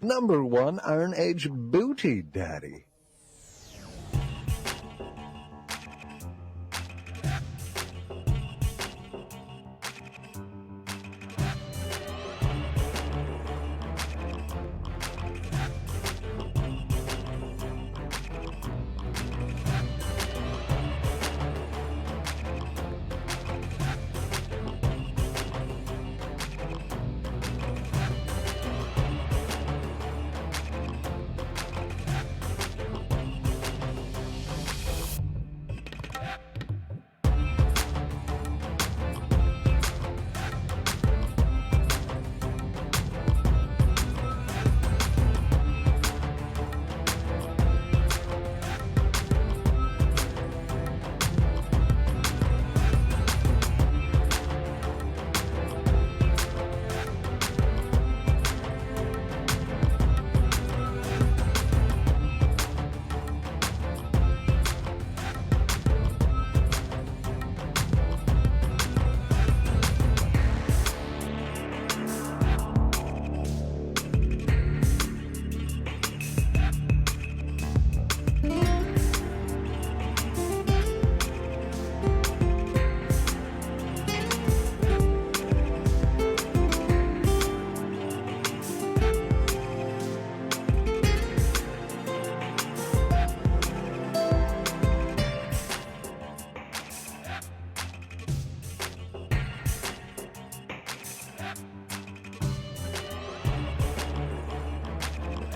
Number 1 Iron Age Booty Daddy.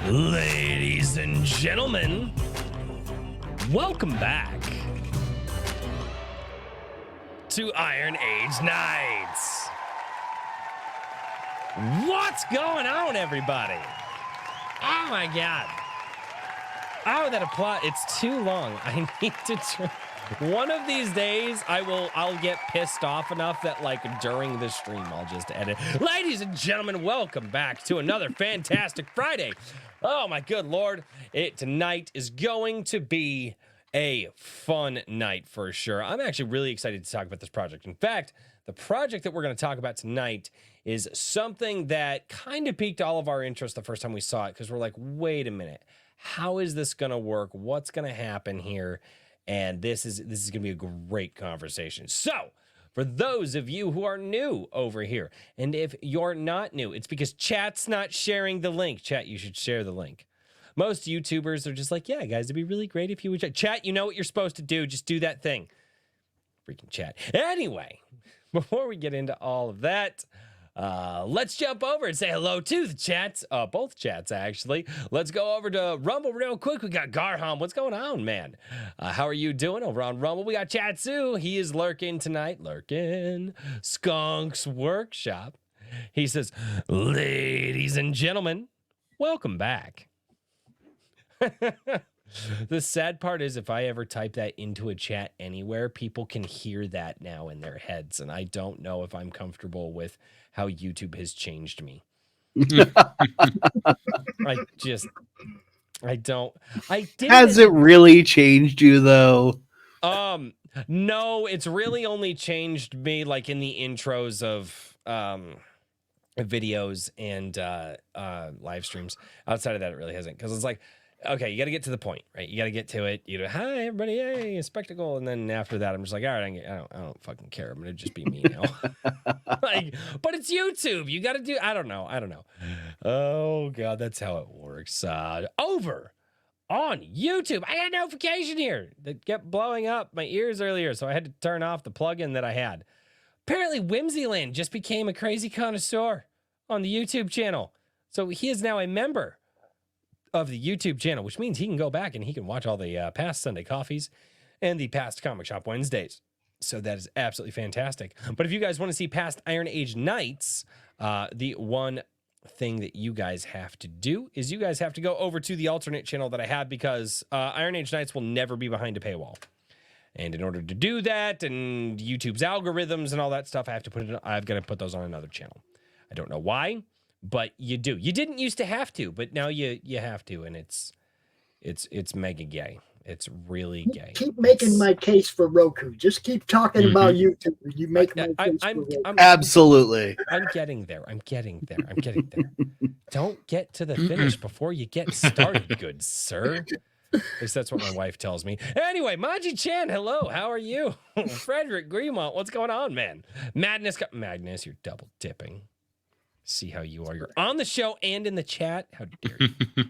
Ladies and gentlemen, welcome back to Iron Age Nights. What's going on, everybody? Oh my God. Oh, that applause. It's too long. I need to one of these days I'll get pissed off enough that like during the stream I'll just edit. Ladies and gentlemen, welcome back to another fantastic Friday. Oh my good Lord. Tonight is going to be a fun night for sure. I'm actually really excited to talk about this project. In fact, the project that we're going to talk about tonight is something that kind of piqued all of our interest the first time we saw it, because we're like, wait a minute, how is this going to work? What's going to happen here? And this is going to be a great conversation. So, for those of you who are new over here, and if you're not new, it's because chat's not sharing the link. Chat, you should share the link. Most YouTubers are just like, yeah, guys, it'd be really great if you would chat. Chat, you know what you're supposed to do. Just do that thing. Freaking chat. Anyway, before we get into all of that, let's jump over and say hello to the chats. Both chats, actually. Let's go over to Rumble real quick. We got Garham. What's going on, man? How are you doing over on Rumble? We got Chatsu. He is lurking tonight. Lurking. Skunk's Workshop. He says, ladies and gentlemen, welcome back. The sad part is if I ever type that into a chat anywhere, people can hear that now in their heads. And I don't know if I'm comfortable with how YouTube has changed me. Has it really changed you though? No, it's really only changed me like in the intros of videos and live streams. Outside of that, it really hasn't, because it's like, okay, you got to get to the point, right? You got to get to it. You know, hi everybody, hey, a spectacle, and then after that, I'm just like, all right, I don't fucking care. I'm gonna just be me now. Like, but it's YouTube. You got to do. I don't know. Oh God, that's how it works. Over on YouTube, I got a notification here that kept blowing up my ears earlier, so I had to turn off the plugin that I had. Apparently, Whimsyland just became a crazy connoisseur on the YouTube channel, so he is now a member of the YouTube channel, which means he can go back and he can watch all the past Sunday Coffees and the past Comic Shop Wednesdays. So that is absolutely fantastic. But if you guys want to see past Iron Age Nights, the one thing that you guys have to do is you guys have to go over to the alternate channel that I have, because Iron Age Nights will never be behind a paywall. And in order to do that, and YouTube's algorithms and all that stuff, I've got to put those on another channel. I don't know why, but you do. You didn't used to have to, but now you have to, and it's mega gay. It's really gay. Keep making my case for Roku. Just keep talking about YouTube. You make my case for Roku. Absolutely. I'm getting there. I'm getting there. I'm getting there. Don't get to the finish before you get started, good sir. At least that's what my wife tells me. Anyway, Maji Chan, hello. How are you? Frederick Greenmont, what's going on, man? Madness, you're double dipping. See how you are. You're on the show and in the chat. How dare you?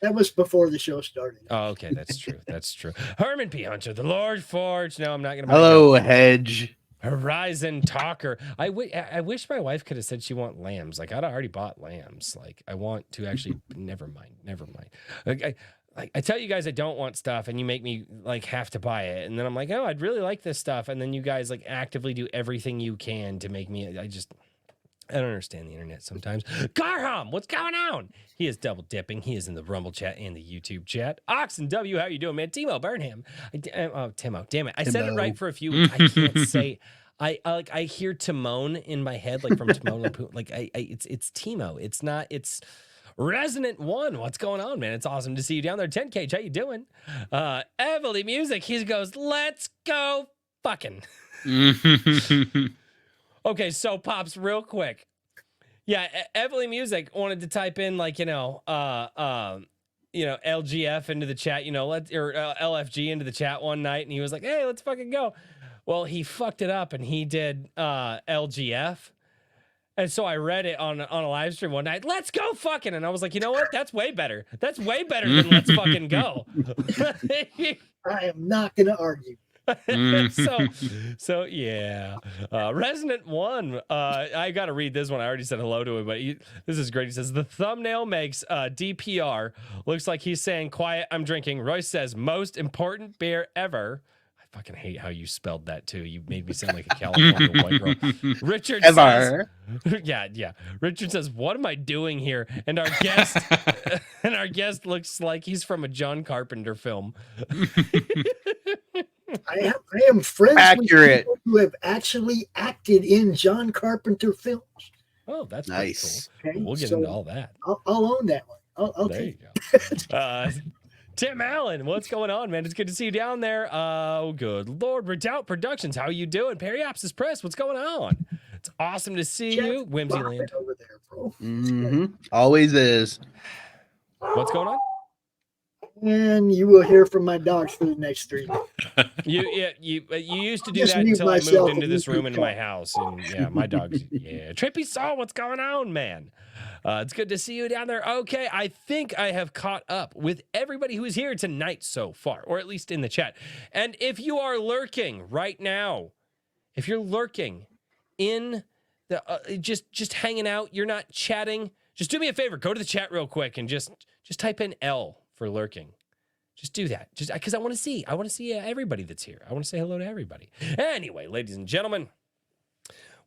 That was before the show started. Oh, okay. That's true. That's true. Herman P. Hunter, the Lord Forge. No, I'm not going to. Hello, Hedge. Horizon Talker. I wish my wife could have said she want lambs. Like, I'd already bought lambs. Like, I want to actually. Never mind. Like, I tell you guys I don't want stuff, and you make me like have to buy it, and then I'm like, oh, I'd really like this stuff, and then you guys like actively do everything you can to make me. I don't understand the internet sometimes. Garham, what's going on? He is double dipping. He is in the Rumble chat and the YouTube chat. Oxen W, how you doing, man? Timo Burnham. Timo. Damn it. I said it right for a few weeks. I can't say. I hear Timon in my head, like from Timon and Pumbaa. Like it's Timo. It's not. It's Resonant One. What's going on, man? It's awesome to see you down there. 10K, how you doing? Evely Music. He goes, let's go fucking. Okay, so Pops, real quick. Yeah, Evely Music wanted to type in like, LGF into the chat, or LFG into the chat one night, and he was like, hey, let's fucking go. Well, he fucked it up and he did LGF. And so I read it on a live stream one night. Let's go fucking. And I was like, you know what? That's way better. That's way better than let's fucking go. I am not going to argue. so yeah. Resonant One. I got to read this one. I already said hello to him, but this is great. He says, the thumbnail makes DPR. Looks like he's saying, quiet, I'm drinking. Royce says, most important beer ever. I fucking hate how you spelled that too. You made me sound like a California white girl. Richard says, yeah. Richard says, what am I doing here? And our guest looks like he's from a John Carpenter film. I am friends with people who have actually acted in John Carpenter films. Oh, that's nice. Cool. Okay, we'll get into all that. I'll own that one. I'll there take you go. Tim Allen, what's going on, man? It's good to see you down there. Oh, good Lord. Redoubt Productions, how you doing? Periopsis Press, what's going on? It's awesome to see you. Whimsyland. Over there, bro. Always is. What's going on? And you will hear from my dogs for the next 3 days. You used to do that until I moved into this room into my house. And yeah, my dogs. Yeah. Trippy Saw, what's going on, man? It's good to see you down there. Okay, I think I have caught up with everybody who is here tonight so far, or at least in the chat. And if you are lurking right now, if you're lurking in the just hanging out, you're not chatting, just do me a favor, go to the chat real quick and just type in L for lurking. Just do that. Just because I want to see everybody that's here. I want to say hello to everybody. Anyway, ladies and gentlemen,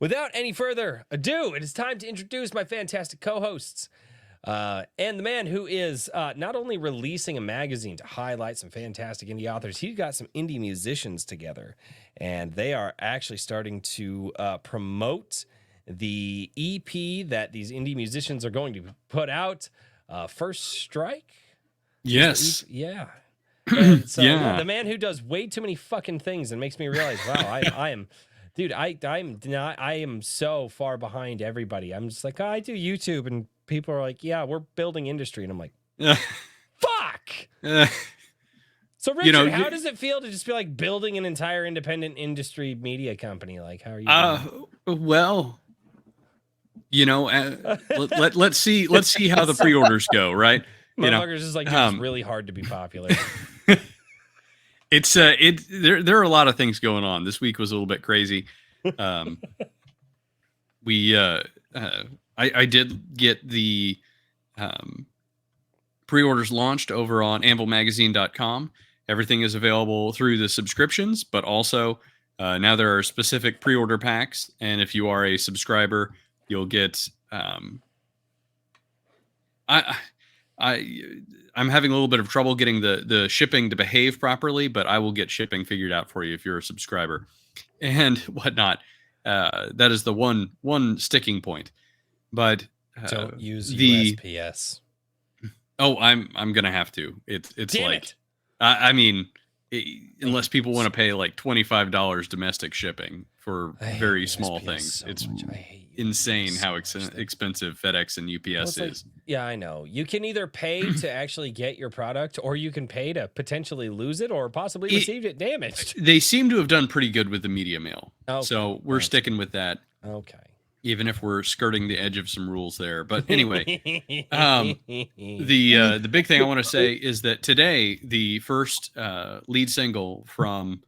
without any further ado, it is time to introduce my fantastic co-hosts. And the man who is not only releasing a magazine to highlight some fantastic indie authors, he got some indie musicians together. And they are actually starting to promote the EP that these indie musicians are going to put out. First Strike? Yes. Yeah. And so the man who does way too many fucking things and makes me realize, wow, I am... Dude, I am so far behind everybody. I'm just like, I do YouTube, and people are like, yeah, we're building industry. And I'm like, fuck. So, Richard, how does it feel to just be like building an entire independent industry media company? Like, how are you doing? Well, let's see how the pre-orders go, right? Motherfuckers is like, it's really hard to be popular. It's there are a lot of things going on. This week was a little bit crazy. I did get the pre-orders launched over on anvilmagazine.com. Everything is available through the subscriptions, but also now there are specific pre-order packs, and if you are a subscriber, you'll get I'm having a little bit of trouble getting the shipping to behave properly, but I will get shipping figured out for you if you're a subscriber and whatnot. That is the one sticking point. But don't use USPS. Oh, I'm gonna have to. It's Damn like it. I mean, unless people want to pay like $25 domestic shipping for very small things, it's insane how expensive FedEx and UPS is. Yeah, I know. You can either pay to actually get your product, or you can pay to potentially lose it or possibly receive it damaged. They seem to have done pretty good with the media mail. Okay. So we're sticking with that. Okay. Even if we're skirting the edge of some rules there. But anyway, the big thing I want to say is that today, the first lead single from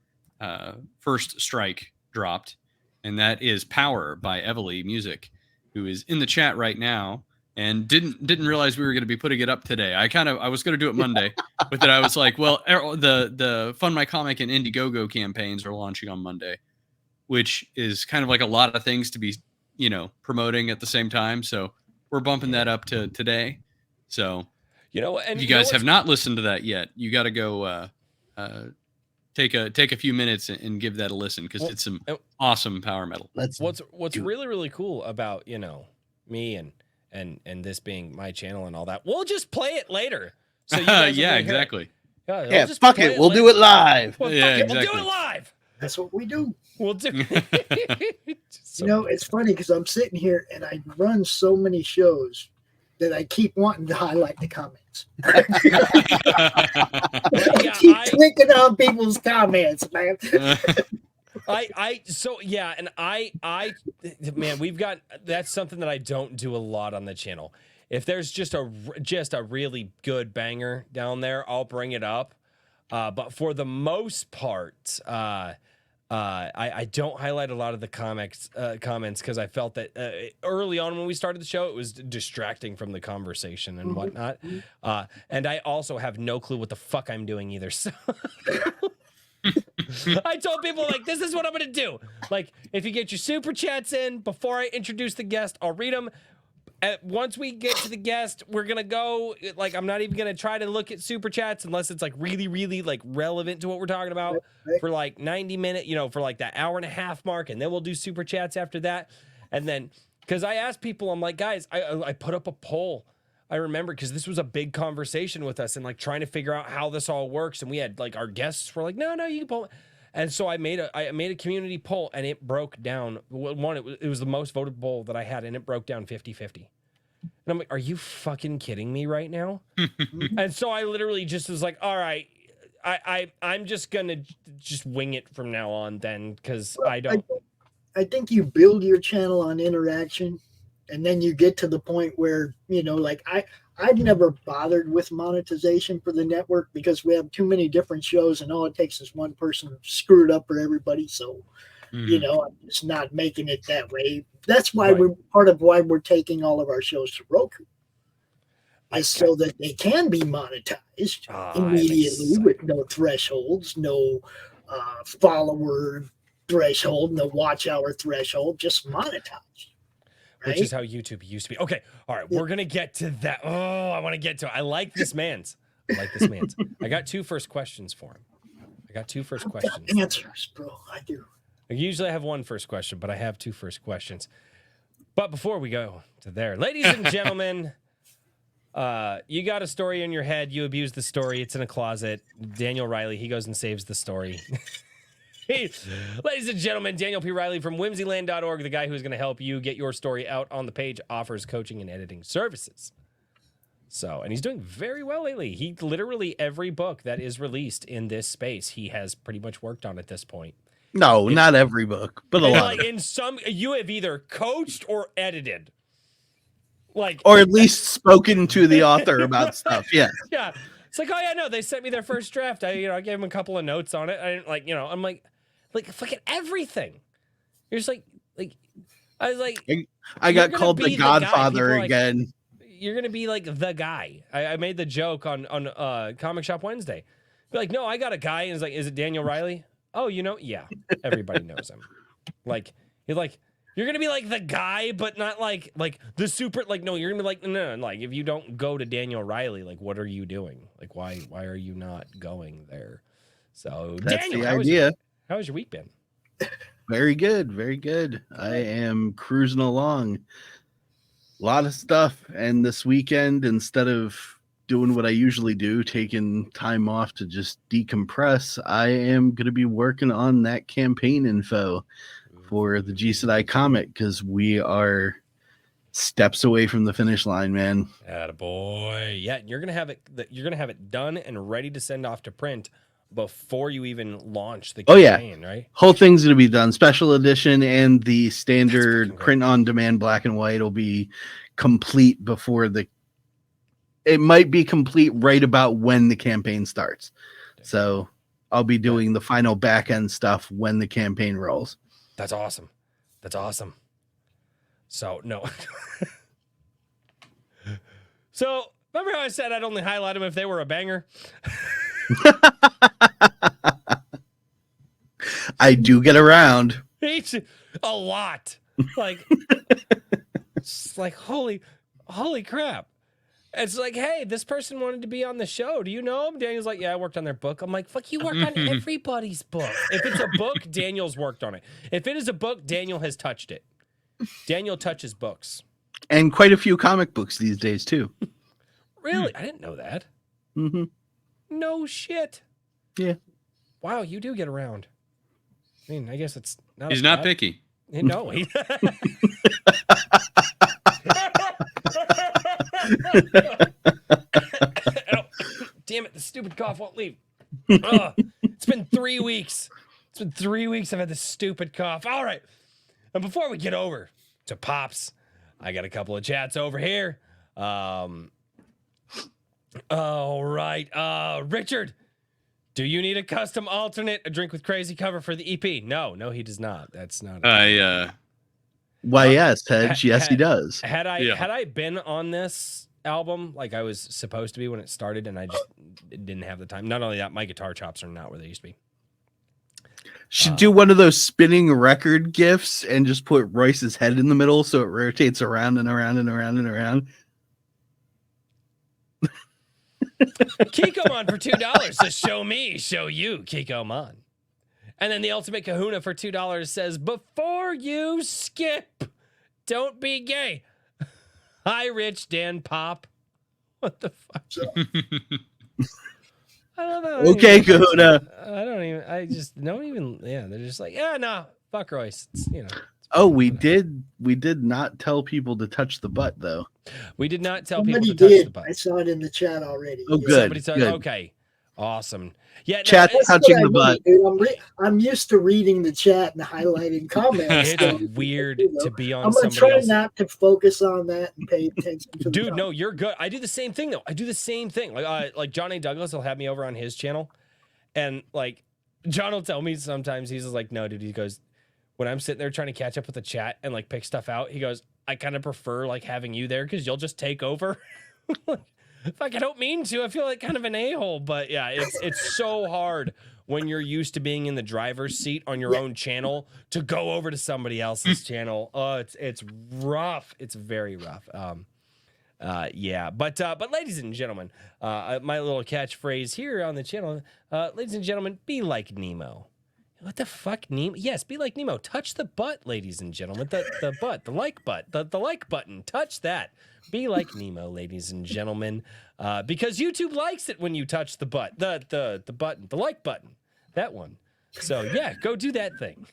First Strike dropped, and that is Power by Evely Music, who is in the chat right now. And didn't realize we were going to be putting it up today. I was going to do it Monday, but then I was like, well, the Fund My Comic and Indiegogo campaigns are launching on Monday, which is kind of like a lot of things to be, promoting at the same time. So we're bumping that up to today. So, and if you guys have not listened to that yet, you got to go take a few minutes and give that a listen, because it's some awesome power metal. What's really, really cool about, me and this being my channel and all that, we'll just play it later. So you guys yeah, exactly. Yeah, fuck it. We'll do it live. Well, yeah, exactly. We'll do it live. That's what we do. We'll do. It's funny because I'm sitting here and I run so many shows that I keep wanting to highlight the comments. I keep clicking on people's comments, man. Man, we've got, that's something that I don't do a lot on the channel. If there's just a really good banger down there, I'll bring it up. But for the most part, I don't highlight a lot of the comments because I felt that early on when we started the show, it was distracting from the conversation and whatnot. And I also have no clue what the fuck I'm doing either. So I told people, like, this is what I'm going to do. Like, if you get your super chats in before I introduce the guest, I'll read them. Once we get to the guest, we're going to go, like, I'm not even going to try to look at super chats unless it's like really, really like relevant to what we're talking about for like 90 minutes, for like that hour and a half mark. And then we'll do super chats after that. And then, because I asked people, I'm like, guys, I put up a poll. I remember, because this was a big conversation with us and like trying to figure out how this all works. And we had like our guests were like, no, you can poll. And so I made a community poll, and it broke down. It was the most voted poll that I had, and it broke down 50-50. And I'm like, are you fucking kidding me right now? And so I literally just was like, all right, I'm just gonna just wing it from now on then, because I think you build your channel on interaction, and then you get to the point where, like I've never bothered with monetization for the network because we have too many different shows, and all it takes is one person to screw it up for everybody. So, I'm just not making it that way. That's why we're part of why we're taking all of our shows to Roku, so that they can be monetized immediately with no thresholds, no follower threshold, no watch hour threshold, just monetized. Which is how YouTube used to be. Okay. All right. We're going to get to that. Oh, I want to get to it. I like this man's. I got two first questions for him. Answers, bro. I do. I usually have one first question, but I have two first questions. But before we go to there, ladies and gentlemen, you got a story in your head. You abuse the story. It's in a closet. Daniel Riley, he goes and saves the story. Ladies and gentlemen, Daniel P. Riley from whimsyland.org, the guy who's going to help you get your story out on the page, offers coaching and editing services. And he's doing very well lately. He literally, every book that is released in this space, he has pretty much worked on at this point. No, not every book, but a lot. Like in some, you have either coached or edited. Or at least spoken to the author about stuff. Yeah. Yeah. It's like, oh yeah, no, they sent me their first draft. I gave them a couple of notes on it. I didn't I'm like fucking everything. You're just like I was like, I got called the Godfather again. You're gonna be like the guy. I made the joke on Comic Shop Wednesday. Be like, no, I got a guy, and it's like, is it Daniel Riley? Oh, yeah, everybody knows him. You're gonna be like the guy, but not like the super. No, you're gonna be like, no. Like, if you don't go to Daniel Riley, like, what are you doing? Like, why are you not going there? So, that's Daniel, the idea. How has your week been? Very good, very good. I am cruising along. A lot of stuff, and this weekend, instead of doing what I usually do, taking time off to just decompress, I am going to be working on that campaign info for the GCI comic because we are steps away from the finish line, man. Attaboy. Yeah, you're gonna have it. You're gonna have it done and ready to send off to print before you even launch the campaign, right? Whole thing's going to be done. Special edition and the standard great. print on demand black and white will be complete before it might be complete right about when the campaign starts. So I'll be doing the final back end stuff when the campaign rolls. That's awesome. That's awesome. So no. So remember how I said I'd only highlight them if they were a banger? I do get around. A lot. Like, it's like holy crap. It's like, hey, this person wanted to be on the show. Do you know him? Daniel's like, yeah, I worked on their book. I'm like, fuck, you work on everybody's book. If it's a book, Daniel's worked on it. If it is a book, Daniel has touched it. Daniel touches books. And quite a few comic books these days, too. Really? I didn't know that. Mm-hmm. No shit. Yeah. Wow, you do get around. I mean, I guess it's not. He's not picky. No. He... Ow. Damn it, the stupid cough won't leave. It's been 3 weeks. It's been 3 weeks I've had this stupid cough. All right. And before we get over to Pops, I got a couple of chats over here. All right. Richard, do you need a custom alternate, a drink with crazy cover for the EP? No, he does not. That's not. Why, yes, Hedge. Yes, he does. Had I been on this album like I was supposed to be when it started, and I just didn't have the time. Not only that, my guitar chops are not where they used to be. Should do one of those spinning record gifs and just put Royce's head in the middle so it rotates around and around and around and around. Kiko Mon for $2 says, show me, show you, Kiko Mon. And then the Ultimate Kahuna for $2 says, before you skip, don't be gay. Hi, Rich, Dan, Pop. What the fuck? I don't know. Okay, Kahuna. I just don't even, yeah, they're just like, yeah, no, fuck Royce. It's, you know. Oh, we did not tell people to touch the butt, though. We did not tell Somebody people to touch the butt. I saw it in the chat already. Oh, good. Somebody said, good. okay, awesome. Yeah, chat touching the butt. Dude. I'm used to reading the chat and highlighting comments. It's weird to be on. I'm gonna somebody try else. not to focus on that and pay attention to. Dude, no, you're good. I do the same thing though. I do the same thing. Like John A. Douglas will have me over on his channel, and like John will tell me sometimes he's just like, no, dude. He goes, when I'm sitting there trying to catch up with the chat and like pick stuff out, he goes, I kind of prefer like having you there because you'll just take over. Fuck, I don't mean to. I feel like kind of an a-hole, but yeah, it's so hard when you're used to being in the driver's seat on your own channel to go over to somebody else's channel. Oh, it's rough. It's very rough. Yeah, but ladies and gentlemen, my little catchphrase here on the channel, ladies and gentlemen, be like Nemo. What the fuck, Nemo? Yes, be like Nemo. Touch the butt, ladies and gentlemen. The butt, the like button. Touch that. Be like Nemo, ladies and gentlemen, because YouTube likes it when you touch the butt, the button, the like button, that one. So yeah, go do that thing.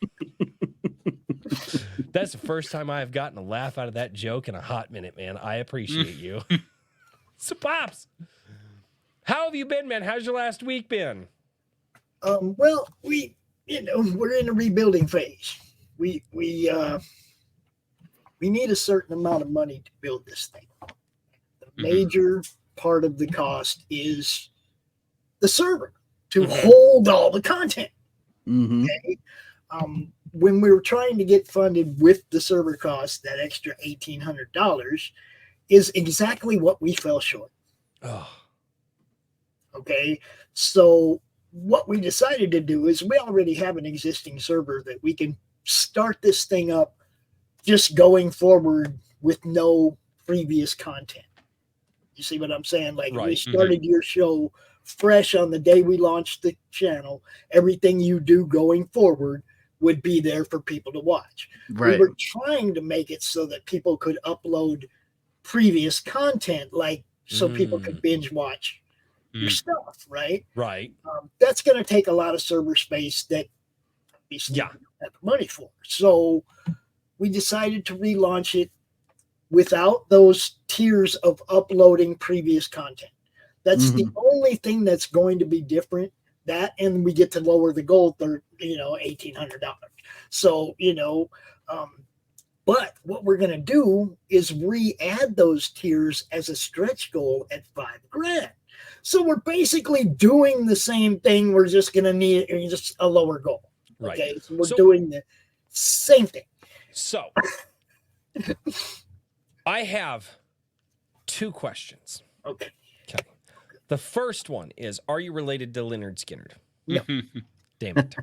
That's the first time I've gotten a laugh out of that joke in a hot minute, man. I appreciate you. So Pops, how have you been, man? How's your last week been? Well, we're in a rebuilding phase. We need a certain amount of money to build this thing. The major part of the cost is the server to hold all the content. Mm-hmm. Okay? When we were trying to get funded with the server cost, that extra $1,800 is exactly what we fell short. Oh. Okay, so what we decided to do is we already have an existing server that we can start this thing up just going forward with no previous content. You see what I'm saying? Like we started your show fresh on the day we launched the channel. Everything you do going forward would be there for people to watch. Right. We were trying to make it so that people could upload previous content like so people could binge watch your stuff, right? Right. That's going to take a lot of server space that obviously we don't have the money for. So we decided to relaunch it without those tiers of uploading previous content. That's the only thing that's going to be different. That, and we get to lower the goal for, $1,800. So, but what we're going to do is re-add those tiers as a stretch goal at $5,000. So we're basically doing the same thing. We're just going to need just a lower goal. Right. Okay. So we're doing the same thing. So I have 2 questions. Okay. The first one is, are you related to Leonard Skinner? No. Damn it.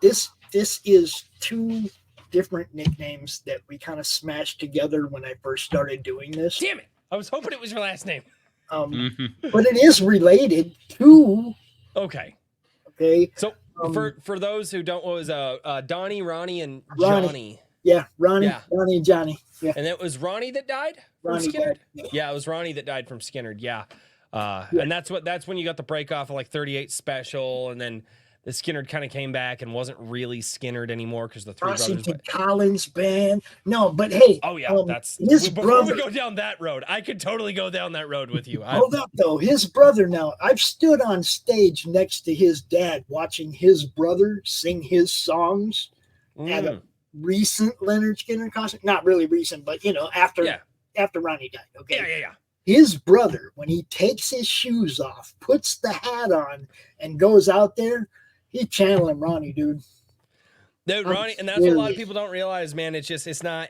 This is 2 different nicknames that we kind of smashed together when I first started doing this. Damn it. I was hoping it was your last name. But it is related to. Okay. So for those who don't, what was Donnie, Ronnie, and Johnny? Yeah, Ronnie, and Johnny. Yeah. And it was Ronnie that died from Skinner? Yeah, it was Ronnie that died from Skinner. Yeah. And that's when you got the break off of like 38 Special, and then the Skinner kind of came back and wasn't really Skinnered anymore because the 3 brothers. Collins band. No, but hey. Oh yeah, that's his before brother. we go down that road. I could totally go down that road with you. Hold up though, his brother. Now I've stood on stage next to his dad, watching his brother sing his songs at a recent Leonard Skinner concert. Not really recent, but after Ronnie died. Okay. Yeah. His brother, when he takes his shoes off, puts the hat on, and goes out there, he's channeling Ronnie, dude. Dude, Ronnie, and that's what a lot of people don't realize, man. It's just it's not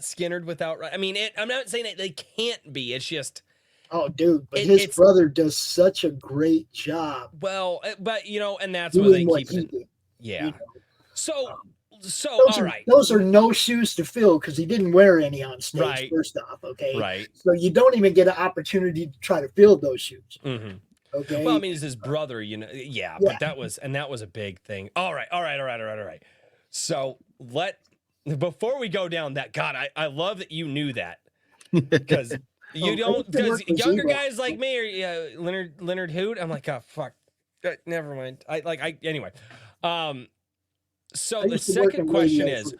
Skinnered without. I mean, I'm not saying that they can't be. It's just. Oh, dude, but his brother does such a great job. Well, but and that's why they keep it. Yeah. So all right. Those are no shoes to fill because he didn't wear any on stage. Right. First off, okay. Right. So you don't even get an opportunity to try to fill those shoes. Mm-hmm. Okay. Well, I mean, it's his brother, Yeah, but that was a big thing. All right. So before we go down that, God, I love that you knew that because because younger guys like me are Leonard Hoot. I'm like, oh fuck, never mind. Anyway. So the second question is,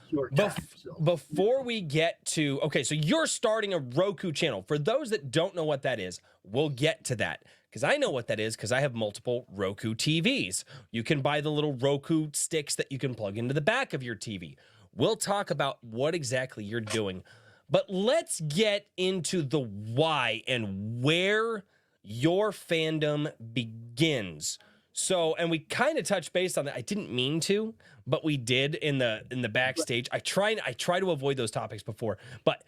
before we get to, so you're starting a Roku channel. For those that don't know what that is, we'll get to that. Because I know what that is, because I have multiple Roku TVs. You can buy the little Roku sticks that you can plug into the back of your TV. We'll talk about what exactly you're doing. But let's get into the why and where your fandom begins. So, and we kind of touched base on that. I didn't mean to, but we did in the backstage. I try to avoid those topics before, but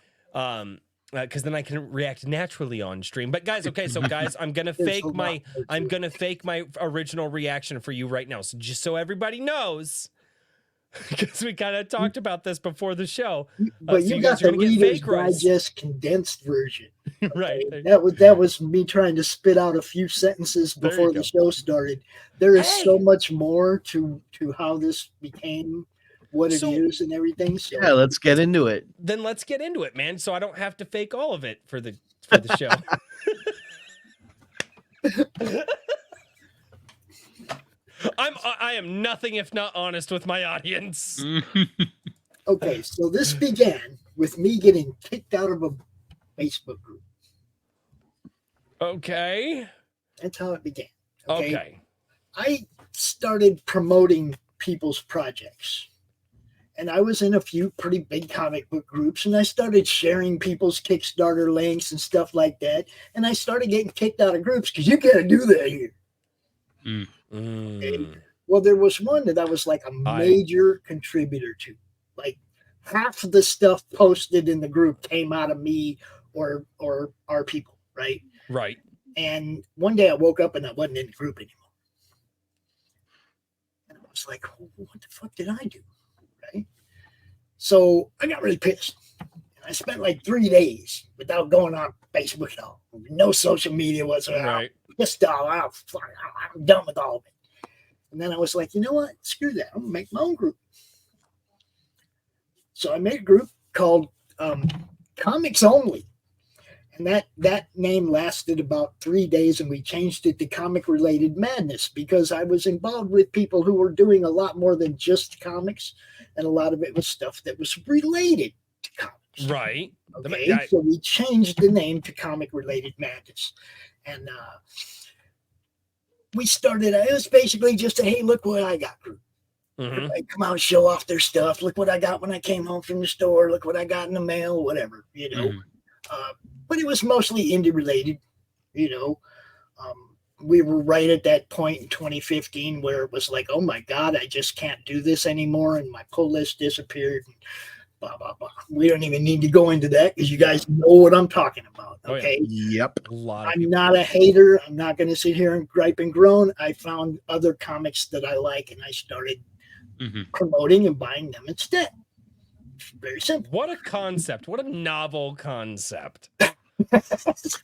because then I can react naturally on stream. But guys, I'm gonna fake my original reaction for you right now. So just so everybody knows, because we kind of talked about this before the show. But so you got the Reader's Digest condensed version. Okay? Right. That was me trying to spit out a few sentences before the show started. There is so much more to how this became what it is and everything. So. Yeah, let's get into it. Then let's get into it, man. So I don't have to fake all of it for the show. I am nothing if not honest with my audience. Okay, so this began with me getting kicked out of a Facebook group. Okay. That's how it began. Okay. I started promoting people's projects. And I was in a few pretty big comic book groups, and I started sharing people's Kickstarter links and stuff like that. And I started getting kicked out of groups because you can't do that here. Okay. Well, there was one that I was like a major contributor to. Like half of the stuff posted in the group came out of me or our people, right? Right. And one day I woke up and I wasn't in the group anymore. And I was like, what the fuck did I do? Right? So I got really pissed. I spent like 3 days without going on Facebook at all. No social media whatsoever. Right. Pissed off. I'm done with all of it. And then I was like, you know what? Screw that. I'm going to make my own group. So I made a group called Comics Only. And that name lasted about 3 days, and we changed it to Comic Related Madness because I was involved with people who were doing a lot more than just comics, and a lot of it was stuff that was related to comics. Right. Okay, so we changed the name to Comic Related Madness, and we started. It was basically just a, hey, look what I got group. Everybody come out and show off their stuff. Look what I got when I came home from the store. Look what I got in the mail. Whatever, you know. But it was mostly indie related, you know. We were right at that point in 2015 where it was like, oh my God, I just can't do this anymore, and my pull list disappeared. And blah blah blah. We don't even need to go into that because you guys know what I'm talking about. Okay. Oh, yeah. Yep. I'm not a hater. I'm not going to sit here and gripe and groan. I found other comics that I like, and I started promoting and buying them instead. Very simple. What a concept. What a novel concept.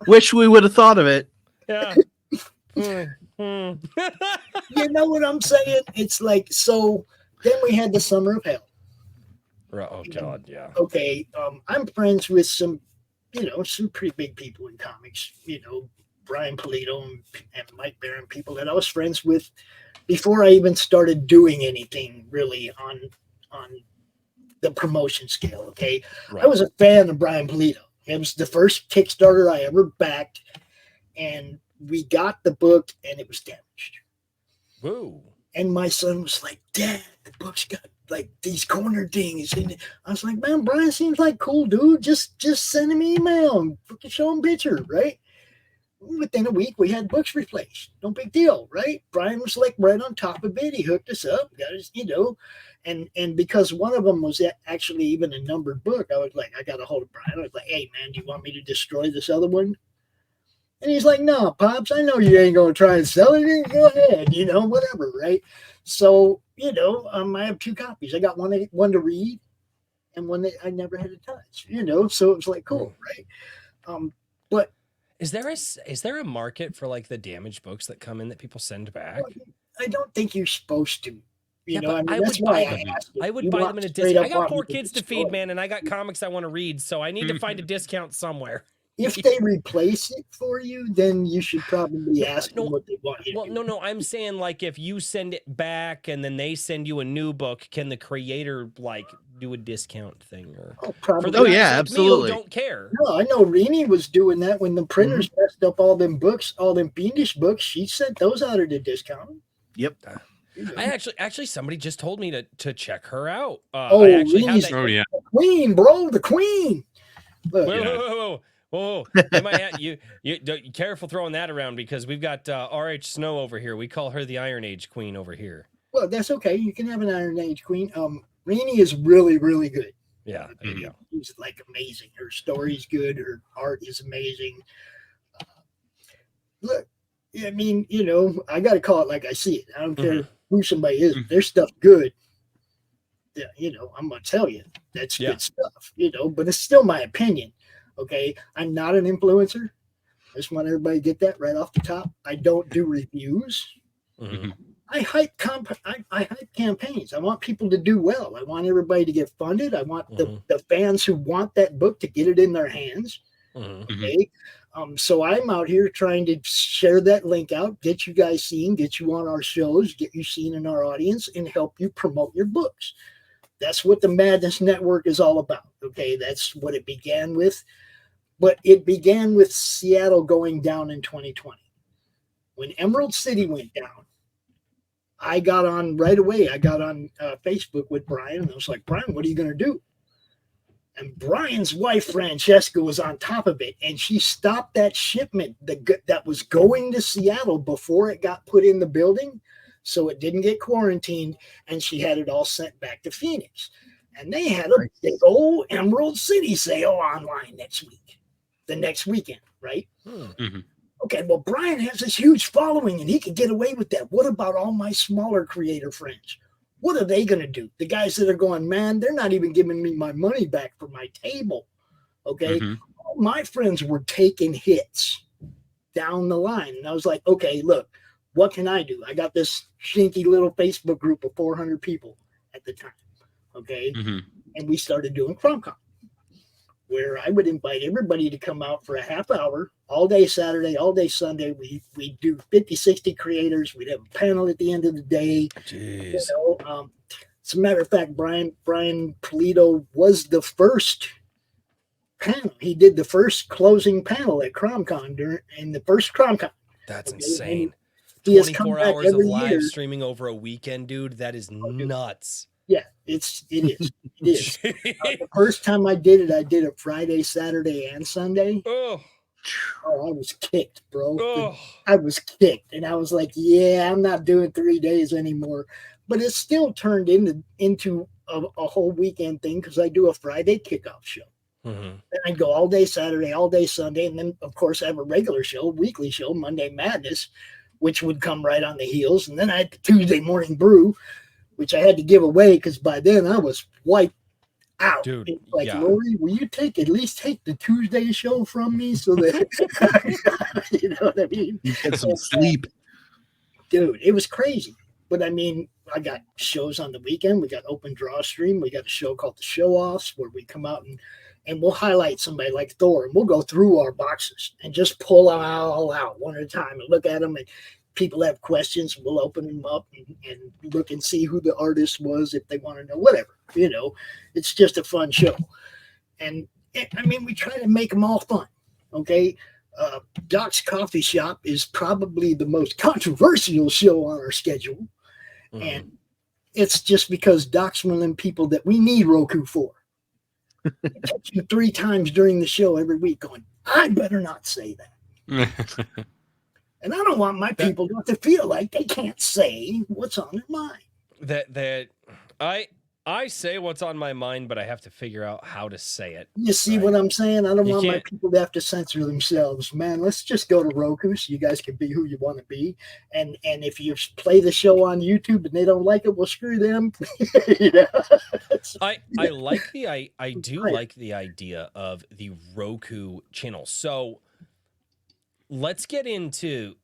Wish we would have thought of it. Yeah. You know what I'm saying? It's like, so then we had the Summer of Hell. Oh, God, yeah. Okay, I'm friends with some, you know, some pretty big people in comics, you know, Brian Polito and Mike Barron, people that I was friends with before I even started doing anything really on the promotion scale, okay? Right. I was a fan of Brian Polito. It was the first Kickstarter I ever backed, and we got the book, and it was damaged. Whoa. And my son was like, Dad, the book's got like these corner things. And I was like, man, Brian seems like cool dude. Just send him an email and show him picture, right? Within a week, we had books replaced. No big deal, right? Brian was like right on top of it. He hooked us up, got us, you know, and because one of them was actually even a numbered book, I was like, I got a hold of Brian. I was like, hey, man, do you want me to destroy this other one? And he's like, no, Pops, I know you ain't going to try and sell it. Go ahead, you know, whatever, right? So, you know, I have 2 copies. I got one to read and one that I never had to touch, you know, so it was like, cool, right? But is there a market for like the damaged books that come in that people send back? I don't think you're supposed to. You know, I mean, that's why I would buy them in a discount. I got 4 kids to feed, man, and I got comics I want to read, so I need to find a discount somewhere. If they replace it for you, then you should probably ask them what they want you to do. No. I'm saying like if you send it back and then they send you a new book, can the creator like do a discount thing? Or probably. For yeah, absolutely. Me who don't care. No, I know Rini was doing that when the printers messed up all them books, all them fiendish books. She sent those out at a discount. Yep. I actually somebody just told me to check her out. Rini's the queen, bro, the queen. Look, whoa! You careful throwing that around because we've got R.H. Snow over here. We call her the Iron Age Queen over here. Well, that's okay. You can have an Iron Age Queen. Rini is really, really good. Yeah, there you go. She's like amazing. Her story's good. Her art is amazing. Look, I mean, you know, I got to call it like I see it. I don't care who somebody is. Their stuff good. Yeah, you know, I'm gonna tell you that's good stuff. You know, but it's still my opinion. Okay, I'm not an influencer. I just want everybody to get that right off the top. I don't do reviews. I hype campaigns. I want people to do well. I want everybody to get funded. I want the fans who want that book to get it in their hands. Okay, so I'm out here trying to share that link out, get you guys seen, get you on our shows, get you seen in our audience, and help you promote your books. That's what the Madness Network is all about. Okay, that's what it began with. But it began with Seattle going down in 2020. When Emerald City went down, I got on right away. I got on Facebook with Brian, and I was like, Brian, what are you going to do? And Brian's wife, Francesca, was on top of it, and she stopped that shipment that was going to Seattle before it got put in the building, so it didn't get quarantined, and she had it all sent back to Phoenix. And they had a big old Emerald City sale online the next weekend, right? Okay, well, Brian has this huge following, and he could get away with that. What about all my smaller creator friends? What are they going to do? The guys that are going, man, they're not even giving me my money back for my table. Okay, all my friends were taking hits down the line. And I was like, okay, look, what can I do? I got this shinky little Facebook group of 400 people at the time. Okay. And we started doing CromCon. where I would invite everybody to come out for a half hour, all day Saturday, all day Sunday. We do 50, 60 creators. We'd have a panel at the end of the day. Jeez. As a matter of fact, Brian Polito was the first panel. He did the first closing panel at CromCon in the first CromCon. That's insane. He has come 24 back hours of every live year. streaming over a weekend, dude. That is nuts. Yeah, it is. The first time I did it Friday, Saturday, and Sunday. Oh, I was kicked, bro. oh. I was kicked, and I was like, "Yeah, I'm not doing 3 days anymore." But it still turned into a whole weekend thing because I do a Friday kickoff show. Mm-hmm. Then I'd go all day Saturday, all day Sunday, and then of course I have a regular show, weekly show, Monday Madness, which would come right on the heels, and then I had the Tuesday Morning Brew, which I had to give away because by then I was wiped out. Dude, it's like, yeah. Lori, will you at least take the Tuesday show from me so that you know what I mean? You get some sleep. Dude, it was crazy. But I mean, I got shows on the weekend. We got open draw stream. We got a show called the Show Offs where we come out and we'll highlight somebody like Thor, and we'll go through our boxes and just pull them all out one at a time and look at them. And people have questions, we'll open them up and look and see who the artist was if they want to know, whatever. You know, it's just a fun show. And I mean, we try to make them all fun. Okay. Doc's Coffee Shop is probably the most controversial show on our schedule. Mm-hmm. And it's just because Doc's one of them people that we need Roku for. It takes you 3 times during the show every week going, I better not say that. And I don't want my people to feel like they can't say what's on their mind. That I say what's on my mind, but I have to figure out how to say it. You see what I'm saying? I don't want my people to have to censor themselves. Man, let's just go to Roku so you guys can be who you want to be. And if you play the show on YouTube and they don't like it, well, screw them. You know? I like I do like the idea of the Roku channel. So let's get into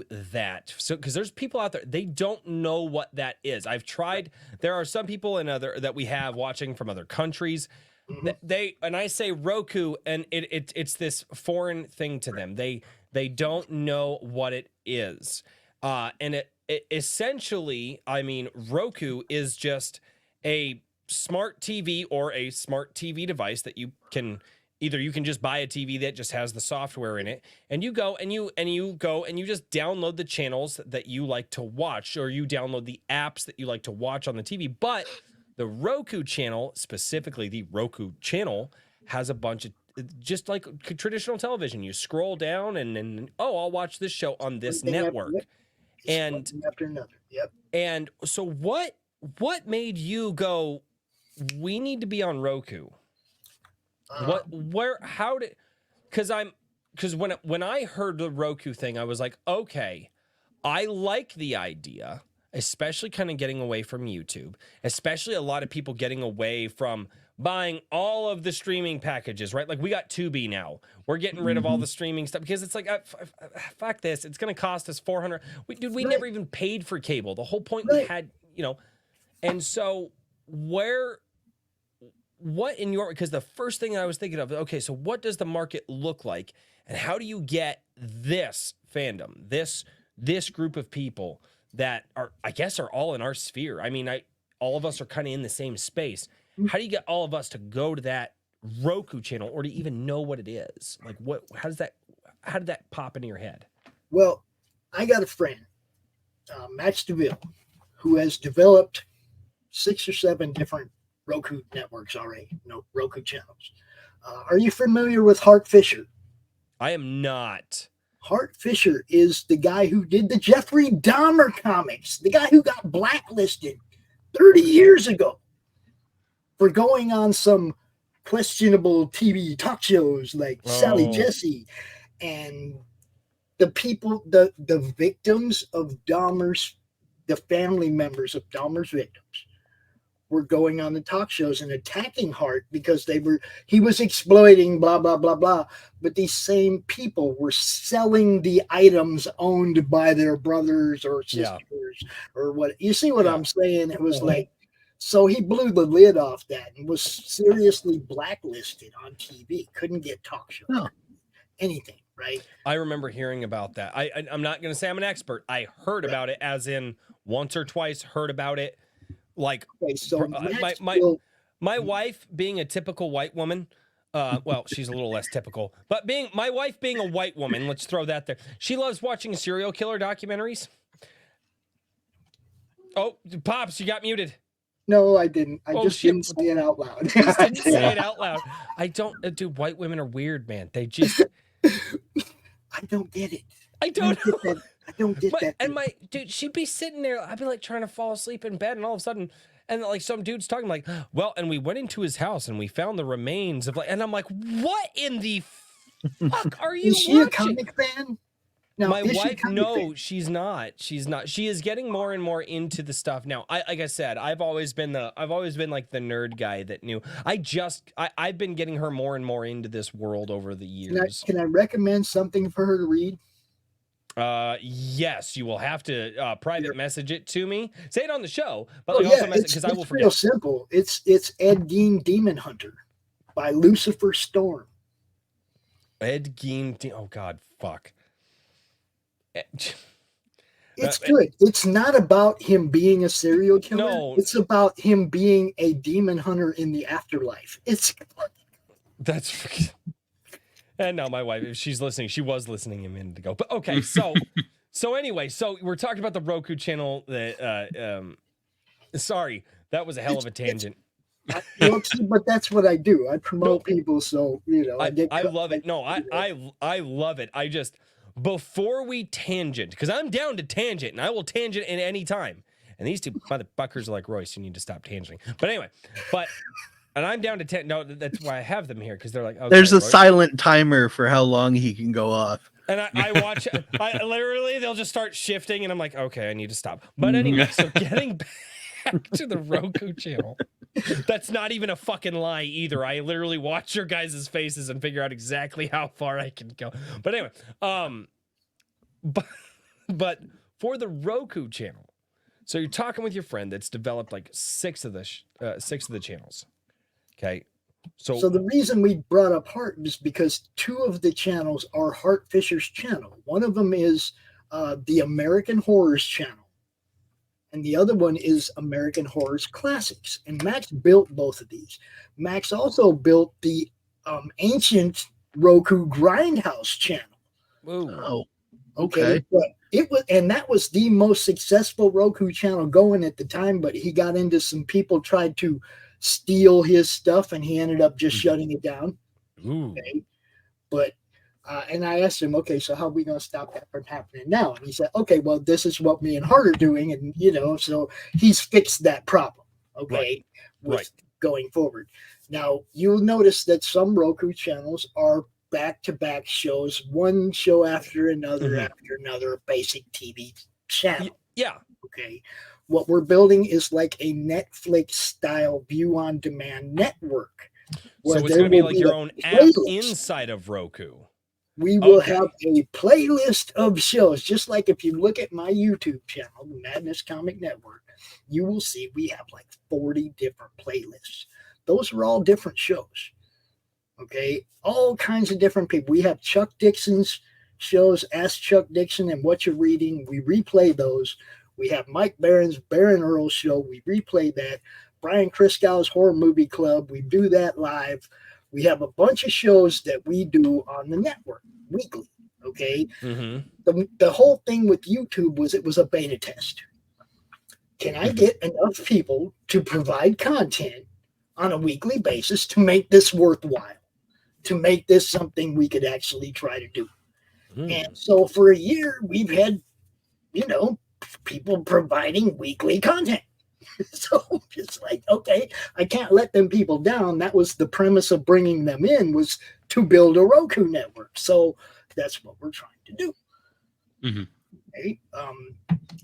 that. So because there's people out there, they don't know what that is. I've tried. There are some people that we have watching from other countries. Mm-hmm. And I say Roku, and it's this foreign thing to them. They don't know what it is. And it essentially, I mean, Roku is just a smart TV or a smart TV device that you can just buy a TV that just has the software in it, and you go and you just download the channels that you like to watch, or you download the apps that you like to watch on the TV. But the Roku channel, specifically the Roku channel, has a bunch of, just like traditional television. You scroll down and I'll watch this show on this network. And after another. Yep. And so what made you go, we need to be on Roku? Because when I heard the Roku thing, I was like, okay, I like the idea, especially kind of getting away from YouTube, especially a lot of people getting away from buying all of the streaming packages, right? Like we got Tubi now. We're getting rid of all the streaming stuff because it's like, fuck this. It's going to cost us $400. We never even paid for cable. The whole point we had, and so because the first thing I was thinking of, okay, so what does the market look like, and how do you get this fandom, this group of people that are all in our sphere? I mean, all of us are kind of in the same space. How do you get all of us to go to that Roku channel or to even know what it is? Like, how did that pop into your head? Well, I got a friend, Max DeVille, who has developed 6 or 7 different Roku networks already, Roku channels. Are you familiar with Hart Fisher? I am not. Hart Fisher is the guy who did the Jeffrey Dahmer comics, the guy who got blacklisted 30 years ago for going on some questionable TV talk shows like Sally Jesse, and the people, the victims of Dahmer's, the family members of Dahmer's victims were going on the talk shows and attacking Hart because he was exploiting blah, blah, blah, blah. But these same people were selling the items owned by their brothers or sisters or what. You see what I'm saying? It was like So he blew the lid off that and was seriously blacklisted on TV. Couldn't get talk shows, Oh. anything, right? I remember hearing about that. I'm not going to say I'm an expert. I heard about it, as in once or twice heard about it. Like, Okay, so my wife being a typical white woman, well, she's a little less typical, but my wife being a white woman, let's throw that there. She loves watching serial killer documentaries. Oh, Pops, you got muted. No, I didn't. I just shit. didn't say it out loud. Just didn't say it out loud. I don't, dude, white women are weird, man. They just, I don't get it. I don't know. I don't get that. And my dude, she'd be sitting there. I'd be like trying to fall asleep in bed, and all of a sudden, and like some dude's talking like, well, and we went into his house and we found the remains of like, and I'm like, what in the fuck are you? Is she watching? a comic fan? No, My is she a wife, comic no, fan? she's not. She's not. She is getting more and more into the stuff now. Like I said, I've always been like the nerd guy that knew. I've been getting her more and more into this world over the years. Can I recommend something for her to read? Yes, you will have to private message it to me. Say it on the show, but Oh, like also message because I will It's forget. real simple. It's Ed Gein Demon Hunter by Lucifer Storm. Ed Gein. Oh God, fuck. It's good. It's not about him being a serial killer. No. It's about him being a demon hunter in the afterlife. It's That's. And now my wife, if she's listening, she was listening a minute ago. But okay, so anyway, so we're talking about the Roku channel. That sorry, that was a hell of a tangent. but that's what I do. I promote people, so I love it. No, I love it. I just, before we tangent, because I'm down to tangent, and I will tangent at any time. And these two motherfuckers are like, Royce, you need to stop tangenting. But anyway, and I'm down to no, that's why I have them here, because they're like, okay, There's a Royce. silent timer for how long he can go off. And I watch, I literally, they'll just start shifting, and I'm like, okay, I need to stop. But anyway, so getting back to the Roku channel. That's not even a fucking lie either. I literally watch your guys' faces and figure out exactly how far I can go. But anyway, but for the Roku channel, so you're talking with your friend that's developed like six of the channels. Okay. So the reason we brought up Hart is because two of the channels are Hart Fisher's channel. One of them is the American Horrors channel, and the other one is American Horrors Classics. And Max built both of these. Max also built the ancient Roku Grindhouse channel. Ooh. Okay. But that was the most successful Roku channel going at the time, but he got into some people tried to steal his stuff, and he ended up just shutting it down. Ooh. Okay. But and I asked him, okay, so how are we going to stop that from happening now? And he said, okay, well, this is what me and Hart are doing, and so he's fixed that problem. Okay, with going forward. Now you'll notice that some Roku channels are back-to-back shows, one show after another, basic TV channel. Yeah. Okay. What we're building is like a Netflix style view on demand network. So it's going to be like your own app inside of Roku. We will have a playlist of shows, just like if you look at my YouTube channel, the Madness Comic Network, you will see we have like 40 different playlists. Those are all different shows. Okay. All kinds of different people. We have Chuck Dixon's shows, Ask Chuck Dixon and What You're Reading. We replay those. We have Mike Barron's Baron Earl show. We replay that. Brian Kriskow's Horror Movie Club. We do that live. We have a bunch of shows that we do on the network weekly. Okay. Mm-hmm. The whole thing with YouTube was it was a beta test. Can I get enough people to provide content on a weekly basis to make this worthwhile, to make this something we could actually try to do? And so for a year, we've had, people providing weekly content. So it's like, okay, I can't let them people down. That was the premise of bringing them in, was to build a Roku network. So that's what we're trying to do. Mm-hmm. Okay.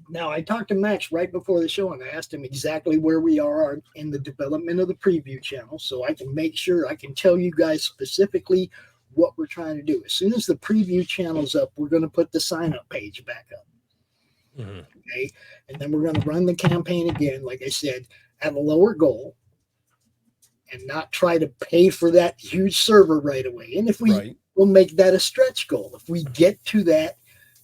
Now I talked to Max right before the show, and I asked him exactly where we are in the development of the preview channel, so I can make sure I can tell you guys specifically what we're trying to do. As soon as the preview channel's up, we're going to put the sign-up page back up. Mm-hmm. Okay, and then we're going to run the campaign again, like I said, have a lower goal and not try to pay for that huge server right away. And if we will make that a stretch goal, if we get to that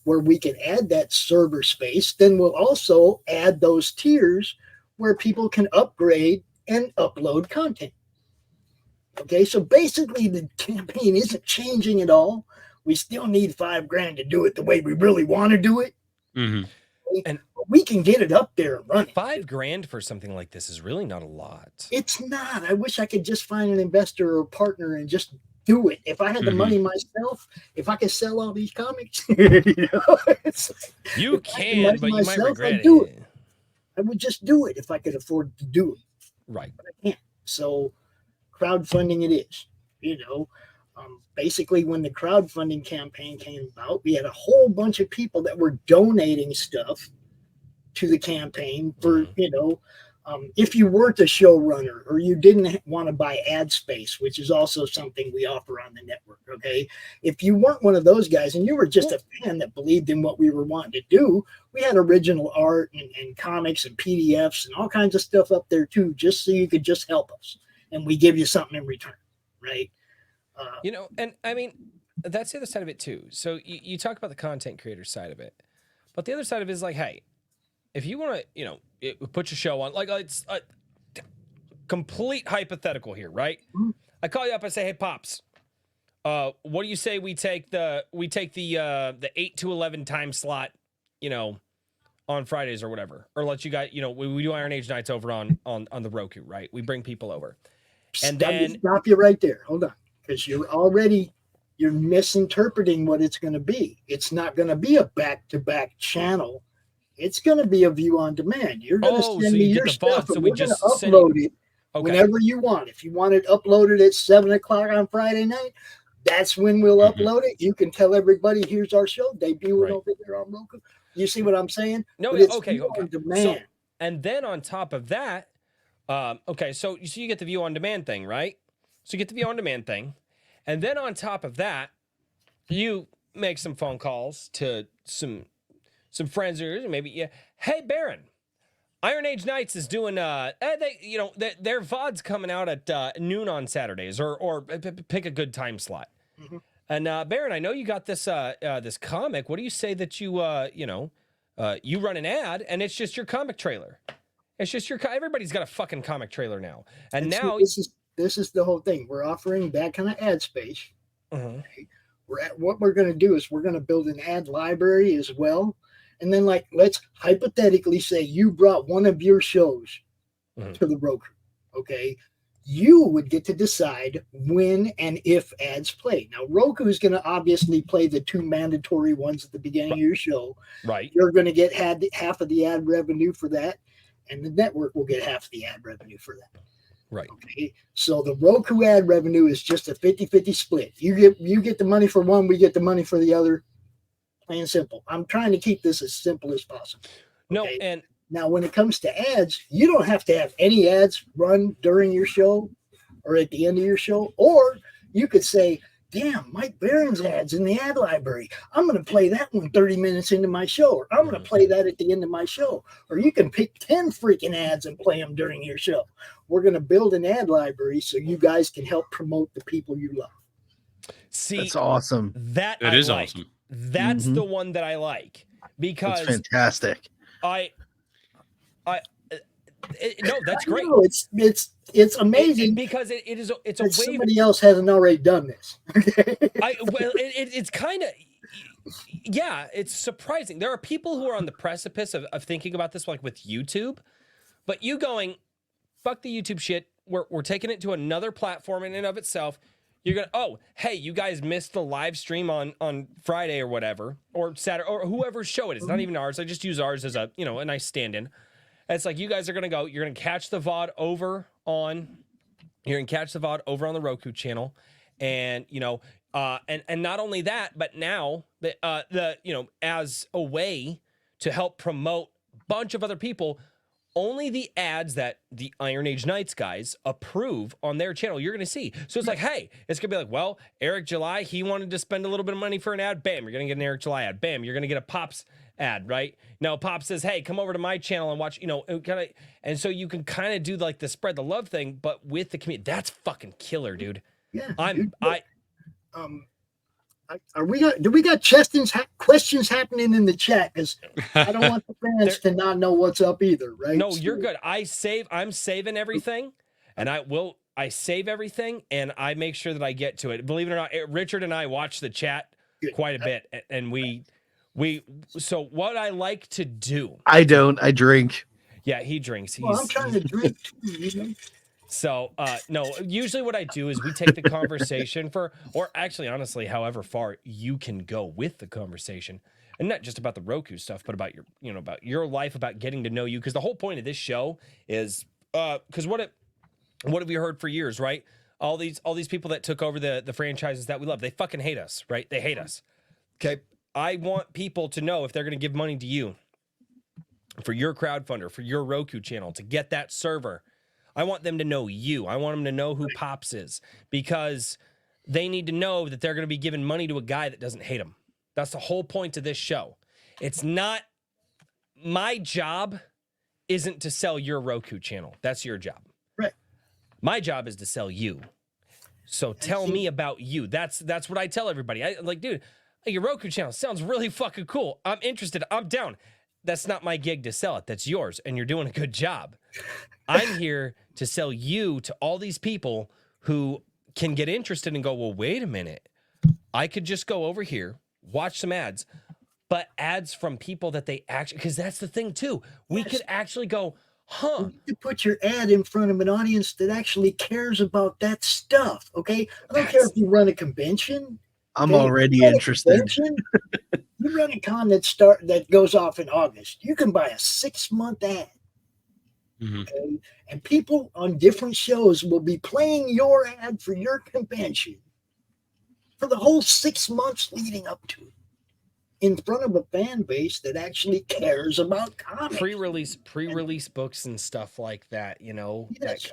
where we can add that server space, then we'll also add those tiers where people can upgrade and upload content. Okay, so basically the campaign isn't changing at all. We still need $5,000 to do it the way we really want to do it. Mm-hmm. Okay? And we can get it up there and running. $5,000 for something like this is really not a lot. It's not. I wish I could just find an investor or partner and just do it. If I had the money myself, if I could sell all these comics, you can, but you might regret it. Do it. I would just do it if I could afford to do it. Right. But I can't. So crowdfunding it is. Basically when the crowdfunding campaign came about, we had a whole bunch of people that were donating stuff to the campaign for, if you weren't a showrunner or you didn't want to buy ad space, which is also something we offer on the network. Okay. If you weren't one of those guys and you were just a fan that believed in what we were wanting to do, we had original art and comics and PDFs and all kinds of stuff up there too, just so you could just help us. And we give you something in return. Right. And I mean, that's the other side of it too. So you talk about the content creator side of it, but the other side of it is like, hey, if you want to, put your show on, like it's a complete hypothetical here, right? Mm-hmm. I call you up, I say, hey, Pops, what do you say we take the 8 to 11 time slot, on Fridays or whatever, or let you guys, we do Iron Age nights over on the Roku, right? We bring people over, and then stop you right there. Hold on, because you're misinterpreting what it's going to be. It's not going to be a back-to-back channel. It's going to be a view on demand. You're going to send me your stuff, and we're going to upload it whenever you want. If you want it uploaded at 7:00 on Friday night, that's when we'll upload it. You can tell everybody, here's our show, debuting over there on Roku. You see what I'm saying? No, it's okay. On demand. So, and then on top of that, so you get the view on demand thing, right? So you get the view on demand thing, and then on top of that, you make some phone calls to some friends of yours, maybe, hey, Baron, Iron Age Nights is doing, their VOD's coming out at noon on Saturdays, or pick a good time slot. Mm-hmm. And Baron, I know you got this this comic. What do you say that you run an ad, and it's just your comic trailer? It's just everybody's got a fucking comic trailer now, and now this is the whole thing. We're offering that kind of ad space. Mm-hmm. Okay? What we're going to do is we're going to build an ad library as well. And then, let's hypothetically say you brought one of your shows to the Roku, okay? You would get to decide when and if ads play. Now, Roku is going to obviously play the 2 mandatory ones at the beginning of your show. Right. You're going to get half of the ad revenue for that, and the network will get half of the ad revenue for that. Right. Okay. So the Roku ad revenue is just a 50-50 split. You get the money for one, we get the money for the other. Plain and simple. I'm trying to keep this as simple as possible. No, okay? and now when it comes to ads, you don't have to have any ads run during your show or at the end of your show. Or you could say, damn, Mike Barron's ads in the ad library. I'm going to play that one 30 minutes into my show, or I'm going to play that at the end of my show. Or you can pick 10 freaking ads and play them during your show. We're going to build an ad library so you guys can help promote the people you love. See, that's awesome. That is like. Awesome. That's the one that I like, because that's fantastic. No, that's great. Know, it's amazing because it's a way somebody else hasn't already done this. It's kind of, yeah, it's surprising. There are people who are on the precipice of thinking about this, like with YouTube, but you going, fuck the YouTube shit. We're taking it to another platform in and of itself. You're going to, oh, hey, you guys missed the live stream on Friday or whatever, or Saturday, or whoever's show it is. Not even ours. I just use ours as a nice stand-in. And it's like, you guys are going to go, you're going to catch the VOD over on the Roku channel. And, and not only that, but now as a way to help promote a bunch of other people, only the ads that the Iron Age Nights guys approve on their channel, you're going to see. So it's like, hey, it's going to be like, well, Eric July, he wanted to spend a little bit of money for an ad. Bam, you're going to get an Eric July ad. Bam, you're going to get a Pops ad, right? Now Pop says, "Hey, come over to my channel and watch," and so you can kind of do like the spread the love thing, but with the community. That's fucking killer, dude. Yeah. I'm dude. Do we got questions happening in the chat? Because I don't want the fans to not know what's up either, right? No, you're good. I'm saving everything, and I save everything, and I make sure that I get to it. Believe it or not, Richard and I watch the chat quite a bit, and we. So what I like to do. I don't. I drink. Yeah, he drinks. I'm trying to drink too. You know? So, no, usually what I do is we take the conversation or actually, honestly, however far you can go with the conversation, and not just about the Roku stuff, but about about your life, about getting to know you. Because the whole point of this show is, because what have we heard for years, right? All these people that took over the franchises that we love, they fucking hate us, right? They hate us. Okay. I want people to know if they're going to give money to you for your crowdfunder, for your Roku channel, to get that server. I want them to know you. I want them to know who Pops is, because they need to know that they're going to be giving money to a guy that doesn't hate them. That's the whole point of this show. It's not, my job isn't to sell your Roku channel. That's your job. Right. My job is to sell you. So tell me about you. That's what I tell everybody. I like, dude, your Roku channel sounds really fucking cool. I'm interested. I'm down. That's not my gig to sell it. That's yours, and you're doing a good job. I'm here to sell you to all these people who can get interested and go, well, wait a minute. I could just go over here, watch some ads, but ads from people that they actually, because that's the thing too. We could actually go, You put your ad in front of an audience that actually cares about that stuff, okay? I don't care if you run a convention. I'm already interested. You run a con that goes off in August. You can buy a 6-month ad. Mm-hmm. Okay? And people on different shows will be playing your ad for your convention for the whole 6 months leading up to it, in front of a fan base that actually cares about comics. Pre-release books and stuff like that, Yes.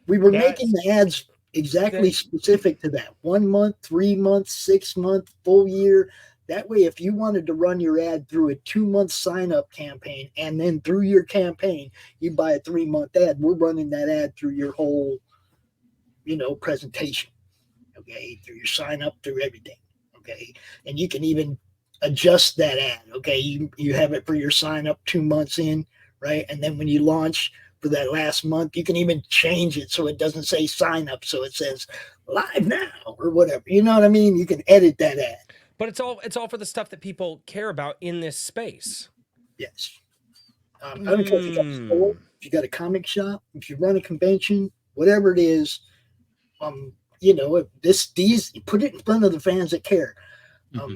We were making the ads exactly specific to that. 1 month, 3 months, 6 month, full year. That way, if you wanted to run your ad through a 2-month sign-up campaign, and then through your campaign, you buy a 3-month ad, we're running that ad through your whole, presentation. Okay, through your sign-up, through everything. Okay, and you can even adjust that ad. Okay, you have it for your sign-up 2 months in, right? And then when you launch for that last month, you can even change it so it doesn't say sign-up, so it says live now or whatever. You know what I mean? You can edit that ad. But it's all for the stuff that people care about in this space. Yes. I don't care if you got a store, if you got a comic shop, if you run a convention, whatever it is, these put it in front of the fans that care. Let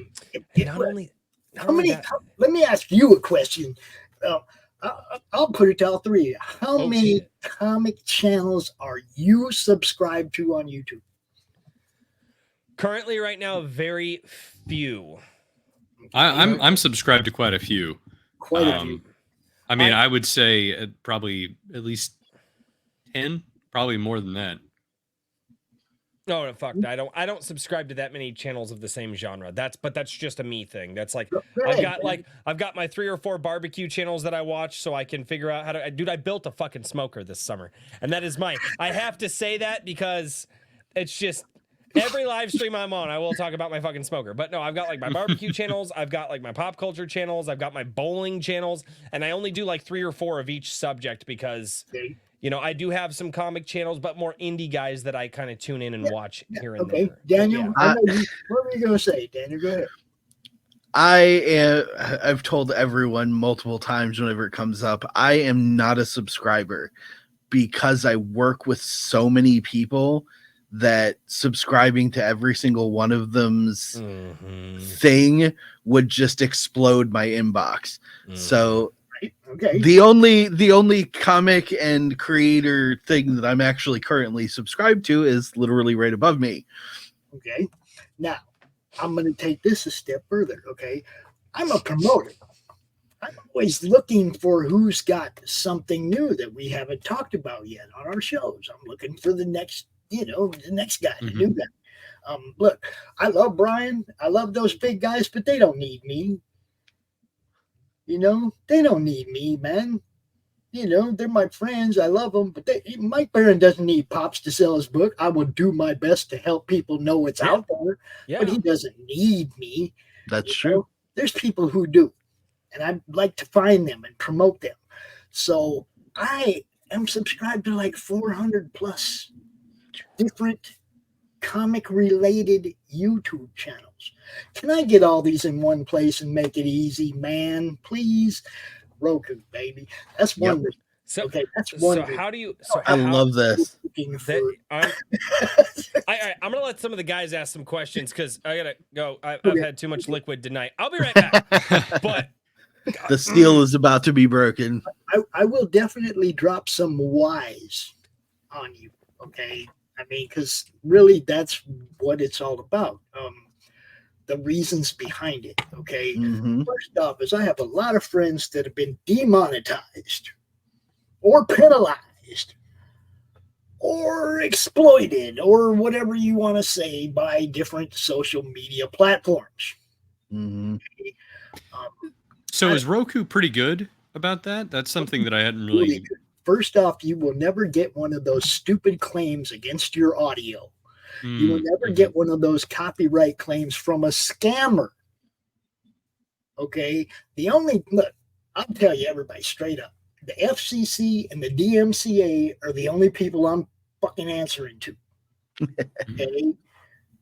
me ask you a question. I'll put it to all three of you. How many comic channels are you subscribed to on YouTube? Currently, right now, very few. I'm subscribed to quite a few. Quite a few. I mean, I would say probably at least 10, probably more than that. No, fuck. I don't subscribe to that many channels of the same genre. That's just a me thing. That's like I've got my 3 or 4 barbecue channels that I watch so I can figure out how to. Dude, I built a fucking smoker this summer, and that is mine. I have to say that because it's just. Every live stream I'm on, I will talk about my fucking smoker. But no, I've got like my barbecue channels, I've got like my pop culture channels, I've got my bowling channels, and I only do like 3 or 4 of each subject because, I do have some comic channels, but more indie guys that I kind of tune in and watch here and there. Daniel, what were you going to say, Daniel? Go ahead. I've told everyone multiple times whenever it comes up, I am not a subscriber because I work with so many people that subscribing to every single one of them's thing would just explode my inbox. So the only comic and creator thing that I'm actually currently subscribed to is literally right above me. Okay. Now, I'm going to take this a step further. Okay. I'm a promoter. I'm always looking for who's got something new that we haven't talked about yet on our shows. I'm looking for the next the next guy, the new guy. Look, I love Brian. I love those big guys, but they don't need me. You know, they don't need me, man. You know, they're my friends. I love them, but Mike Barron doesn't need Pops to sell his book. I will do my best to help people know it's out there, but he doesn't need me. That's true. There's people who do, and I'd like to find them and promote them. So I am subscribed to like 400 plus different comic related YouTube channels. Can I get all these in one place and make it easy, man? Please. Roku, baby. That's one. Yep. So, okay, that's one. So how do you? So I love this. I'm gonna let some of the guys ask some questions because I gotta go. I've had too much liquid tonight. I'll be right back. But the steel is about to be broken. I will definitely drop some whys on you. Okay, I mean, because really, that's what it's all about. The reasons behind it. Okay. Mm-hmm. First off, is I have a lot of friends that have been demonetized or penalized or exploited or whatever you want to say by different social media platforms. Mm-hmm. So is Roku pretty good about that? That's something that I hadn't really. First off, you will never get one of those stupid claims against your audio. You will never get one of those copyright claims from a scammer. Okay? Look, I'll tell you everybody straight up. The FCC and the DMCA are the only people I'm fucking answering to. Okay?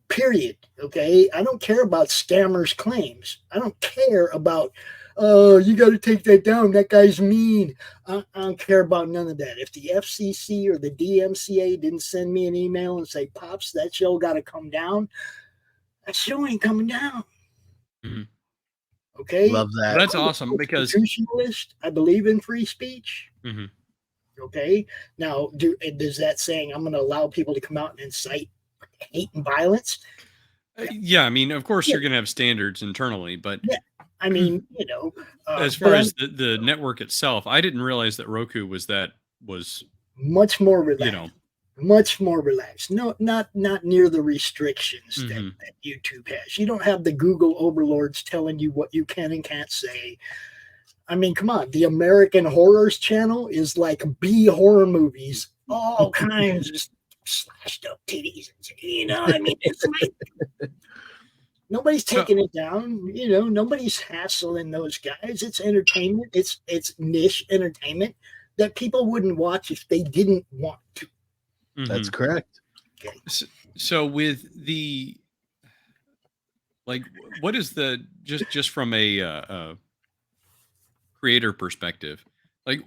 Period. Okay? I don't care about scammers' claims. I don't care about, oh, you got to take that down. That guy's mean. I don't care about none of that. If the FCC or the DMCA didn't send me an email and say, Pops, that show got to come down, that show ain't coming down. Mm-hmm. Okay? Love that. Well, that's awesome because I believe in free speech. Mm-hmm. Okay? Now, does that saying I'm going to allow people to come out and incite hate and violence? Yeah, I mean, of course you're going to have standards internally, but I mean, you know, as far as the network itself, I didn't realize that Roku was much more relaxed. You know, much more relaxed. No, not near the restrictions that YouTube has. You don't have the Google overlords telling you what you can and can't say. I mean, come on, the American Horrors channel is like B horror movies, all kinds of slashed up titties. You know, I mean, it's like. Nobody's taking it down, you know. Nobody's hassling those guys. It's entertainment. It's niche entertainment that people wouldn't watch if they didn't want to. Mm-hmm. That's correct. Okay. So with the what is the just from a creator perspective, like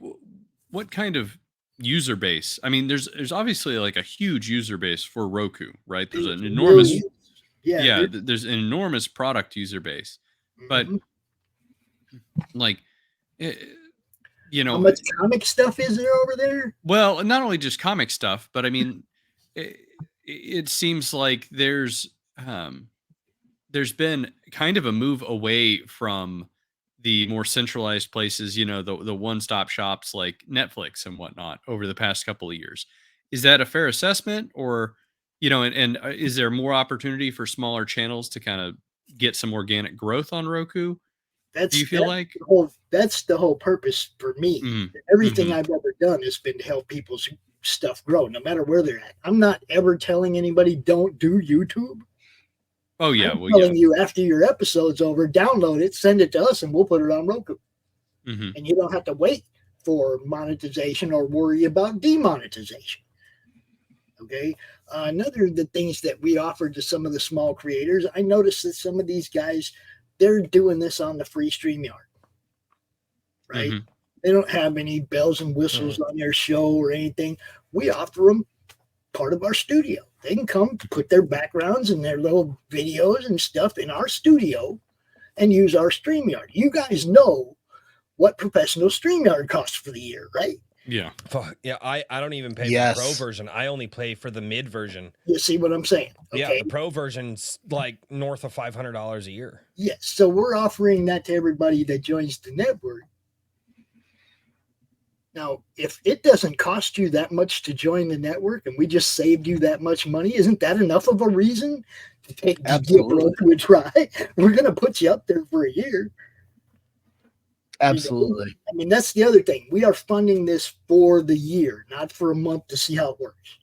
what kind of user base? I mean, there's obviously like a huge user base for Roku, right? There's an enormous. Yeah, there's an enormous product user base, but like, you know, how much comic stuff is there over there? Well, not only just comic stuff, but I mean, it seems like there's been kind of a move away from the more centralized places, you know, the one-stop shops like Netflix and whatnot over the past couple of years. Is that a fair assessment, or? You know, and is there more opportunity for smaller channels to kind of get some organic growth on Roku? Do you feel like that's the whole purpose for me? Mm-hmm. Everything I've ever done has been to help people's stuff grow, no matter where they're at. I'm not ever telling anybody don't do YouTube. Oh yeah, I'm telling you after your episode's over, download it, send it to us, and we'll put it on Roku. Mm-hmm. And you don't have to wait for monetization or worry about demonetization. Okay. Another of the things that we offered to some of the small creators, I noticed that some of these guys, they're doing this on the free StreamYard, right? Mm-hmm. They don't have any bells and whistles on their show or anything. We offer them part of our studio. They can come put their backgrounds and their little videos and stuff in our studio and use our StreamYard. You guys know what professional StreamYard costs for the year, right? Yeah. Yeah, I don't even pay for the pro version. I only pay for the mid version. You see what I'm saying? Okay. Yeah, the pro version's like north of $500 a year. Yes. So we're offering that to everybody that joins the network. Now, if it doesn't cost you that much to join the network and we just saved you that much money, isn't that enough of a reason to give Roku a try? We're going to put you up there for a year. Absolutely. I mean, that's the other thing. We are funding this for the year, not for a month to see how it works.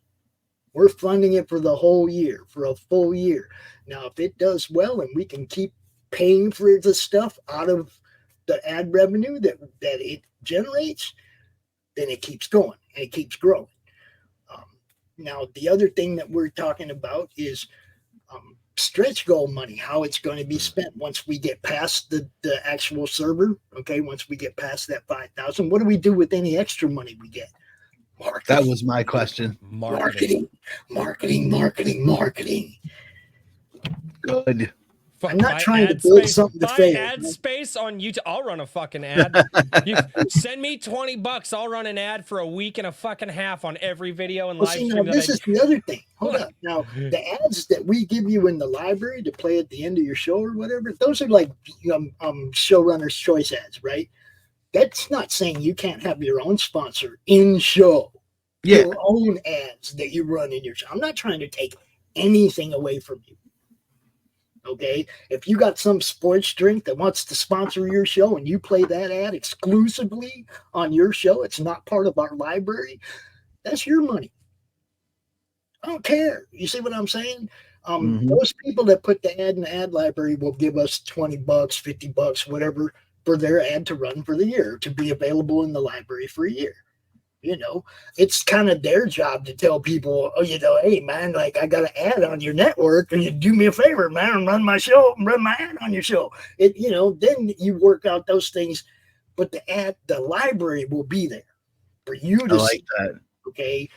We're funding it for the whole year, for a full year. Now, if it does well and we can keep paying for the stuff out of the ad revenue that it generates, then it keeps going and it keeps growing. Now, the other thing that we're talking about is stretch goal money, how it's going to be spent once we get past the actual server. Okay, once we get past that 5,000, what do we do with any extra money we get? Marketing. That was my question. Marketing. Good. I'm not trying to build something to fail. Ad space on YouTube. I'll run a fucking ad. You send me $20. I'll run an ad for a week and a fucking half on every video and live stream. Now, this is the other thing. Hold up. Now, the ads that we give you in the library to play at the end of your show or whatever, those are like showrunner's choice ads, right? That's not saying you can't have your own sponsor in show. Yeah. Your own ads that you run in your show. I'm not trying to take anything away from you. Okay, if you got some sports drink that wants to sponsor your show and you play that ad exclusively on your show, it's not part of our library, that's your money. I don't care. You see what I'm saying? Those people that put the ad in the ad library will give us $20, $50, whatever, for their ad to run for the year, to be available in the library for a year. You know, it's kind of their job to tell people, oh, hey, man, like I got an ad on your network and you do me a favor, man, and run my show, run my ad on your show. Then you work out those things, but the library will be there for you to see. That. Okay.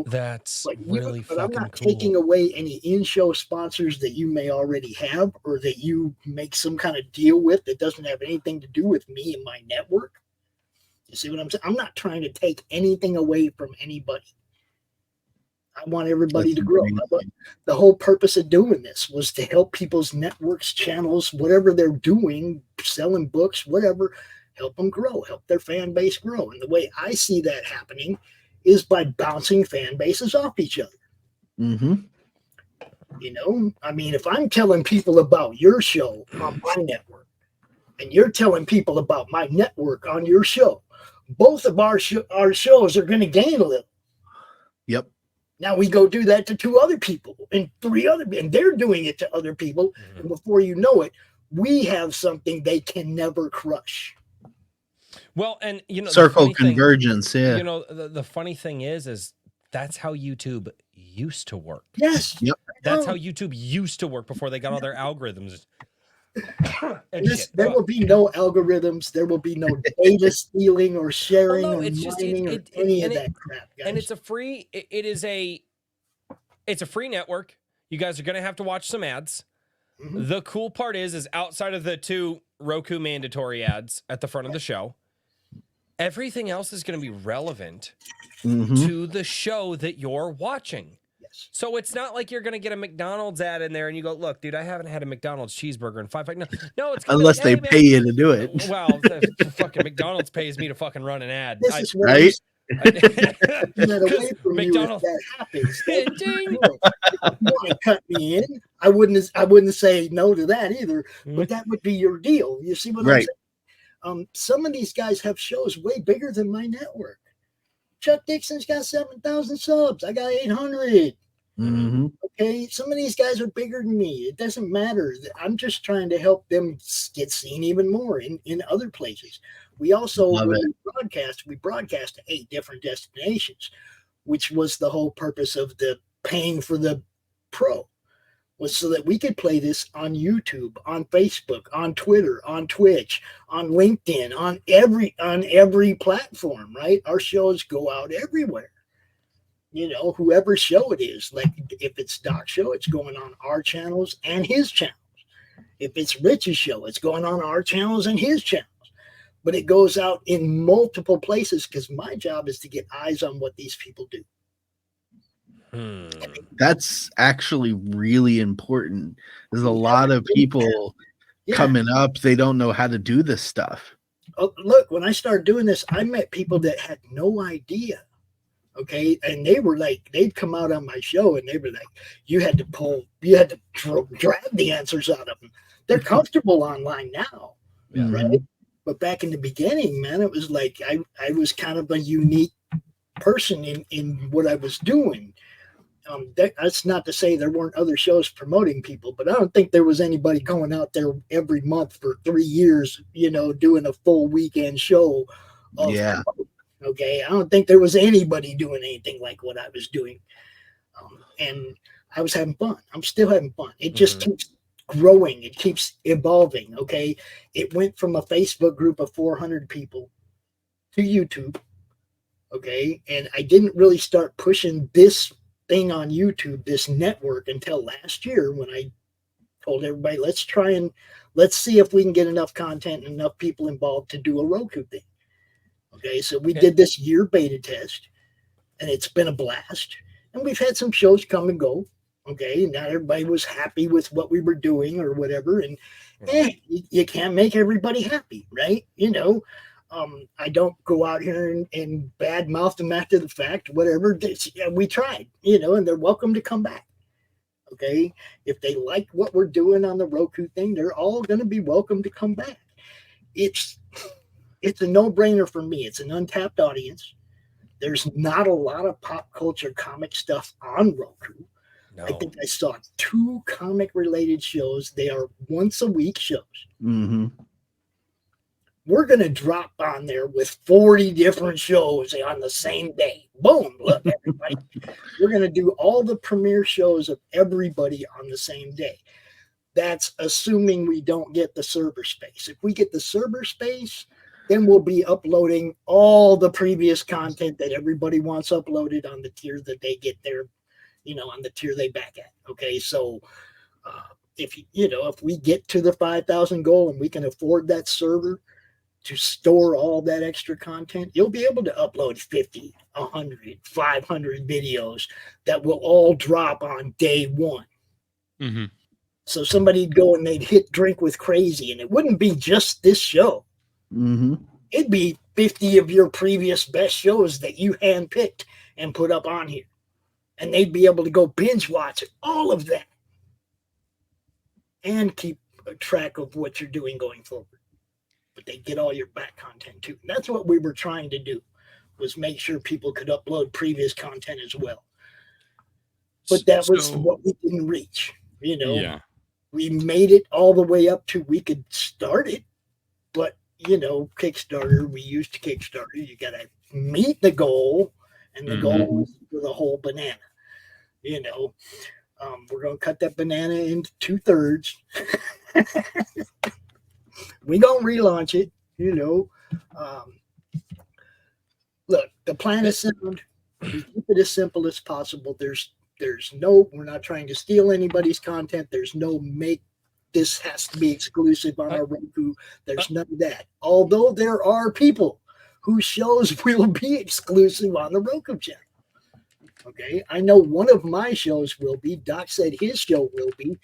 That's really fucking I'm not cool. taking away any in-show sponsors that you may already have or that you make some kind of deal with that doesn't have anything to do with me and my network. You see what I'm saying? I'm not trying to take anything away from anybody. I want everybody to grow. The whole purpose of doing this was to help people's networks, channels, whatever they're doing, selling books, whatever, help them grow, help their fan base grow. And the way I see that happening is by bouncing fan bases off each other. Mm-hmm. I mean, if I'm telling people about your show on my network and you're telling people about my network on your show, both of our shows are going to gain a little. Yep. Now we go do that to 2 other people and 3 other, and they're doing it to other people. And before you know it, we have something they can never crush. Well, and circle convergence. Yeah. The funny thing is that's how YouTube used to work. Yes. Yep. That's how YouTube used to work before they got all their algorithms. There will be no algorithms. There will be no data stealing or sharing or mining or any of that crap, guys. And it's a free. It's a free network. You guys are going to have to watch some ads. Mm-hmm. The cool part is outside of the 2 Roku mandatory ads at the front of the show, everything else is going to be relevant to the show that you're watching. So it's not like you're going to get a McDonald's ad in there and you go, look, dude, I haven't had a McDonald's cheeseburger in 5 years. No, it's unless they pay you to do it. Well, fucking McDonald's pays me to fucking run an ad. This is right? McDonald's that happens. You want to cut me in? I wouldn't say no to that either, but that would be your deal. You see what I'm saying? Some of these guys have shows way bigger than my network. Chuck Dixon's got 7,000 subs. I got 800. Mm-hmm. Okay, some of these guys are bigger than me. It doesn't matter. I'm just trying to help them get seen even more in other places. We also broadcast to 8 different destinations, which was the whole purpose of the paying for the pro, was so that we could play this on YouTube, on Facebook, on Twitter, on Twitch, on LinkedIn, on every platform, right? Our shows go out everywhere. Whoever show it is, like if it's Doc's show, it's going on our channels and his channels. If it's Rich's show, it's going on our channels and his channels. But it goes out in multiple places because my job is to get eyes on what these people do. That's actually really important. There's a lot of people coming up. They don't know how to do this stuff. Oh, look, when I started doing this, I met people that had no idea. Okay. And they were like, they'd come out on my show and they were like, you had to drag the answers out of them. They're comfortable online now. Yeah. Right. But back in the beginning, man, it was like I was kind of a unique person in what I was doing. That's not to say there weren't other shows promoting people, but I don't think there was anybody going out there every month for 3 years, doing a full weekend show. Yeah. Okay. I don't think there was anybody doing anything like what I was doing. And I was having fun. I'm still having fun. It just keeps growing. It keeps evolving. Okay. It went from a Facebook group of 400 people to YouTube. Okay. And I didn't really start pushing this thing on YouTube, this network, until last year when I told everybody, let's see if we can get enough content and enough people involved to do a Roku thing. Okay. So we did this year beta test and it's been a blast. And we've had some shows come and go. Okay. Not everybody was happy with what we were doing or whatever. And you can't make everybody happy, right? I don't go out here and badmouth them after the fact, whatever. We tried, and they're welcome to come back. Okay. If they like what we're doing on the Roku thing, they're all going to be welcome to come back. It's a no-brainer for me. It's an untapped audience. There's not a lot of pop culture comic stuff on Roku. No. I think I saw 2 comic-related shows. They are once-a-week shows. Mm-hmm. We're going to drop on there with 40 different shows on the same day. Boom. Look, everybody. We're going to do all the premiere shows of everybody on the same day. That's assuming we don't get the server space. If we get the server space, then we'll be uploading all the previous content that everybody wants uploaded on the tier that they get there, on the tier they back at. Okay. So if we get to the 5,000 goal and we can afford that server to store all that extra content, you'll be able to upload 50, 100, 500 videos that will all drop on day one. Mm-hmm. So somebody'd go and they'd hit Drink with Crazy, and it wouldn't be just this show. Mm-hmm. It'd be 50 of your previous best shows that you handpicked and put up on here. And they'd be able to go binge watch all of that and keep track of what you're doing going forward. But they get all your back content too. And that's what we were trying to do, was make sure people could upload previous content as well. But that was what we didn't reach. Yeah. We made it all the way up to we could start it, but Kickstarter, we used Kickstarter. You got to meet the goal, and the goal is for the whole banana. We're going to cut that banana into 2/3. We gonna relaunch it, Look, the plan is sound. We keep it as simple as possible. We're not trying to steal anybody's content. There's no this has to be exclusive on our Roku. There's none of that. Although there are people whose shows will be exclusive on the Roku channel. Okay, I know one of my shows will be. Doc said his show will be.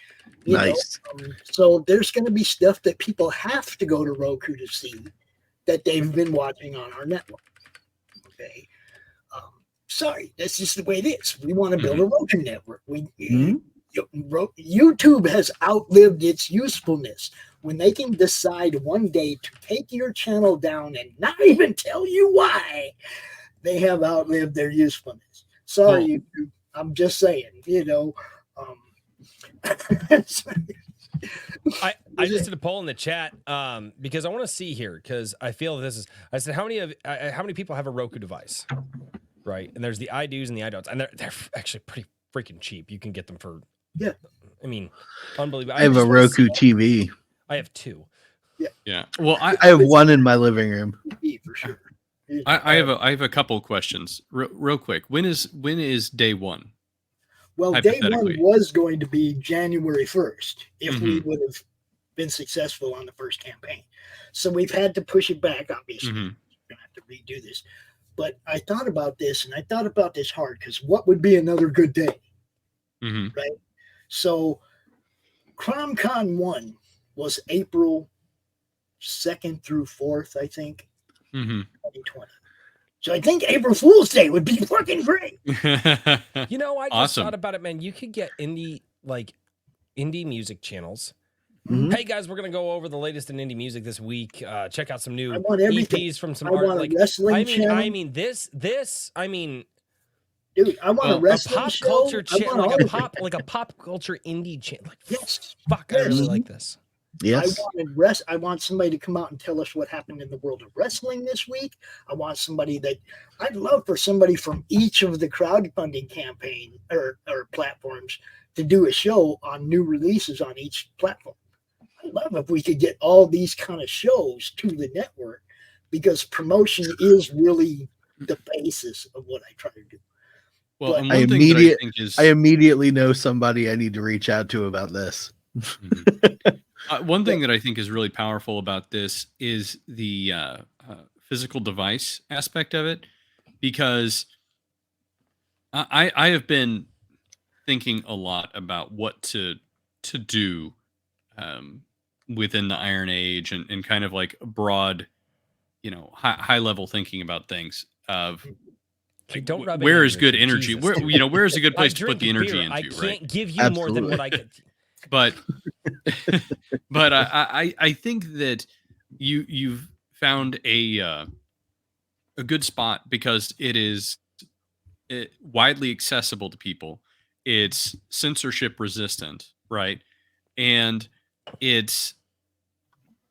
Nice. So there's going to be stuff that people have to go to Roku to see that they've been watching on our network. Okay. Sorry, that's just the way it is. We want to build a Roku network. YouTube has outlived its usefulness. When they can decide one day to take your channel down and not even tell you why, they have outlived their usefulness. Sorry, YouTube. I'm just saying, I just did a poll in the chat because I want to see here, because I feel this is. I said, how many people have a Roku device, right? And there's the I do's and the I don'ts, and they're actually pretty freaking cheap. You can get them for unbelievable. I have a Roku TV. I have 2. Yeah. Well, I have one in my living room. For sure. I have a couple questions real quick. When is day one? Well, day one was going to be January 1st if we would have been successful on the first campaign. So we've had to push it back, obviously. We're going to have to redo this. But I thought about this, and I thought about this hard, because what would be another good day? Right? So CromCon 1 was April 2nd through 4th, I think, 2020. So I think April Fool's Day would be fucking great. I just thought about it, man. You could get indie music channels Mhm. Hey guys, we're gonna go over the latest in indie music this week. Check out some new I want everything. EPs from some I art. want a Like, wrestling channel. I mean, dude, I want a Well, a wrestling pop show. culture I want like all a of pop it. like a pop culture indie channel. Like, Yes. fuck, I really Yes. like this. Yes. I want somebody to come out and tell us what happened in the world of wrestling this week. I want somebody that I'd love for somebody from each of the crowdfunding campaign or platforms to do a show on new releases on each platform. I love if we could get all these kind of shows to the network because promotion is really the basis of what I try to do. Well, But and one thing that I think is I immediately know somebody I need to reach out to about this. Mhm. One thing that I think is really powerful about this is the physical device aspect of it, because I have been thinking a lot about what to do um, within the Iron Age, and kind of like broad, high level thinking about things of Okay, like don't rub it where in, is good Richard. energy, Jesus, where dude. where is a good I place to put drink the energy beer. I into, right? can't give you more than Absolutely. what I could. But but I think that you've found a good spot because it is widely accessible to people. It's censorship resistant, right? And it's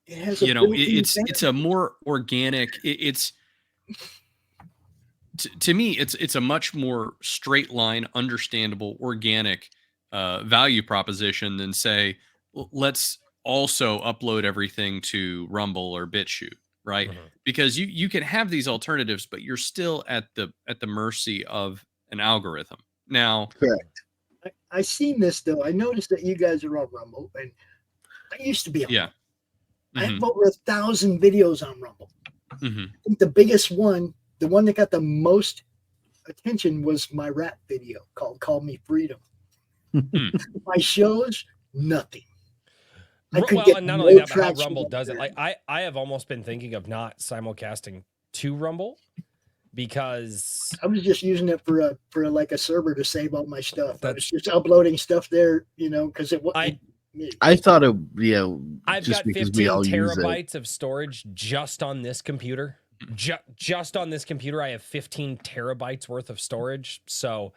it has a built-in it's a more organic. It's to me, it's a much more straight line, understandable, organic value proposition than say, let's also upload everything to Rumble or BitChute, right? Mhm. Because you can have these alternatives, but you're still at the mercy of an algorithm. Now, Correct. I seen this though. I noticed that you guys are on Rumble, and I used to be on yeah, Rumble. I hmm have over 1,000 videos on Rumble. hmm I think the biggest one, the one that got the most attention, was my rap video called "Call Me Freedom." My shows, nothing. I could Well, get and not only no that, but how traction. Rumble does it. Like, I have almost been thinking of not simulcasting to Rumble because I was just using it for like a server to save all my stuff. I was That's- just uploading stuff there, because it was. I thought it, I've just got because we 15 all use it. terabytes of storage just on this computer. Just on this computer, I have 15 terabytes worth of storage. So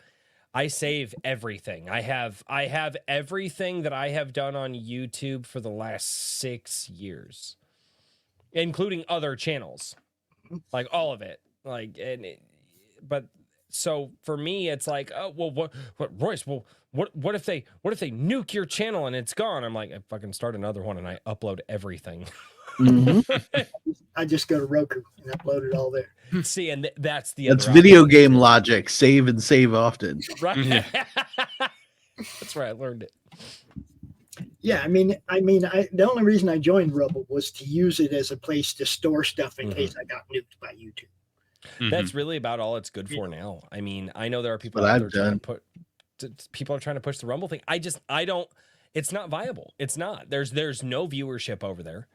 I save everything. I have everything that I have done on YouTube for the last 6 years, including other channels, like all of it. But so for me, it's like, oh well, what Royce? Well, what if they nuke your channel and it's gone? I'm like, I fucking start another one and I upload everything. Mhm. I just go to Roku and upload it all there. See, and that's the That's other video option, game too. logic. Save and save often. Right? Yeah. That's where I learned it. Yeah, the only reason I joined Rumble was to use it as a place to store stuff in case I got nuked by YouTube. That's really about all it's good for now. I mean, I know there are people What out I've there done. people are trying to push the Rumble thing. I don't. It's not viable. It's not. There's no viewership over there.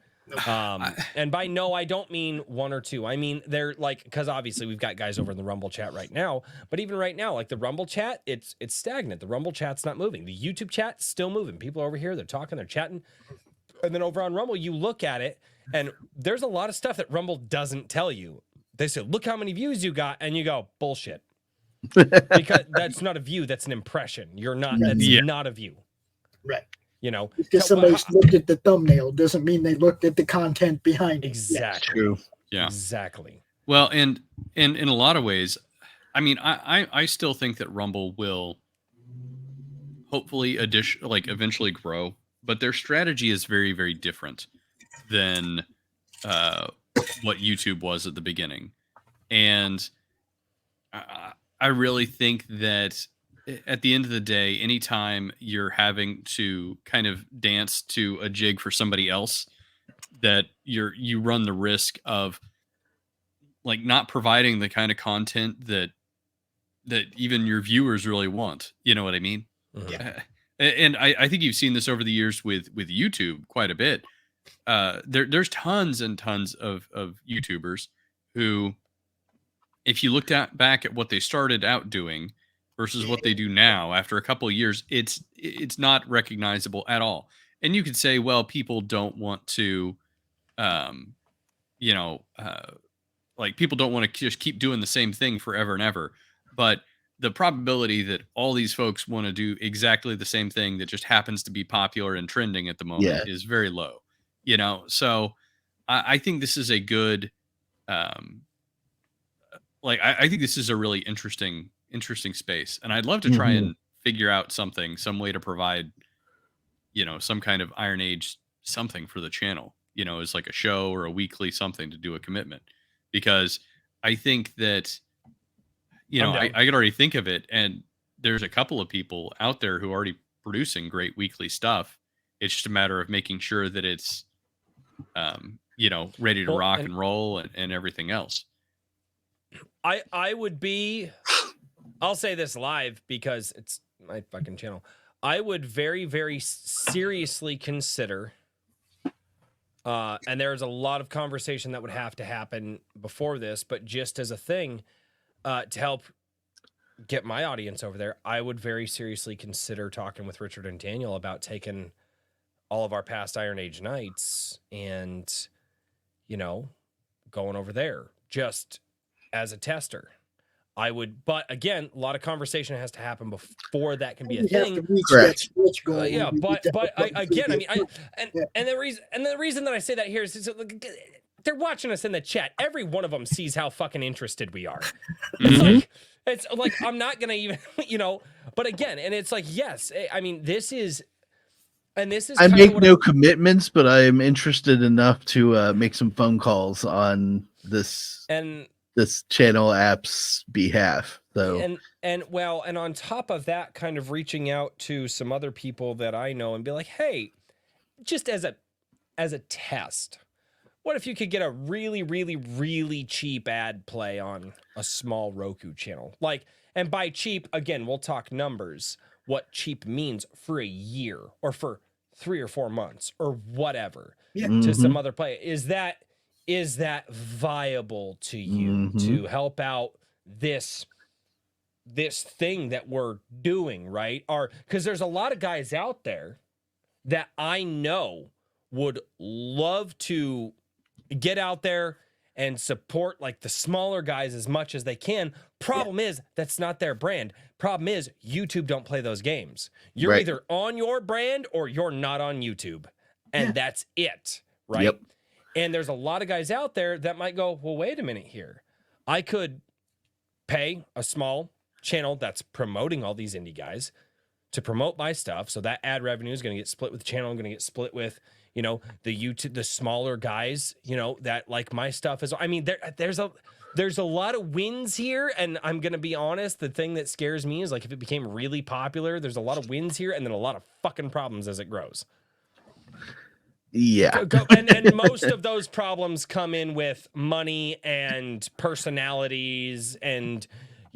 And by no, I don't mean one or two. I mean, they're like, because obviously we've got guys over in the Rumble chat right now, but even right now, like the Rumble chat, it's stagnant. The Rumble chat's not moving. The YouTube chat's still moving. People are over here, they're talking, they're chatting. And then over on Rumble, you look at it, and there's a lot of stuff that Rumble doesn't tell you. They say, look how many views you got, and you go, bullshit. Because that's not a view, that's an impression. That's not a view. Right. So, Because somebody looked at the thumbnail doesn't mean they looked at the content behind it. Exactly. True. Yeah. Exactly. Well, and in a lot of ways, I mean, I still think that Rumble will hopefully eventually grow, but their strategy is very, very different than what YouTube was at the beginning. And I really think that at the end of the day, anytime you're having to kind of dance to a jig for somebody else, that you run the risk of like not providing the kind of content that even your viewers really want. You know what I mean? Yeah. And I think you've seen this over the years with YouTube quite a bit. There's tons and tons of YouTubers who, if you looked back at what they started out doing versus what they do now, after a couple of years, it's not recognizable at all. And you could say, well, people don't want to, um, you know, like people don't want to just keep doing the same thing forever and ever. But the probability that all these folks want to do exactly the same thing that just happens to be popular and trending at the moment Yeah. is very low. So I think this is a good, um, I think this is a really interesting space, and I'd love to try Mhm. and figure out some way to provide, some kind of Iron Age something for the channel, as like a show or a weekly something to do a commitment, because I think that, I'm I down. could already think of it, and there's a couple of people out there who are already producing great weekly stuff. It's just a matter of making sure that it's, ready to Well, rock and and roll and everything else. I would be. I'll say this live because it's my fucking channel. I would very, very seriously consider, and there's a lot of conversation that would have to happen before this, but just as a thing, to help get my audience over there, I would very seriously consider talking with Richard and Daniel about taking all of our past Iron Age nights and, going over there just as a tester. I would, but again, a lot of conversation has to happen before that can be a You have to thing. reach that Correct. switch goal. Yeah, when you but get but that again, I mean, Yeah. and the reason that I say that here is they're watching us in the chat. Every one of them sees how fucking interested we are. It's like I'm not gonna even, But again, and it's like, yes, I mean, this is I kinda make what no commitments, but I am interested enough to make some phone calls on this and channel app's behalf. So and on top of that, kind of reaching out to some other people that I know and be like, hey, just as a test, what if you could get a really, really, really cheap ad play on a small Roku channel? Like, and by cheap, again, we'll talk numbers, what cheap means for a year or for 3 or 4 months or whatever Yeah. to some other play. Is that viable to you to help out this thing that we're doing, right? Or because there's a lot of guys out there that I know would love to get out there and support like the smaller guys as much as they can. Problem is that's not their brand. Problem is YouTube don't play those games. You're Right. either on your brand or you're not on YouTube. And that's it, right? Yep. And there's a lot of guys out there that might go, well, wait a minute here. I could pay a small channel that's promoting all these indie guys to promote my stuff. So that ad revenue is going to get split with the channel. I'm going to get split with, the YouTube, the smaller guys, that like my stuff is. I mean, there's a lot of wins here. And I'm going to be honest. The thing that scares me is like, if it became really popular, there's a lot of wins here and then a lot of fucking problems as it grows. Yeah. And most of those problems come in with money and personalities and,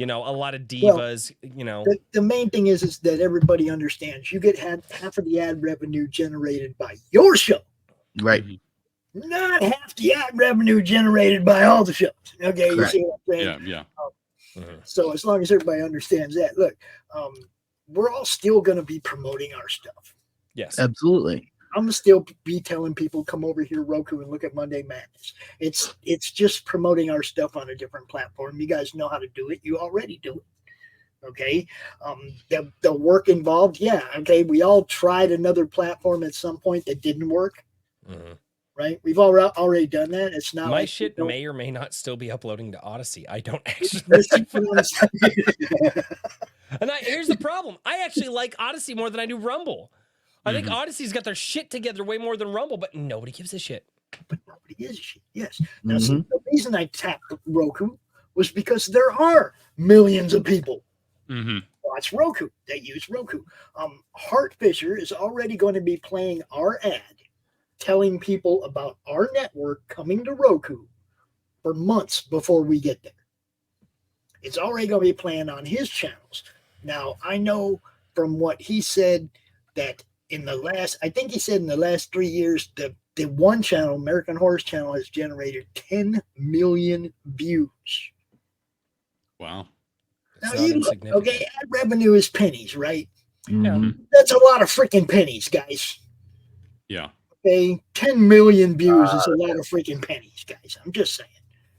a lot of divas, The main thing is that everybody understands you get half of the ad revenue generated by your show. Right. Not half the ad revenue generated by all the shows. Okay, Correct. you see what I'm saying? Yeah. So as long as everybody understands that, look, we're all still going to be promoting our stuff. Yes. Absolutely. I'm gonna still be telling people come over here, Roku, and look at Monday Madness. It's just promoting our stuff on a different platform. You guys know how to do it. You already do it. Okay. The work involved, yeah. Okay. We all tried another platform at some point that didn't work. Right? We've already done that. It's not my like shit may or may not still be uploading to Odyssey. I don't actually. And here's the problem. I actually like Odyssey more than I do Rumble. I think Odyssey's got their shit together way more than Rumble, but nobody gives a shit. But nobody gives a shit. Yes. Now, see, the reason I tapped Roku was because there are millions of people watch Roku that use Roku. Heart Fisher is already going to be playing our ad, telling people about our network coming to Roku for months before we get there. It's already going to be playing on his channels. Now, I know from what he said that in the last 3 years, the one channel, American Horror Channel, has generated 10 million views. Wow. Now, okay, ad revenue is pennies, right? Yeah. That's a lot of freaking pennies, guys. Yeah. Okay, 10 million views is a lot of freaking pennies, guys. I'm just saying.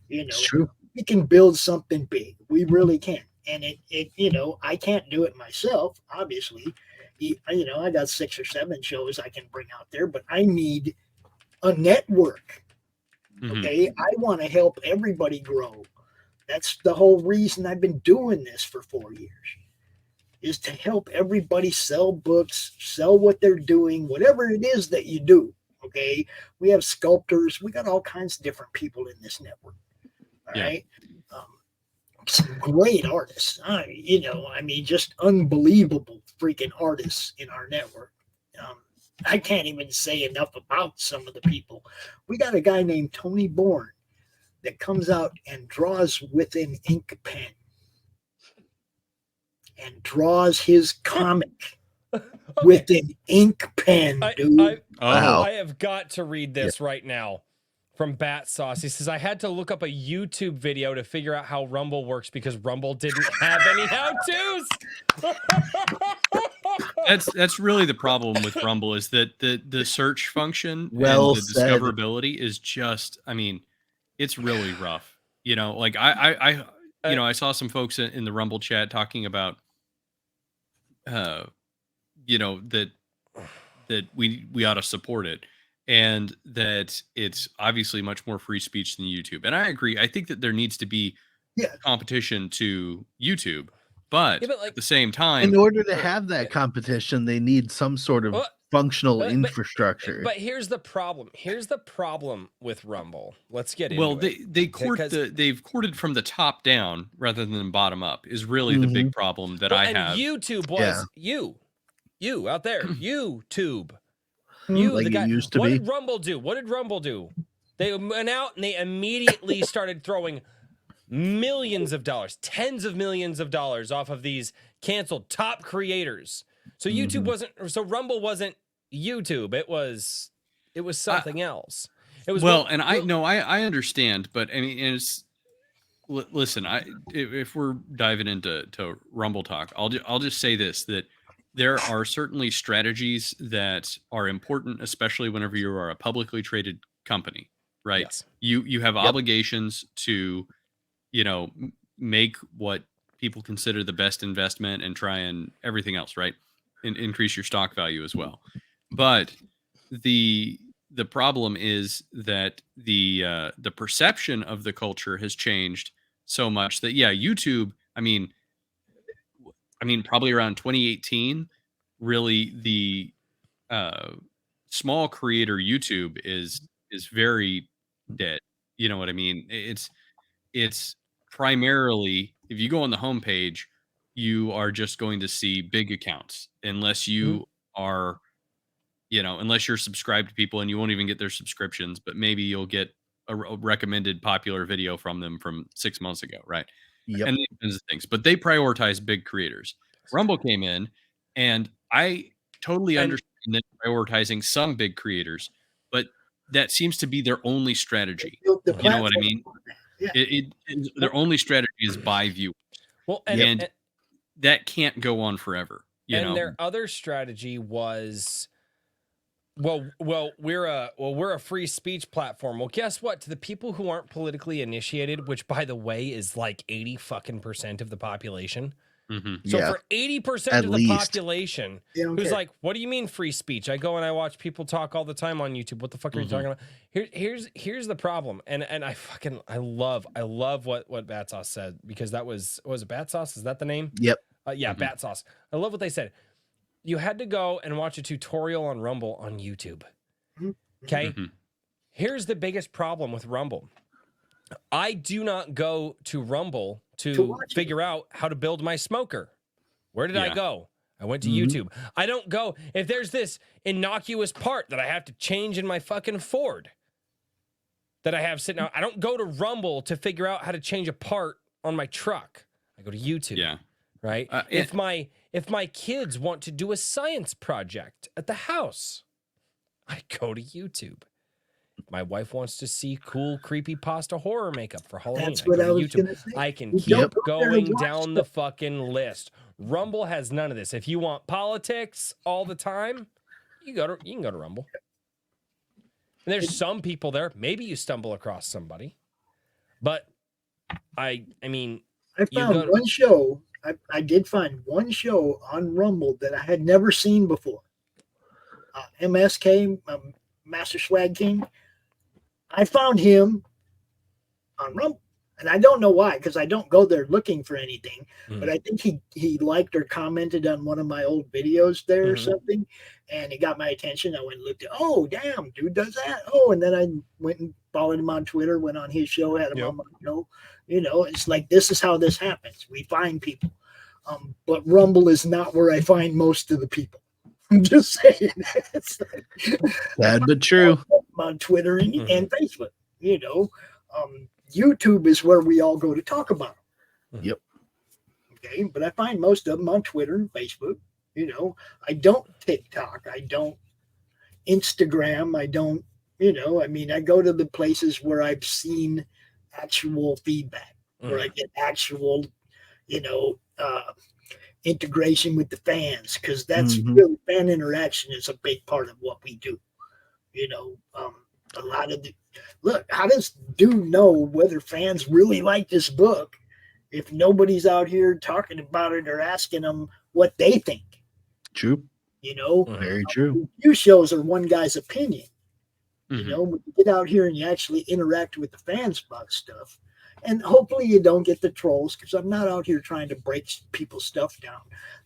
You It's know, true. we can build something big. We really can. And I can't do it myself, obviously. I got 6 or 7 shows I can bring out there, but I need a network. Mhm. Okay. I want to help everybody grow. That's the whole reason I've been doing this for 4 years, is to help everybody sell books, sell what they're doing, whatever it is that you do. Okay. We have sculptors. We got all kinds of different people in this network. All Yeah. right. Um, some great artists. Just unbelievable freaking artists in our network. I can't even say enough about some of the people. We got a guy named Tony Bourne that comes out and draws with an ink pen and draws his comic with an ink pen, dude. Oh. I have got to read this right now from Bat Sauce. He says, I had to look up a YouTube video to figure out how Rumble works because Rumble didn't have any how-tos. That's really the problem with Rumble, is that the search function Well and the said. discoverability is just, I mean, it's really rough. Like I saw some folks in the Rumble chat talking about that we ought to support it, and that it's obviously much more free speech than YouTube. And I agree. I think that there needs to be Yeah. competition to YouTube, but, Yeah, but, like, at the same time, In order to have that competition, they need some sort of Well, functional but- infrastructure. But here's the problem. Here's the problem with Rumble. Let's get into well, it. they've courted from the top down rather than bottom up is really the big problem that I and have. YouTube was you out there, YouTube. Like the it guy. used to What be. did Rumble do? What did Rumble do? They went out and they immediately started throwing millions of dollars, tens of millions of dollars off of these canceled top creators. So YouTube wasn't. So Rumble wasn't YouTube. It was something else. It was I understand, but I mean, listen, if we're diving into Rumble talk, I'll just say this, that there are certainly strategies that are important, especially whenever you are a publicly traded company, right? Yes. You have obligations to, make what people consider the best investment and try and everything else, right? And increase your stock value as well. But the problem is that the perception of the culture has changed so much that YouTube, I mean probably around 2018, really the small creator YouTube is very dead. You know what I mean? It's primarily, if you go on the homepage, you are just going to see big accounts, unless you are, unless you're subscribed to people, and you won't even get their subscriptions, but maybe you'll get a recommended popular video from them from 6 months ago, right? Yep. And these kinds of things. But they prioritize big creators. Rumble came in, and I totally understand them prioritizing some big creators, but that seems to be their only strategy. Built the You know what I platform mean? on that. Yeah. Their only strategy is buy viewers. Well, and that can't go on forever. Their other strategy was, we're a free speech platform. Well, guess what? To the people who aren't politically initiated, which by the way is like 80% of the population. So for 80% of the population who's like, what do you mean free speech? I go and I watch people talk all the time on YouTube. What the fuck are you talking about? Here's the problem. And I love what Bat Sauce said, because was it Bat Sauce? Is that the name? Yep. Bat Sauce. I love what they said. You had to go and watch a tutorial on Rumble on YouTube. Okay. Here's the biggest problem with Rumble. I do not go to Rumble to figure out how to build my smoker. Where did I go? I went to YouTube. I don't go, if there's this innocuous part that I have to change in my fucking Ford that I have sitting out, I don't go to Rumble to figure out how to change a part on my truck. I go to YouTube. Yeah. Right? If my kids want to do a science project at the house, I go to YouTube. My wife wants to see cool creepypasta horror makeup for Halloween. That's what I was gonna say. I can keep going down the fucking list. Rumble has none of this. If you want politics all the time, you can go to Rumble. And there's some people there. Maybe you stumble across somebody, but I mean, I found one show. I did find one show on Rumble that I had never seen before. MSK, Master Swag King. I found him on Rumble. And I don't know why, because I don't go there looking for anything. But I think he liked or commented on one of my old videos there or something. And it got my attention. I went and looked at, oh, damn, dude does that. Oh, and then I went and followed him on Twitter, went on his show, had him on my show. You know, it's like, this is how this happens. We find people. But Rumble is not where I find most of the people. I'm just saying. It's like, Sad but true. On Twitter and Facebook, you know. YouTube is where we all go to talk about them. Yep. Okay, but I find most of them on Twitter and Facebook. You know, I don't TikTok. I don't Instagram. I don't, you know, I mean, I go to the places where I've seen actual feedback, where I get actual, you know, integration with the fans, because that's really, fan interaction is a big part of what we do. You know, a lot of the look, how does dude know whether fans really like this book if nobody's out here talking about it or asking them what they think? True. You know, very true. Review shows are one guy's opinion. You know, when you get out here and you actually interact with the fans about stuff, and hopefully you don't get the trolls, because I'm not out here trying to break people's stuff down.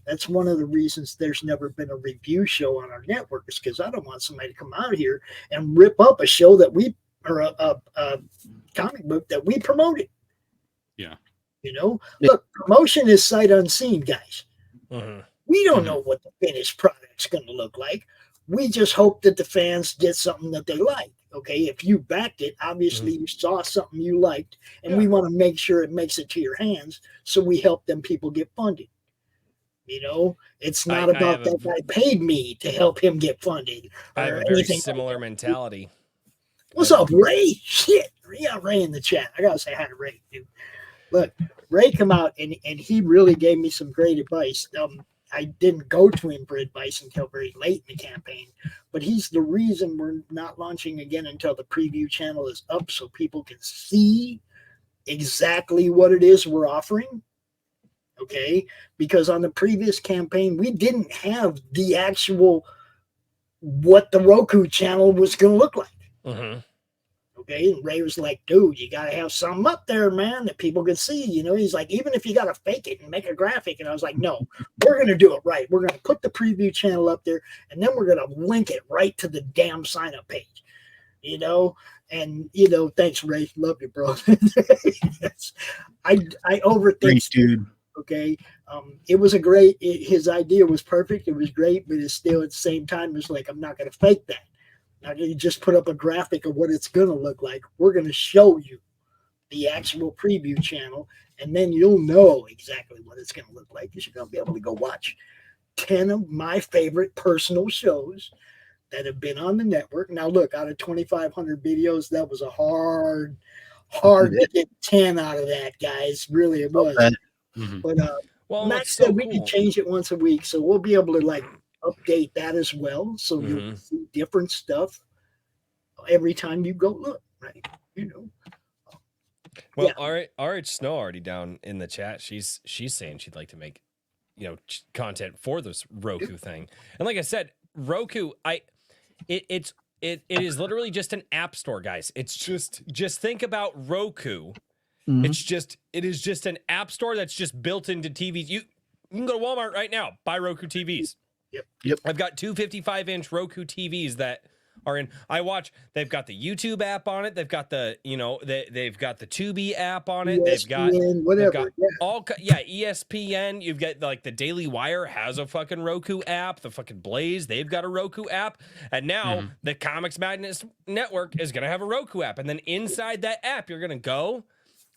That's one of the reasons there's never been a review show on our network, is because I don't want somebody to come out here and rip up a show that we, or a comic book that we promoted. Yeah. You know, look, promotion is sight unseen, guys. We don't know what the finished product's going to look like. We just hope that the fans get something that they like. Okay, if you backed it, obviously you saw something you liked, and we want to make sure it makes it to your hands, so we help them people get funded. You know, it's not about that guy paid me to help him get funded. I have a very similar mentality. What's up, Ray? Shit, we got Ray in the chat. I gotta say hi to Ray, dude. Look, Ray come out and he really gave me some great advice. I didn't go to him for advice until very late in the campaign, but he's the reason we're not launching again until the preview channel is up, so people can see exactly what it is we're offering. Okay, because on the previous campaign, we didn't have the actual what the Roku channel was going to look like. Okay, and Ray was like, dude, you got to have something up there, man, that people can see. You know, he's like, even if you got to fake it and make a graphic. And I was like, no, we're going to do it right. We're going to put the preview channel up there, and then we're going to link it right to the damn sign up page. You know, and, you know, thanks, Ray. Love you, bro. I overthink. Great dude. Okay. It was his idea was perfect. It was great, but it's still at the same time, it's like, I'm not going to fake that. Not going to just put up a graphic of what it's going to look like. We're going to show you the actual preview channel, and then you'll know exactly what it's going to look like, because you're going to be able to go watch 10 of my favorite personal shows that have been on the network. Now, look, out of 2,500 videos, that was a hard to get 10 out of that, guys. Really, it was. But well, Matt said we can change it once a week, so we'll be able to like update that as well, so you'll see different stuff every time you go look, right? You know. Well, RH Snow already down in the chat. She's saying she'd like to make, you know, content for this Roku thing. And like I said, Roku, it is literally just an app store, guys. It's just think about Roku. It is just an app store that's just built into TVs. You can go to Walmart right now, buy Roku TVs. Yep. I've got two 55-inch Roku TVs that are in. They've got the YouTube app on it. They've got the, you know, they've got the Tubi app on it. ESPN, whatever. ESPN. You've got like the Daily Wire has a fucking Roku app. The fucking Blaze, they've got a Roku app. And now the Comics Madness Network is gonna have a Roku app. And then inside that app, you're gonna go.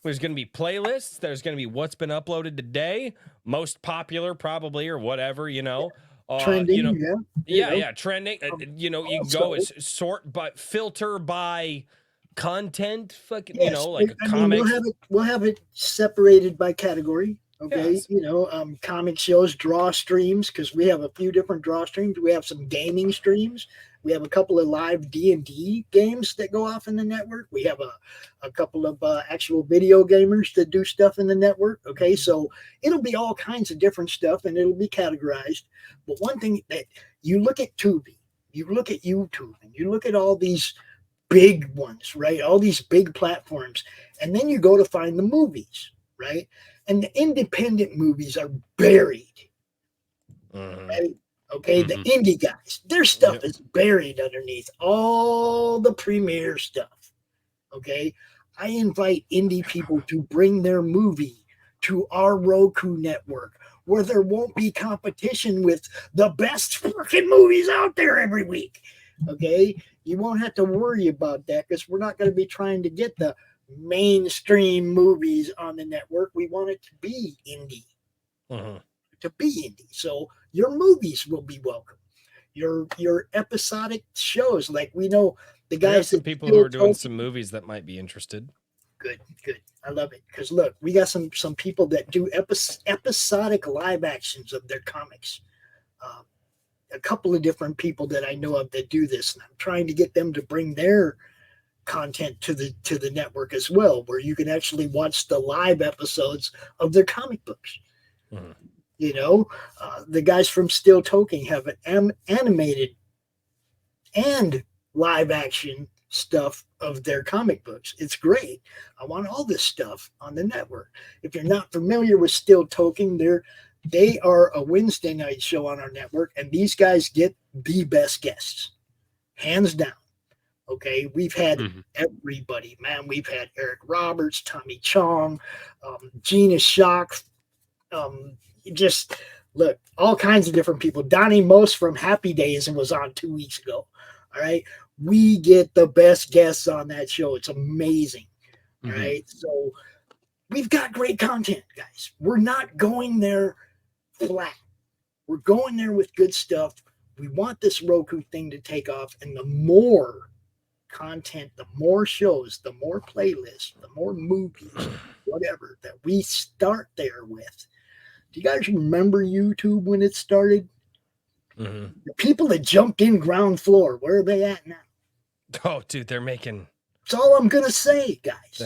There's going to be playlists. There's going to be what's been uploaded today, most popular probably, or whatever, you know. Trending, you know, trending. You know, you can go sort, but filter by content. Fucking, you know, like a comics. We'll have it separated by category. Okay, Yes. comic shows, draw streams, because we have a few different draw streams. We have some gaming streams. We have a couple of live D&D games that go off in the network. We have a couple of actual video gamers that do stuff in the network. Okay, so it'll be all kinds of different stuff, and it'll be categorized. But one thing that you look at Tubi, you look at YouTube, and you look at all these big ones, right? All these big platforms, and then you go to find the movies, right? And the independent movies are buried, right? Okay, the indie guys, their stuff is buried underneath all the premiere stuff. Okay, I invite indie people to bring their movie to our Roku network where there won't be competition with the best freaking movies out there every week. Okay, you won't have to worry about that because we're not going to be trying to get the mainstream movies on the network. We want it to be indie, So your movies will be welcome. Your episodic shows, like we know the We have guys some that people who are doing some movies that might be interested. Good. I love it because look, we got some people that do episodic live actions of their comics. A couple of different people that I know of that do this, and I'm trying to get them to bring their content to the network as well, where you can actually watch the live episodes of their comic books. The guys from Still Talking have an animated and live action stuff of their comic books. It's great. I want all this stuff on the network. If you're not familiar with Still Talking, they are a Wednesday night show on our network, and these guys get the best guests, hands down. Okay, we've had everybody, man. We've had Eric Roberts, Tommy Chong, Gina Shock, just look, all kinds of different people. Donnie Most from Happy Days and was on 2 weeks ago. All right, we get the best guests on that show. It's amazing. All right, so we've got great content, guys. We're not going there flat. We're going there with good stuff. We want this Roku thing to take off, and the more content, the more shows, the more playlists, the more movies, whatever that we start there with. Do you guys remember YouTube when it started? The people that jumped in ground floor, where are they at now? Oh, dude, they're making. That's all I'm gonna say, guys.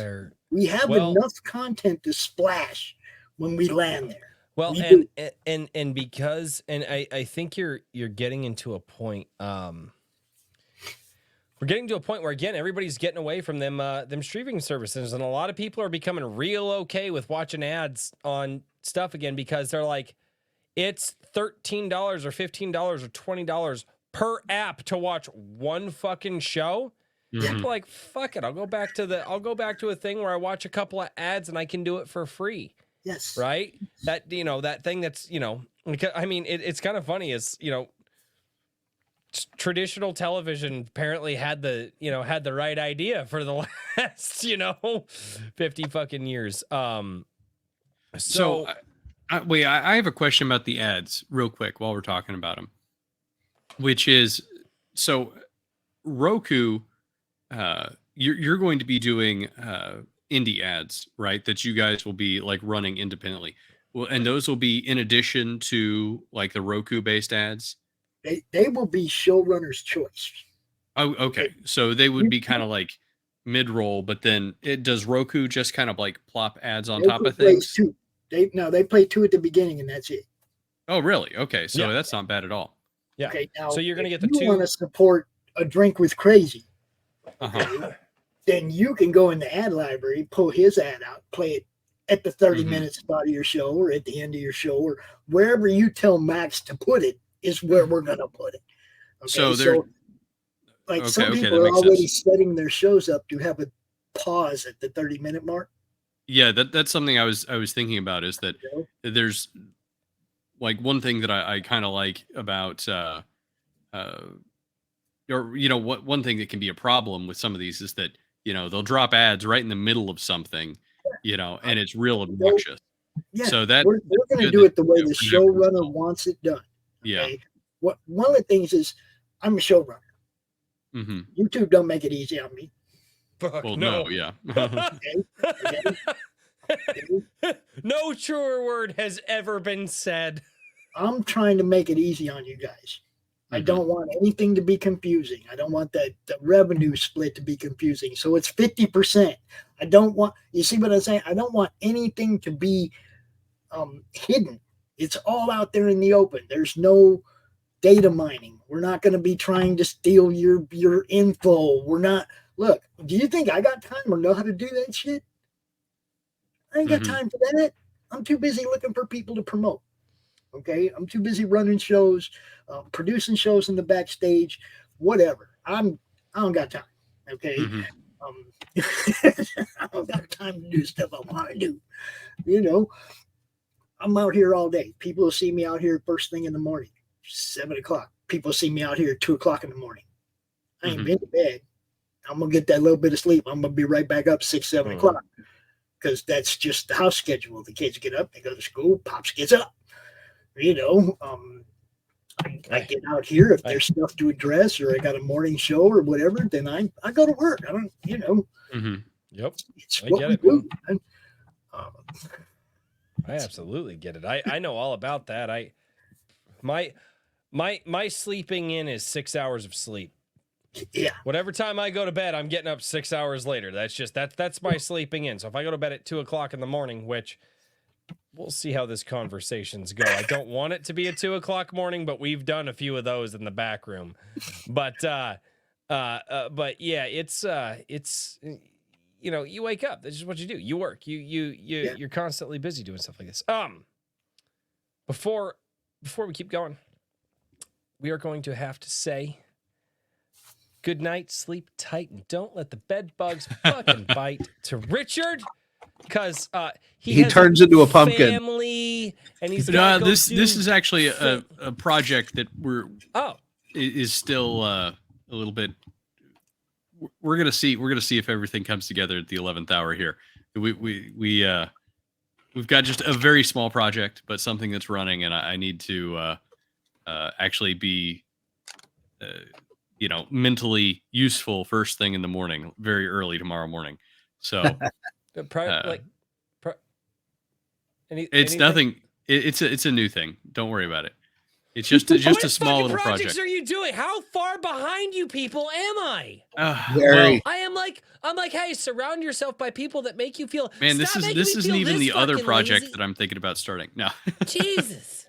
We have enough content to splash when we land there. Well, and because I think you're getting into a point. We're getting to a point where, again, everybody's getting away from them streaming services, and a lot of people are becoming real okay with watching ads on stuff again because they're like, it's $13 or $15 or $20 per app to watch one fucking show. People are like, fuck it, I'll go back to a thing where I watch a couple of ads and I can do it for free. Yes. Right? That that thing that's, I mean, it's kind of funny is, traditional television apparently had the right idea for the last 50 fucking years. So wait, I have a question about the ads real quick while we're talking about them, which is, so Roku, you're going to be doing indie ads, right? That you guys will be like running independently. Well, and those will be in addition to like the Roku based ads. They will be showrunner's choice. Oh, okay. So they would be kind of like mid-roll, but then does Roku just kind of like plop ads on top of things? Two. They play two at the beginning, and that's it. Oh, really? Okay, so that's not bad at all. Yeah. Okay. Now, so you're gonna get the two. two. You want to support A Drink with Crazy? Then you can go in the ad library, pull his ad out, play it at the 30-minute spot of your show, or at the end of your show, or wherever you tell Max to put it. Is where we're gonna put it. Okay? So some people are already setting their shows up to have a pause at the 30-minute mark. Yeah, that's something I was thinking about, is that there's like one thing that I kind of like about one thing that can be a problem with some of these is that they'll drop ads right in the middle of something, and it's real obnoxious. Yeah, so that we're going to do it the way the showrunner wants it done. Yeah. Okay? One of the things is I'm a showrunner. YouTube don't make it easy on me. Fuck well, no. Yeah. Okay? No truer word has ever been said. I'm trying to make it easy on you guys. I don't want anything to be confusing. I don't want the revenue split to be confusing. So it's 50%. I don't want, you see what I'm saying? I don't want anything to be hidden. It's all out there in the open. There's no data mining. We're not going to be trying to steal your info. We're not, look, do you think I got time or know how to do that shit? I ain't got time for that. I'm too busy looking for people to promote. Okay, I'm too busy running shows, producing shows in the backstage, whatever. I don't got time. Okay, I don't got time to do stuff I want to do. You know, I'm out here all day. People will see me out here first thing in the morning, 7 o'clock. People see me out here at 2 o'clock in the morning. I ain't been to bed. I'm gonna get that little bit of sleep. I'm gonna be right back up 6, 7 o'clock because that's just the house schedule. The kids get up, they go to school. Pops gets up. You know, I get out here if there's stuff to address or I got a morning show or whatever, then I go to work. I don't, you know. Yep. It's what we do. I absolutely get it. I know all about that. My sleeping in is 6 hours of sleep. Yeah. Whatever time I go to bed, I'm getting up 6 hours later. That's my sleeping in. So if I go to bed at 2 o'clock in the morning, which we'll see how this conversation's go. I don't want it to be a 2 o'clock morning, but we've done a few of those in the back room. But yeah, it's you know, you wake up. This is what you do. You work. You're constantly busy doing stuff like this. Before we keep going, we are going to have to say good night, sleep tight, and don't let the bed bugs fucking bite to Richard. Because he turns into a pumpkin. Family, and he's this is actually a project that is still a little bit. We're gonna see if everything comes together at the 11th hour here. We've got just a very small project, but something that's running, and I need to actually be mentally useful first thing in the morning, very early tomorrow morning. So. It's nothing. It's a new thing. Don't worry about it. It's just a small little project. What are you doing? How far behind you people am I? Very. I'm like, hey, surround yourself by people that make you feel. Man, this isn't even the other project that I'm thinking about starting. No. Jesus.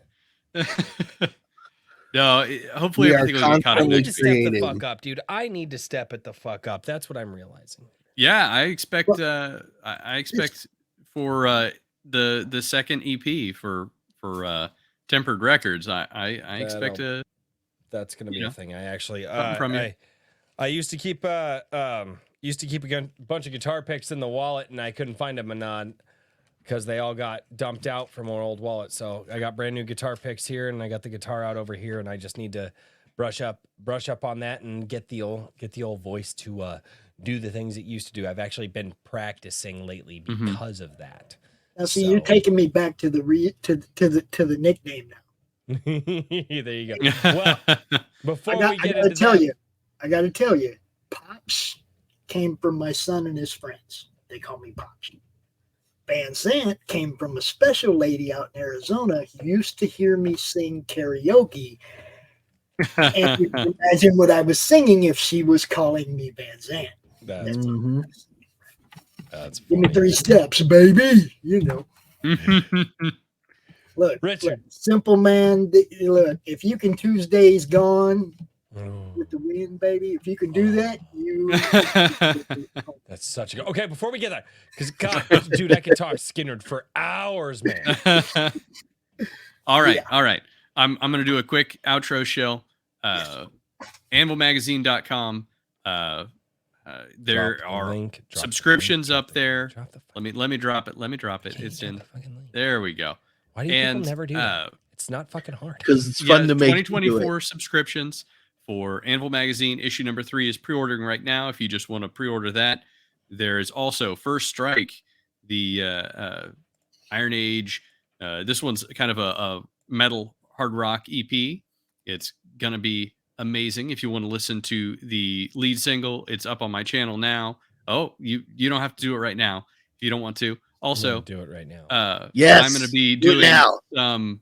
No. Hopefully everything will get caught up. I need to step the fuck up, dude. I need to step it the fuck up. That's what I'm realizing. Yeah, I expect. I expect for the second EP for Tempered Records. I expect that's gonna be a thing. I actually from you. I used to keep a bunch of guitar picks in the wallet, and I couldn't find them, because they all got dumped out from our old wallet. So I got brand new guitar picks here, and I got the guitar out over here, and I just need to brush up on that and get the old voice to do the things it used to do. I've actually been practicing lately because of that. Now, see, you're taking me back to the nickname now. There you go. Well, before I gotta tell you, Pops came from my son and his friends. They call me Pops. Van Sant came from a special lady out in Arizona who used to hear me sing karaoke. And you can imagine what I was singing if she was calling me Van Sant. That's give me 3 steps, baby. You know. Look, simple man. Look, if you can Tuesday's gone with the wind, baby. If you can do that, That's such a good. Okay, before we get there, because God, dude, I could talk Skinnerd for hours, man. All right. I'm gonna do a quick outro show. Anvilmagazine.com. There are subscriptions up there. Let me drop it. It's in. There we go. Why do people never do that? It's not fucking hard. Because it's fun to make. 2024 subscriptions for Anvil Magazine. Issue number 3 is pre-ordering right now. If you just want to pre-order that, there is also First Strike, the Iron Age. This one's kind of a metal hard rock EP. It's gonna be amazing. If you want to listen to the lead single, it's up on my channel now. Oh, you don't have to do it right now if you don't want to. Also, do it right now. Yes, I'm going to be do it doing now. some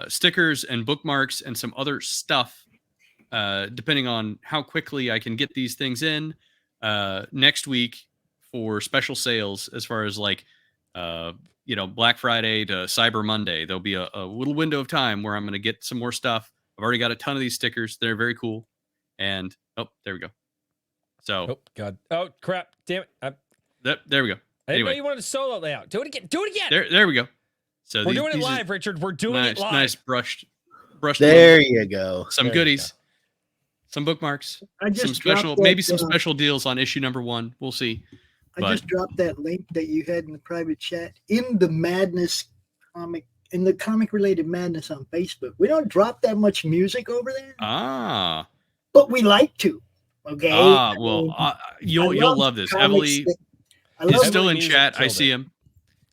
stickers and bookmarks and some other stuff, depending on how quickly I can get these things in next week for special sales. As far as like, Black Friday to Cyber Monday, there'll be a little window of time where I'm going to get some more stuff. I've already got a ton of these stickers. They're very cool. And there we go. So, oh God, oh crap, damn it! there we go. I didn't know Anyway, you wanted a solo layout. Do it again. Do it again. there we go. So We're doing it these are live, Richard. We're doing it live. nice brushed. There you go. Some There you goodies, some bookmarks, I just some special, dropped that, maybe some special deals on issue number 1. We'll see. I just dropped that link that you had in the private chat in the Madness comic, in the comic related Madness on Facebook. We don't drop that much music over there, but we like to. Okay. You'll love this. Heavily, he's still in chat. I see him.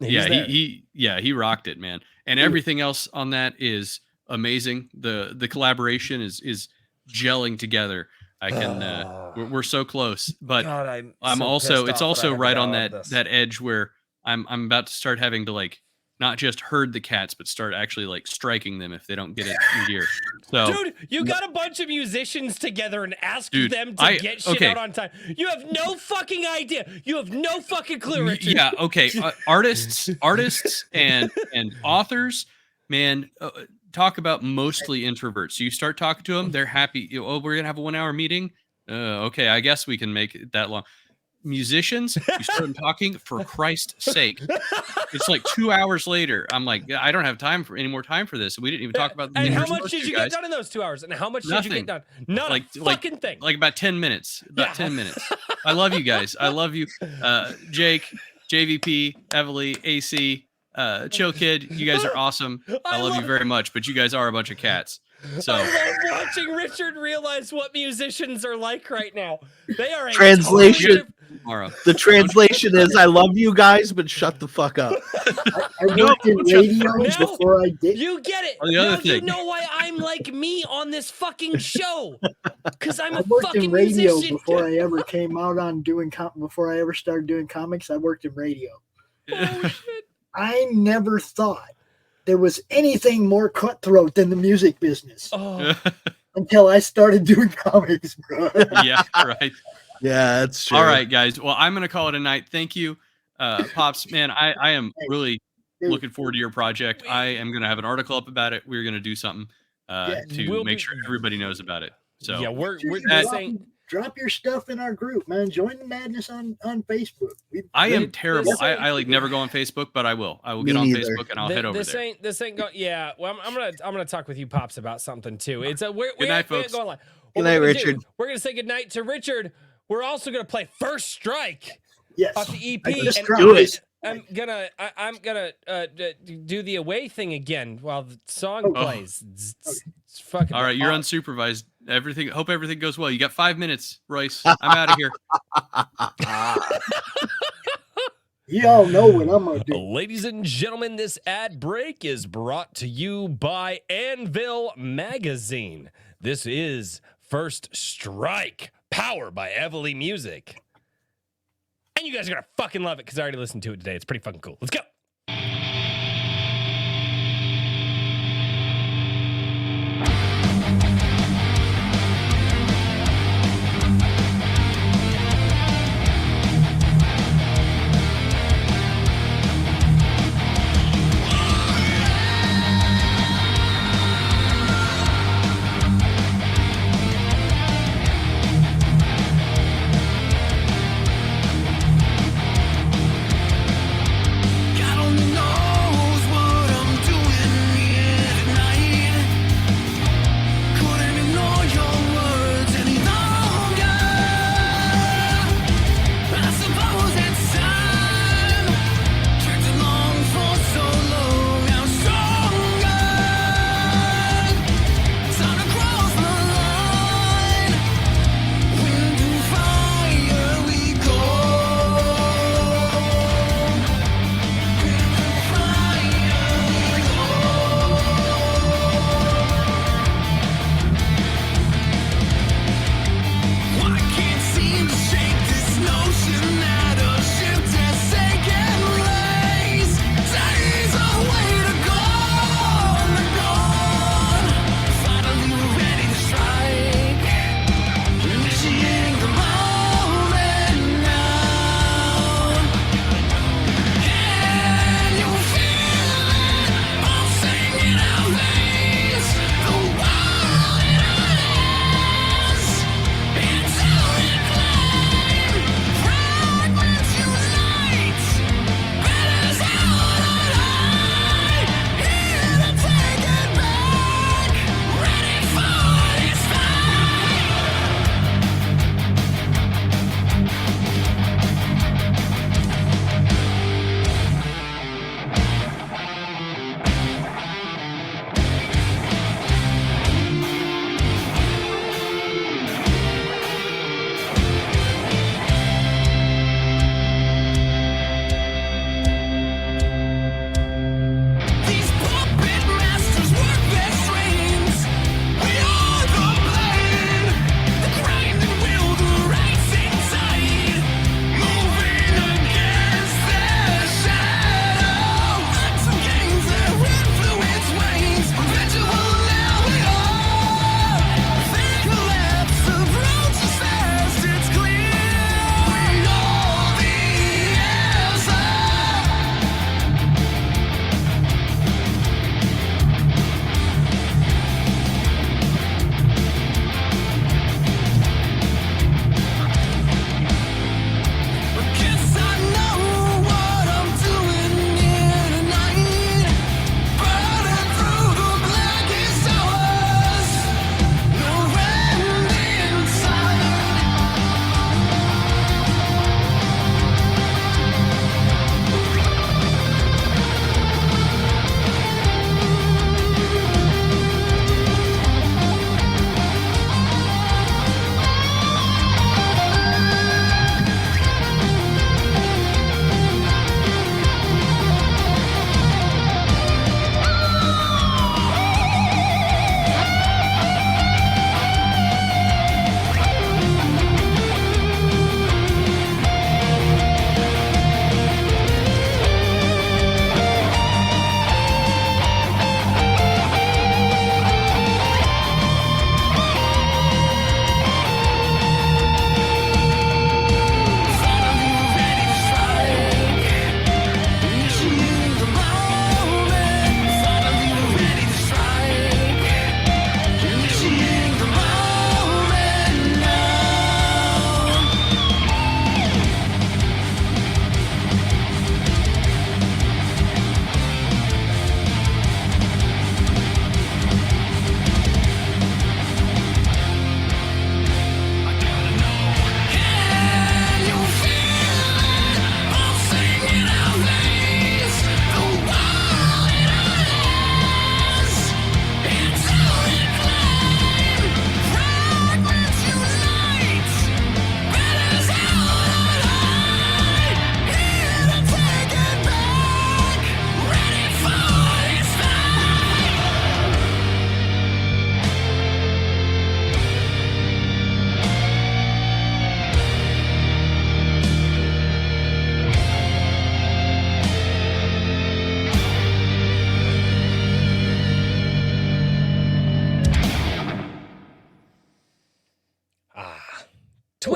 He rocked it, man. And everything else on that is amazing. The collaboration is gelling together. I can we're so close, but God, I'm so also pissed it's off also that I right on forgot that edge where I'm about to start having to like not just herd the cats, but start actually like striking them if they don't get it in gear. So, dude, you got a bunch of musicians together and asked them to get shit out on time. You have no fucking idea. You have no fucking clue, Richard. Yeah, okay. Artists, and authors, man. Talk about mostly introverts. You start talking to them, they're happy. We're gonna have a 1 hour meeting. Okay, I guess we can make it that long. Musicians, you start them talking, for Christ's sake. It's like 2 hours later. I'm like, I don't have time for any more time for this. We didn't even talk about the And how much did you get done in those 2 hours? And how much did you get done? Not a fucking thing. Like about 10 minutes. About 10 minutes. I love you guys. I love you. Jake, JVP, Evely, AC, Chill Kid. You guys are awesome. I love you very much, but you guys are a bunch of cats. So I love watching Richard realize what musicians are like right now. They are a translation. Tomorrow. The translation is, "I love you guys, but shut the fuck up." I worked in radio before I did. You get it. You know why I'm like me on this fucking show? Because I'm a fucking radio musician. Before I ever came out on doing before I ever started doing comics, I worked in radio. Oh shit! I never thought there was anything more cutthroat than the music business until I started doing comics, bro. Yeah, right. Yeah, that's true. All right, guys. Well, I'm going to call it a night. Thank you, Pops. Man, I am really looking forward to your project. I am going to have an article up about it. We're going to do something to make sure everybody knows about it. So yeah, we're saying. Drop your stuff in our group, man. Join the madness on Facebook. I am terrible. I like never go on Facebook, but I will. I will get on Facebook and I'll head over there. This ain't going. Yeah. Well, I'm gonna talk with you, Pops, about something too. It's a good night, folks. Good night, Richard. We're gonna say good night to Richard. We're also gonna play First Strike. Yes. Off the EP. Do it. I'm gonna do the away thing again while the song plays. It's fucking all right. You're unsupervised. Hope everything goes well. You got 5 minutes, Royce. I'm out of here. Y'all know what I'm gonna do. Ladies and gentlemen, this ad break is brought to you by Anvil Magazine. This is First Strike, powered by Evely Music. And you guys are gonna fucking love it because I already listened to it today. It's pretty fucking cool. Let's go.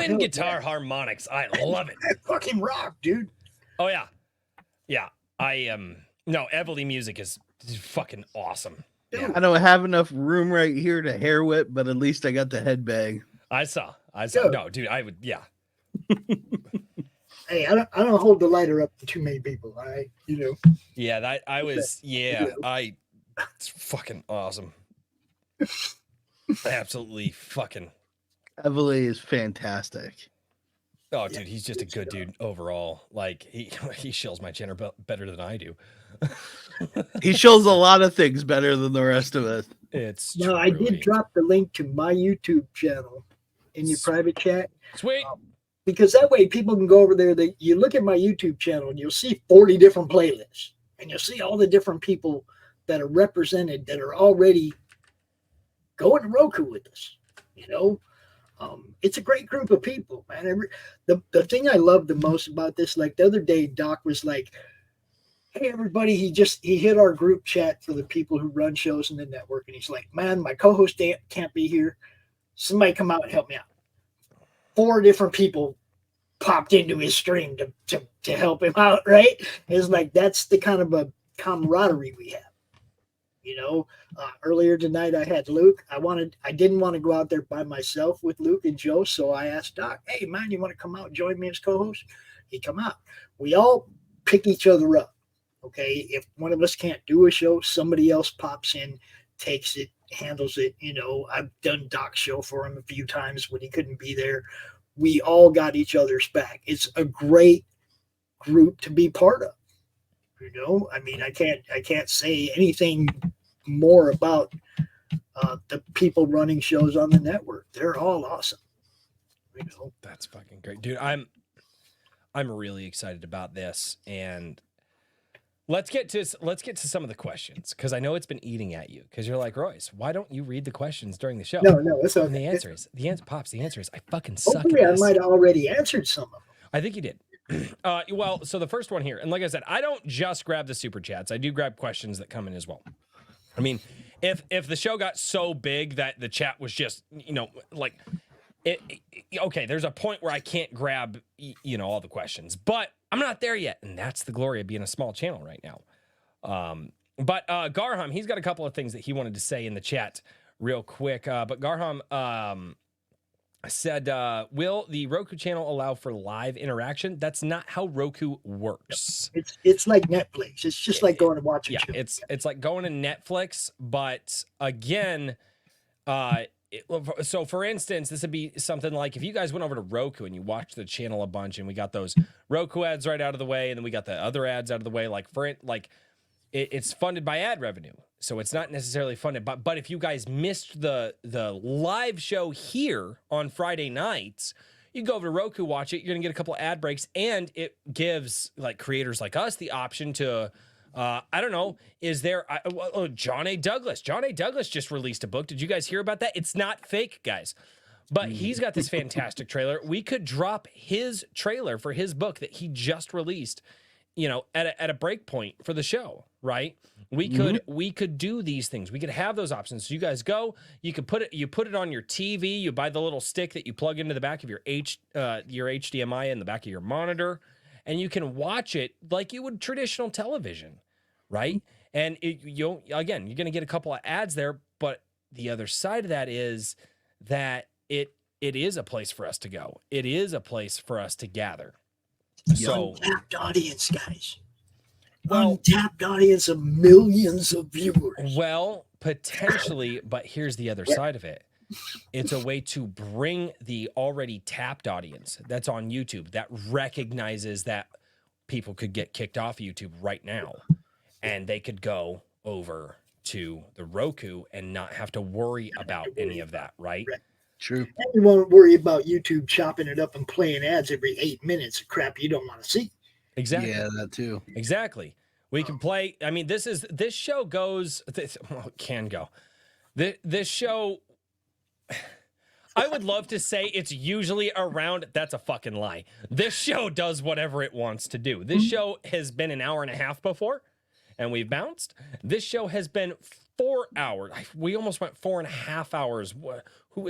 Twin guitar harmonics. I love it. That fucking rock, dude. Oh yeah. Yeah. No, Evely music is fucking awesome. Yeah. I don't have enough room right here to hair whip, but at least I got the headbang. I saw. Yo. No, dude, I would, yeah. Hey, I don't hold the lighter up to too many people. All right, you know. Yeah, that I was. Yeah, it's fucking awesome. Absolutely fucking. Evely is fantastic. Oh, dude, he's just a good dude overall. Like he shills my channel better than I do. He shows a lot of things better than the rest of us. It's No, I did drop the link to my YouTube channel in your private chat. Sweet. Because that way people can go over there. You look at my YouTube channel and you'll see 40 different playlists, and you'll see all the different people that are represented that are already going to Roku with us. You know, it's a great group of people, man. The thing I love the most about this, like the other day, Doc was like, "Hey, everybody!" He hit our group chat for the people who run shows in the network, and he's like, "Man, my co-host can't be here. Somebody come out and help me out." 4 different people popped into his stream to help him out, right? It's like that's the kind of a camaraderie we have. You know, earlier tonight I had Luke. I didn't want to go out there by myself with Luke and Joe, so I asked Doc, "Hey man, you want to come out and join me as co-host?" He come out. We all pick each other up. Okay, if one of us can't do a show, somebody else pops in, takes it, handles it. You know, I've done Doc's show for him a few times when he couldn't be there. We all got each other's back. It's a great group to be part of. You know, I mean, I can't say anything more about the people running shows on the network. They're all awesome. You know, that's fucking great, dude. I'm really excited about this, and let's get to some of the questions, because I know it's been eating at you, because you're like, Royce, why don't you read the questions during the show? No, it's okay. And the answer is I fucking suck hopefully at I this. might have already answered some of them. I think you did. Well, so the first one here, and like I said, I don't just grab the super chats. I do grab questions that come in as well. I mean, if the show got so big that the chat was just, you know, like okay, there's a point where I can't grab, you know, all the questions, but I'm not there yet, and that's the glory of being a small channel right now. But Garham, he's got a couple of things that he wanted to say in the chat real quick. But Garham said, will the Roku channel allow for live interaction? That's not how Roku works. It's like Netflix. It's just like going to watch a show. It's like going to Netflix, but again, so for instance, this would be something like if you guys went over to Roku and you watched the channel a bunch, and we got those Roku ads right out of the way, and then we got the other ads out of the way, it's funded by ad revenue. So it's not necessarily funded, but if you guys missed the live show here on Friday nights, you go over to Roku, watch it, you're gonna get a couple of ad breaks, and it gives like creators like us the option to I don't know. Is there John A. Douglas? John A. Douglas just released a book. Did you guys hear about that? It's not fake, guys. But he's got this fantastic trailer. We could drop his trailer for his book that he just released, you know, at a break point for the show, right? We could do these things. We could have those options. So you guys go, you put it on your TV, you buy the little stick that you plug into the back of your HDMI in the back of your monitor, and you can watch it like you would traditional television. Right. And you're going to get a couple of ads there. But the other side of that is that it is a place for us to go. It is a place for us to gather. So untapped audience, guys. Untapped audience of millions of viewers. Well, potentially. But here's the other side of it. It's a way to bring the already tapped audience that's on YouTube that recognizes that people could get kicked off YouTube right now. And they could go over to the Roku and not have to worry about any of that, right? True. And you won't worry about YouTube chopping it up and playing ads every 8 minutes of crap you don't want to see. Exactly. Yeah, that too. Exactly. We can play. I mean, this show goes. It can go. This show. I would love to say it's usually around. That's a fucking lie. This show does whatever it wants to do. This show has been an hour and a half before, and we've bounced. This show has been 4 hours. We almost went 4.5 hours. Who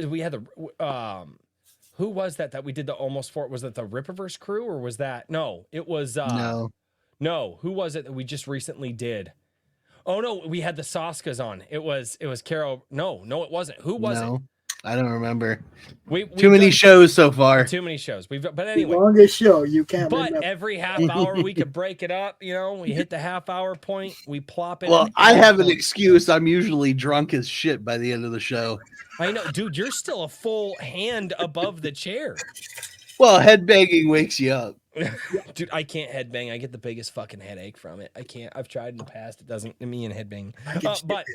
Who was that we did the almost for? Was it the Rippaverse crew or was that? No, it was No. no. Who was it that we just recently did? Oh no, we had the Saskas on. It was Carol. No, it wasn't. Who was it? I don't remember. We've Too many shows so far. Too many shows. But The anyway. longest show you can't But remember. every half hour we could break it up. You know, we hit the half hour point. We plop it. Well, I have an excuse. I'm usually drunk as shit by the end of the show. I know, dude. You're still a full hand above the chair. Well, headbanging wakes you up. Dude, I can't headbang. I get the biggest fucking headache from it. I can't. I've tried in the past. It doesn't. Me and headbang. But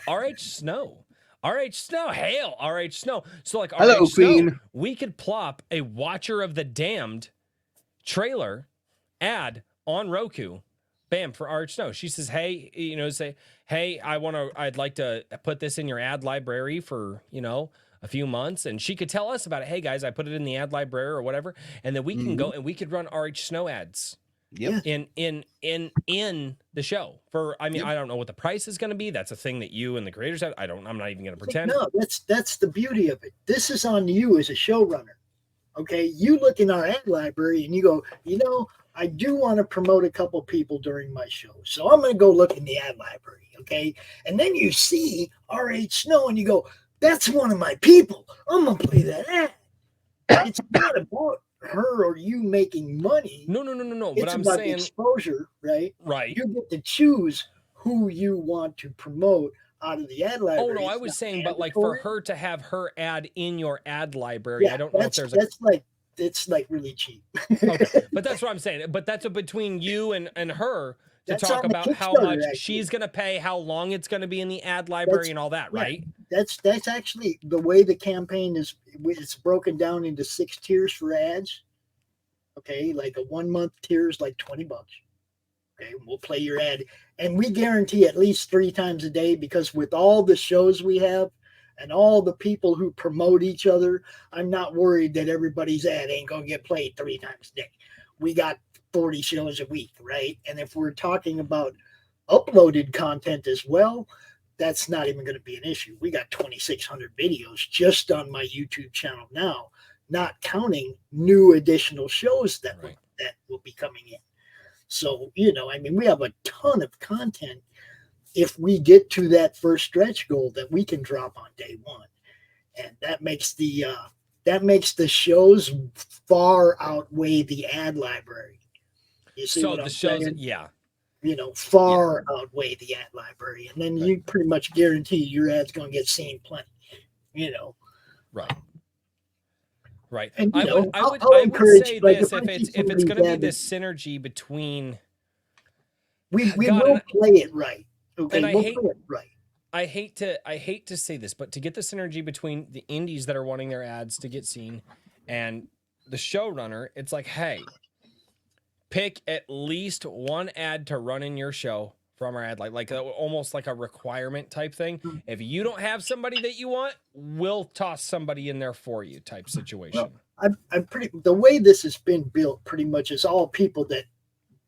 RH Snow. RH Snow. Hail RH Snow. So like Hello, RH Snow, Queen. we could plop a Watcher of the Damned trailer ad on Roku. Bam, for RH Snow. She says, hey, hey, I'd like to put this in your ad library for, a few months. And she could tell us about it. Hey guys, I put it in the ad library or whatever. And then we can go and we could run RH Snow ads. Yep. In the show for, I don't know what the price is going to be. That's a thing that you and the creators have. I'm not even going to pretend. No, that's the beauty of it. This is on you as a showrunner. Okay. You look in our ad library and you go, I do want to promote a couple people during my show. So I'm going to go look in the ad library. Okay. And then you see RH Snow and you go, that's one of my people. I'm going to play that ad. It's not about her or you making money. No. It's But I'm about saying exposure, right? Right. You get to choose who you want to promote out of the ad library. Oh no, I was saying, but like for her to have her ad in your ad library, I don't know if there's it's like really cheap. Okay, but that's what I'm saying. But that's between you and her to talk about how much she's going to pay, how long it's going to be in the ad library, and all that, right? That's actually the way the campaign is. It's broken down into 6 tiers for ads. Okay, like a 1 month tier is like $20. Okay, we'll play your ad, and we guarantee at least 3 times a day, because with all the shows we have and all the people who promote each other, I'm not worried that everybody's ad ain't gonna get played 3 times a day. We got 40 shows a week, right? And if we're talking about uploaded content as well, that's not even going to be an issue. We got 2,600 videos just on my YouTube channel now, not counting new additional shows that will be coming in. So, we have a ton of content if we get to that first stretch goal that we can drop on day one. And that makes the shows far outweigh the ad library. You see so what the I'm shows, saying? Far outweigh the ad library. And then you pretty much guarantee your ad's going to get seen plenty, Right. And, I would say this, if it's going to be this synergy between. We will play it right. Okay, and we'll play it right. I hate to say this, but to get the synergy between the indies that are wanting their ads to get seen and the showrunner, it's like, hey, pick at least one ad to run in your show from our ad, like almost like a requirement type thing. If you don't have somebody that you want, we'll toss somebody in there for you type situation. Well, the way this has been built pretty much is all people that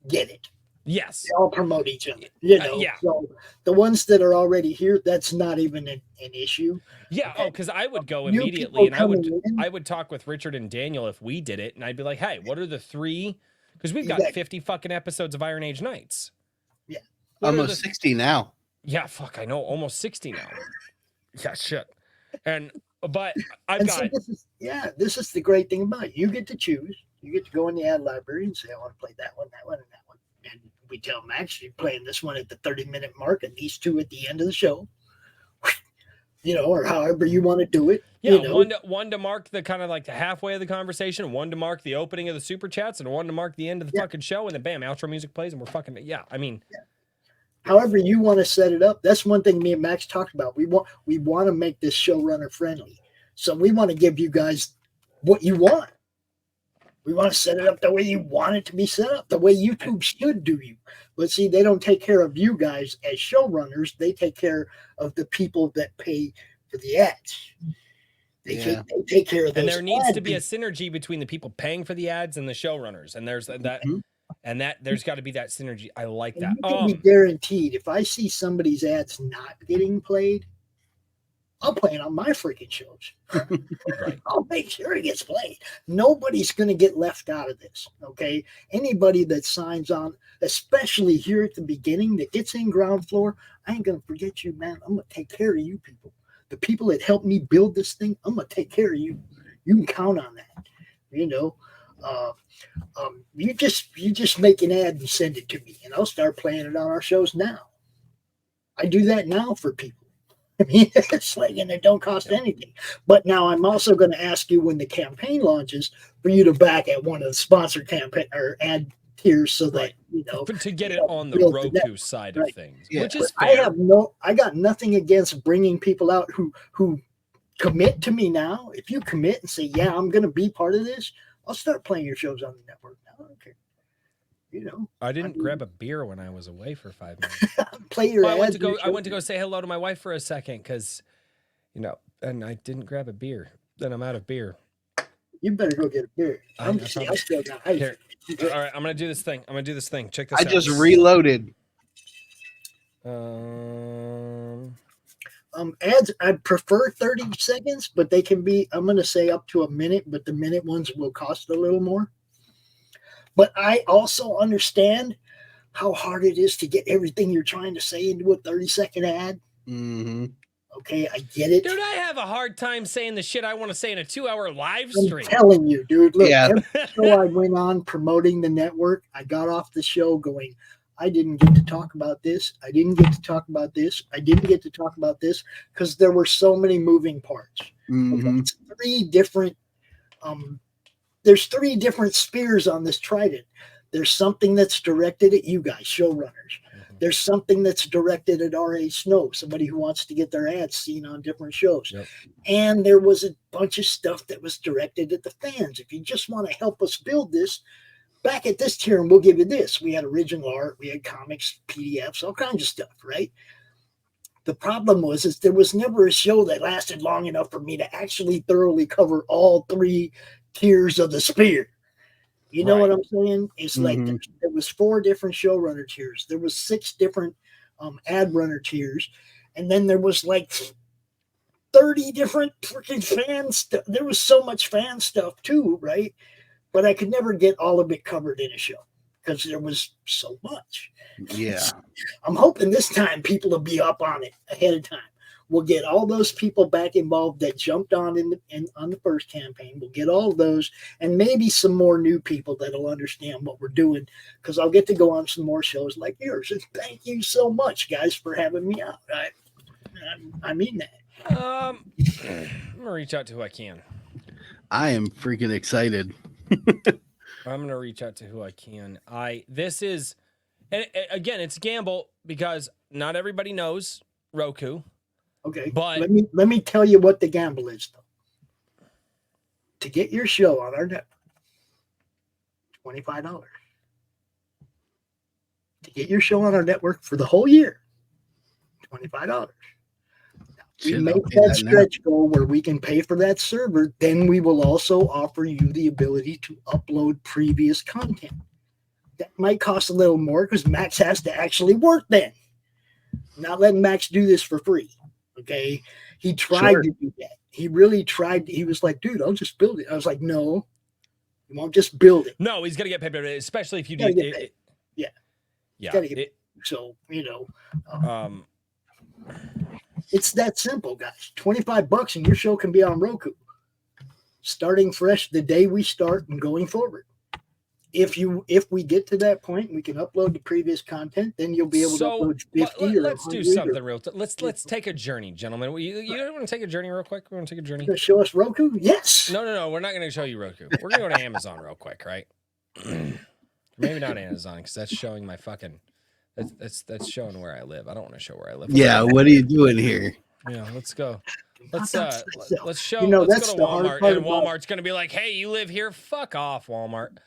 get it. Yes. They all promote each other. Yeah. So the ones that are already here, that's not even an issue. Yeah. Okay. Because I would go immediately and I would talk with Richard and Daniel if we did it, and I'd be like, hey, what are the 3? Because we've got 50 fucking episodes of Iron Age Knights. Yeah. Almost 60 now. Yeah, fuck, I know. Almost 60 now. Yeah, shit. But this is the great thing about it. You get to choose. You get to go in the ad library and say, I want to play that one, and that one. And we tell Max, you're playing this one at the 30-minute mark and these 2 at the end of the show. Or however you want to do it. Yeah, one to mark the kind of like the halfway of the conversation, one to mark the opening of the super chats, and one to mark the end of the fucking show, and then bam, outro music plays, and we're fucking however you want to set it up. That's one thing me and Max talked about. We want to make this showrunner friendly, so we want to give you guys what you want. We want to set it up the way you want it to be set up, the way YouTube should do you. But see, they don't take care of you guys as showrunners. They take care of the people that pay for the ads. They take care of those. And there needs to be a synergy between the people paying for the ads and the showrunners. And there's that, and that there's got to be that synergy. I like that. You can be guaranteed if I see somebody's ads not getting played, I'll play it on my freaking shows. Right. I'll make sure it gets played. Nobody's going to get left out of this. Okay. Anybody that signs on, especially here at the beginning, that gets in ground floor, I ain't going to forget you, man. I'm going to take care of you people. The people that helped me build this thing, I'm going to take care of you. You can count on that. You know, you just make an ad and send it to me, and I'll start playing it on our shows now. I do that now for people. I mean, it's like, and it don't cost anything. But now I'm also going to ask you when the campaign launches for you to back at one of the sponsor campaign or ad tiers so that, you know, to get it on the Roku side of things, which is fair. I got nothing against bringing people out who commit to me now. If you commit and say, yeah, I'm going to be part of this, I'll start playing your shows on the network now. I don't care. You know, I didn't grab a beer when I was away for 5 minutes. Play your I went to go say hello to my wife for a second because, you know, and I didn't grab a beer. Then I'm out of beer. You better go get a beer. I still got ice. Here. All right, I'm gonna do this thing. Check this I out. just reloaded. Ads, I prefer 30 seconds, but they can be, I'm going to say up to a minute, but the minute ones will cost a little more. But I also understand how hard it is to get everything you're trying to say into a 30-second ad. Mm-hmm. Okay, I get it. Dude, I have a hard time saying the shit I want to say in a 2-hour live stream. I'm telling you, dude. Look, every show I went on promoting the network, I got off the show going, I didn't get to talk about this. I didn't get to talk about this. I didn't get to talk about this because there were so many moving parts. Mm-hmm. Okay, it's there's 3 different spears on this trident. There's something that's directed at you guys, showrunners. Mm-hmm. There's something that's directed at R.A. Snow, somebody who wants to get their ads seen on different shows. Yep. And there was a bunch of stuff that was directed at the fans. If you just want to help us build this, back at this tier and we'll give you this. We had original art, we had comics, PDFs, all kinds of stuff, right? The problem was there was never a show that lasted long enough for me to actually thoroughly cover all 3 tiers of the spear. You know what I'm saying? It's like there was 4 different showrunner tiers. There was 6 different ad runner tiers. And then there was like 30 different freaking fan stuff. There was so much fan stuff too, right? But I could never get all of it covered in a show because there was so much. Yeah. I'm hoping this time people will be up on it ahead of time. We'll get all those people back involved that jumped on on the first campaign. We'll get all of those and maybe some more new people that'll understand what we're doing because I'll get to go on some more shows like yours. And thank you so much, guys, for having me out. I mean that. I'm going to reach out to who I can. I am freaking excited. I'm gonna reach out to who I can. This is, and again, it's a gamble because not everybody knows Roku. Okay, but let me tell you what the gamble is, though. To get your show on our network, $25. To get your show on our network for the whole year, $25. We make that stretch goal where we can pay for that server, then we will also offer you the ability to upload previous content. That might cost a little more because Max has to actually work then. I'm not letting Max do this for free. Okay. He tried to do that. He really tried. He was like, dude, I'll just build it. I was like, no, you won't just build it. No, he's going to get paid, especially if you do it. Yeah. Yeah. So, you know, it's that simple, guys. $25 and your show can be on Roku. Starting fresh the day we start and going forward. If we get to that point, we can upload the previous content. Then you'll be able to upload 50 let's do something real. Let's take a journey, gentlemen. You want to take a journey real quick? We want to take a journey. Show us Roku? Yes. No. We're not going to show you Roku. We're going to go to Amazon real quick, right? Maybe not Amazon because that's showing my fucking. That's showing where I live. I don't want to show where I live. Yeah, what are you doing here? Yeah, let's go. Let's show. Let's go to Walmart, and Walmart's going to be like, "Hey, you live here? Fuck off, Walmart."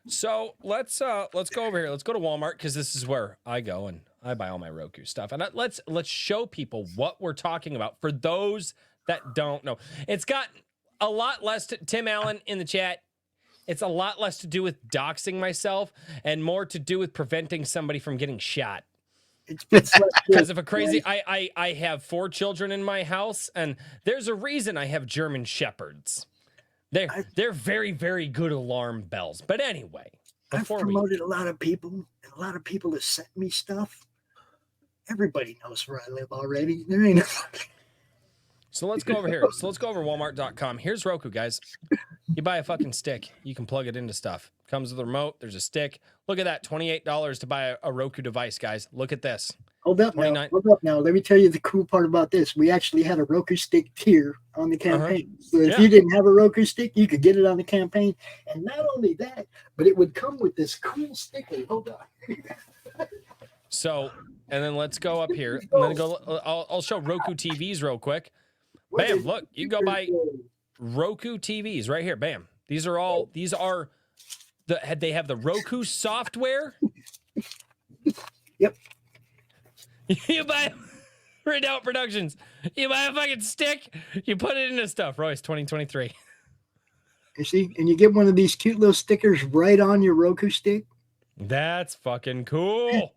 So let's go over here. Let's go to Walmart because this is where I go and I buy all my Roku stuff. And let's show people what we're talking about for those that don't know. It's got a lot less to Tim Allen in the chat. It's a lot less to do with doxing myself and more to do with preventing somebody from getting shot. It's like Because of a crazy, I have 4 children in my house, and there's a reason I have German Shepherds. They're very, very good alarm bells. But anyway, I've promoted a lot of people, and a lot of people have sent me stuff. Everybody knows where I live already. There ain't So let's go over here. So let's go over Walmart.com. Here's Roku, guys. You buy a fucking stick. You can plug it into stuff. Comes with a remote. There's a stick. Look at that. $28 to buy a Roku device, guys. Look at this. Hold up now. Let me tell you the cool part about this. We actually had a Roku stick tier on the campaign. So if you didn't have a Roku stick, you could get it on the campaign. And not only that, but it would come with this cool sticker. Hold on. So, and then let's go up here. And then I'll show Roku TVs real quick. Bam, look, you can go buy Roku TVs right here. Bam. They have the Roku software. Yep. You buy Redoubt Productions. You buy a fucking stick, you put it into stuff. Royce 2023. You see, and you get one of these cute little stickers right on your Roku stick. That's fucking cool.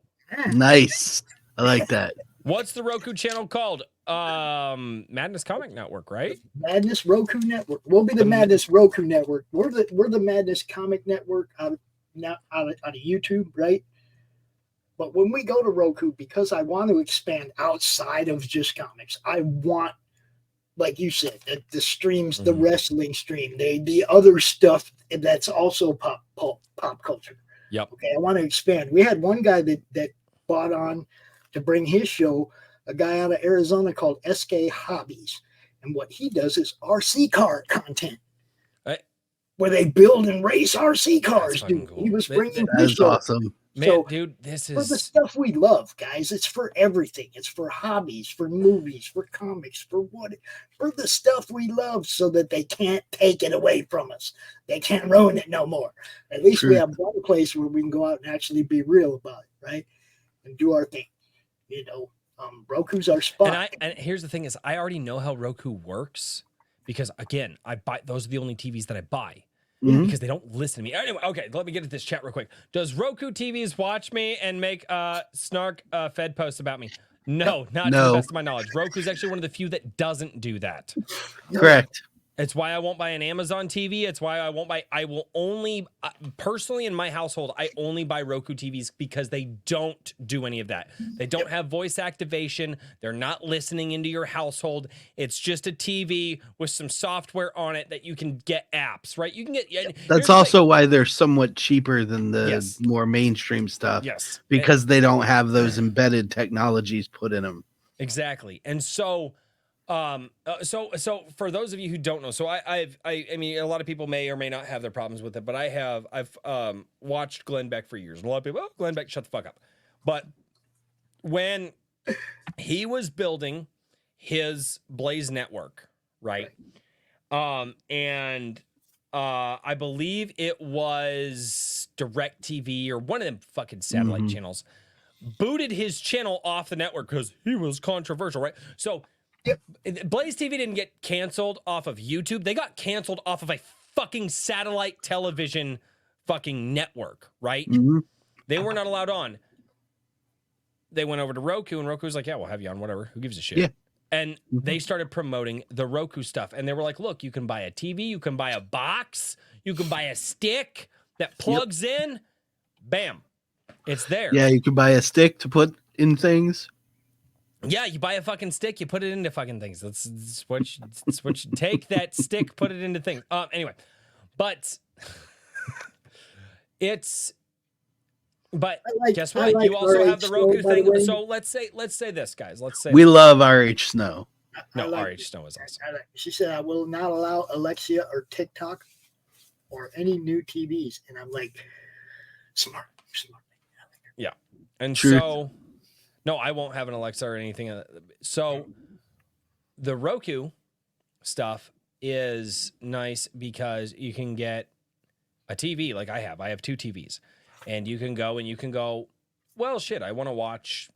Nice. I like that. What's the Roku channel called? Madness Comic Network, right? Madness Roku Network. We'll be the Madness Roku Network. We're the Madness Comic Network out of YouTube, right? But when we go to Roku, because I want to expand outside of just comics, I want, like you said, the streams, the wrestling stream, the other stuff that's also pop culture. Yep. Okay, I want to expand. We had one guy that bought on to bring his show, a guy out of Arizona called SK Hobbies. And what he does is RC car content. Where they build and race RC cars, dude. Cool. He was bringing his show. Awesome. Man, so, dude, this is for the stuff we love, guys. It's for everything. It's for hobbies, for movies, for comics, for the stuff we love, so that they can't take it away from us. They can't ruin it no more. At least we have one place where we can go out and actually be real about it, right? And do our thing. You know, Roku's our spot. And here's the thing: is I already know how Roku works because, again, those are the only TVs that I buy. Because they don't listen to me. Anyway, okay, let me get at this chat real quick. Does Roku TVs watch me and make snark fed posts about me? No, not to the best of my knowledge. Roku's actually one of the few that doesn't do that. Correct. It's why I won't buy an Amazon TV. It's why I will only, personally in my household, I only buy Roku TVs because they don't do any of that. They don't have voice activation. They're not listening into your household. It's just a TV with some software on it that you can get apps, right? You can get. That's also why they're somewhat cheaper than the more mainstream stuff. Yes. Because they don't have those embedded technologies put in them. Exactly. And so... So for those of you who don't know, so I mean, a lot of people may or may not have their problems with it, but I've watched Glenn Beck for years. And a lot of people, oh, Glenn Beck, shut the fuck up. But when he was building his Blaze network, right? And I believe it was DirecTV or one of them fucking satellite channels booted his channel off the network because he was controversial, right? So Blaze TV didn't get canceled off of YouTube. They got canceled off of a fucking satellite television fucking network, right? They were not allowed on. They went over to Roku, and Roku was like, yeah, we'll have you on, whatever. Who gives a shit? Yeah. And they started promoting the Roku stuff. And they were like, look, you can buy a TV, you can buy a box, you can buy a stick that plugs in. Bam. It's there. Yeah, you can buy a stick to put in things. Yeah, you buy a fucking stick, you put it into fucking things. That's what you take that stick, put it into things. Anyway, but guess what? You also have the Roku thing. So let's say this, guys. Let's say we love RH Snow. No, RH Snow is awesome. She said, I will not allow Alexia or TikTok or any new TVs. And I'm like, smart. Yeah. And so, no, I won't have an Alexa or anything. So the Roku stuff is nice because you can get a TV like I have. I have 2 TVs. And you can go, well, shit, I want to watch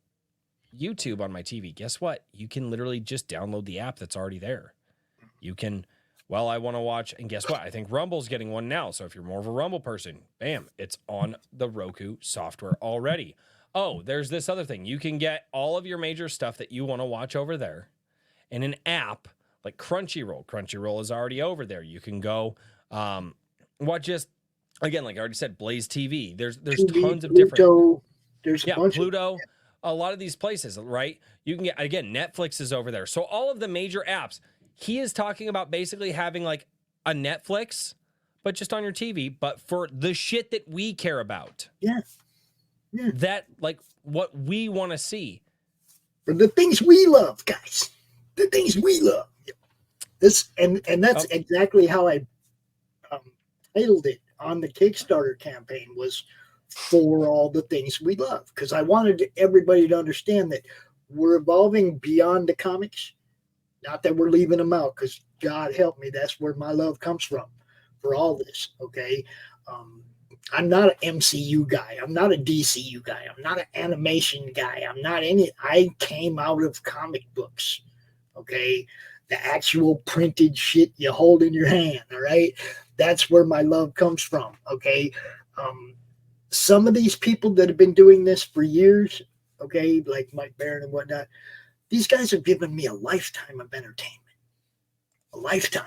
YouTube on my TV. Guess what? You can literally just download the app that's already there. You can, well, I want to watch, and guess what? I think Rumble's getting one now. So if you're more of a Rumble person, bam, it's on the Roku software already. Oh, there's this other thing. You can get all of your major stuff that you want to watch over there in an app like Crunchyroll. Crunchyroll is already over there. You can go watch just, again, like I already said, Blaze TV. There's Tubi, tons of different. Pluto, there's a Yeah, bunch of Pluto, a lot of these places, right? You can get, again, Netflix is over there. So all of the major apps, he is talking about basically having like a Netflix, but just on your TV, but for the shit that we care about. yeah. That, like, what we want to see. For the things we love, guys. The things we love. This and that's exactly how I titled it on the Kickstarter campaign, was for all the things we love, because I wanted everybody to understand that we're evolving beyond the comics. Not that we're leaving them out, because God help me, that's where my love comes from for all this. Okay, I'm not an MCU guy. I'm not a DCU guy. I'm not an animation guy. I'm not any. I came out of comic books. Okay, the actual printed shit you hold in your hand. All right, that's where my love comes from. Okay, some of these people that have been doing this for years, okay, like Mike Barron and whatnot, these guys have given me a lifetime of entertainment. A lifetime.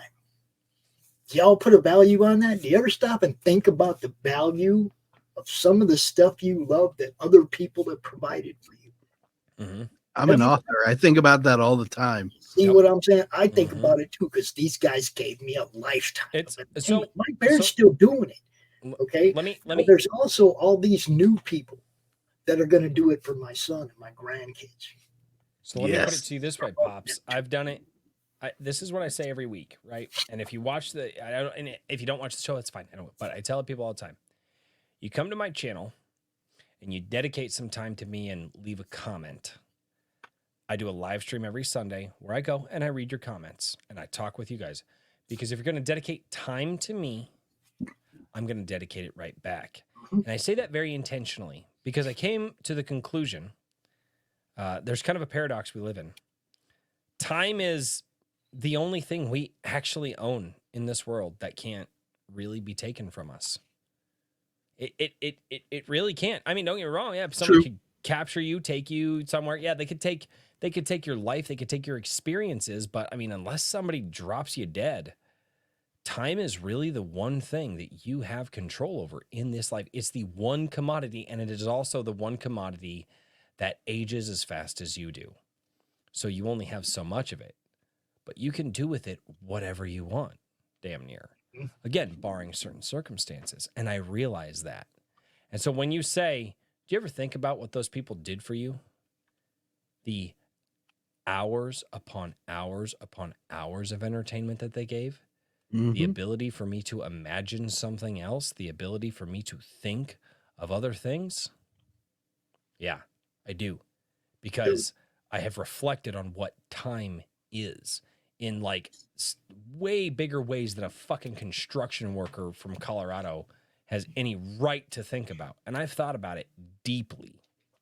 Do y'all put a value on that? Do you ever stop and think about the value of some of the stuff you love that other people have provided for you? Mm-hmm. I'm an author. I think about that all the time. See what I'm saying? I think about it too, because these guys gave me a lifetime. So Mike Barron's still doing it. Okay. Let me. There's also all these new people that are going to do it for my son and my grandkids. So let me put it to you this way, Pops. I've done it. This is what I say every week, right? And if you watch and if you don't watch the show, that's fine. I don't. But I tell people all the time: you come to my channel and you dedicate some time to me and leave a comment. I do a live stream every Sunday where I go and I read your comments and I talk with you guys. Because if you're going to dedicate time to me, I'm going to dedicate it right back. And I say that very intentionally because I came to the conclusion, there's kind of a paradox we live in. Time is the only thing we actually own in this world that can't really be taken from us. It really can't. I mean, don't get me wrong. Yeah, somebody could capture you, take you somewhere. Yeah, they could take your life, they could take your experiences, but I mean, unless somebody drops you dead, time is really the one thing that you have control over in this life. It's the one commodity, and it is also the one commodity that ages as fast as you do. So you only have so much of it, but you can do with it whatever you want, damn near. Again, barring certain circumstances. And I realize that. And so when you say, do you ever think about what those people did for you? The hours upon hours upon hours of entertainment that they gave, the ability for me to imagine something else, the ability for me to think of other things. Yeah, I do. Because I have reflected on what time is in like way bigger ways than a fucking construction worker from Colorado has any right to think about. And I've thought about it deeply.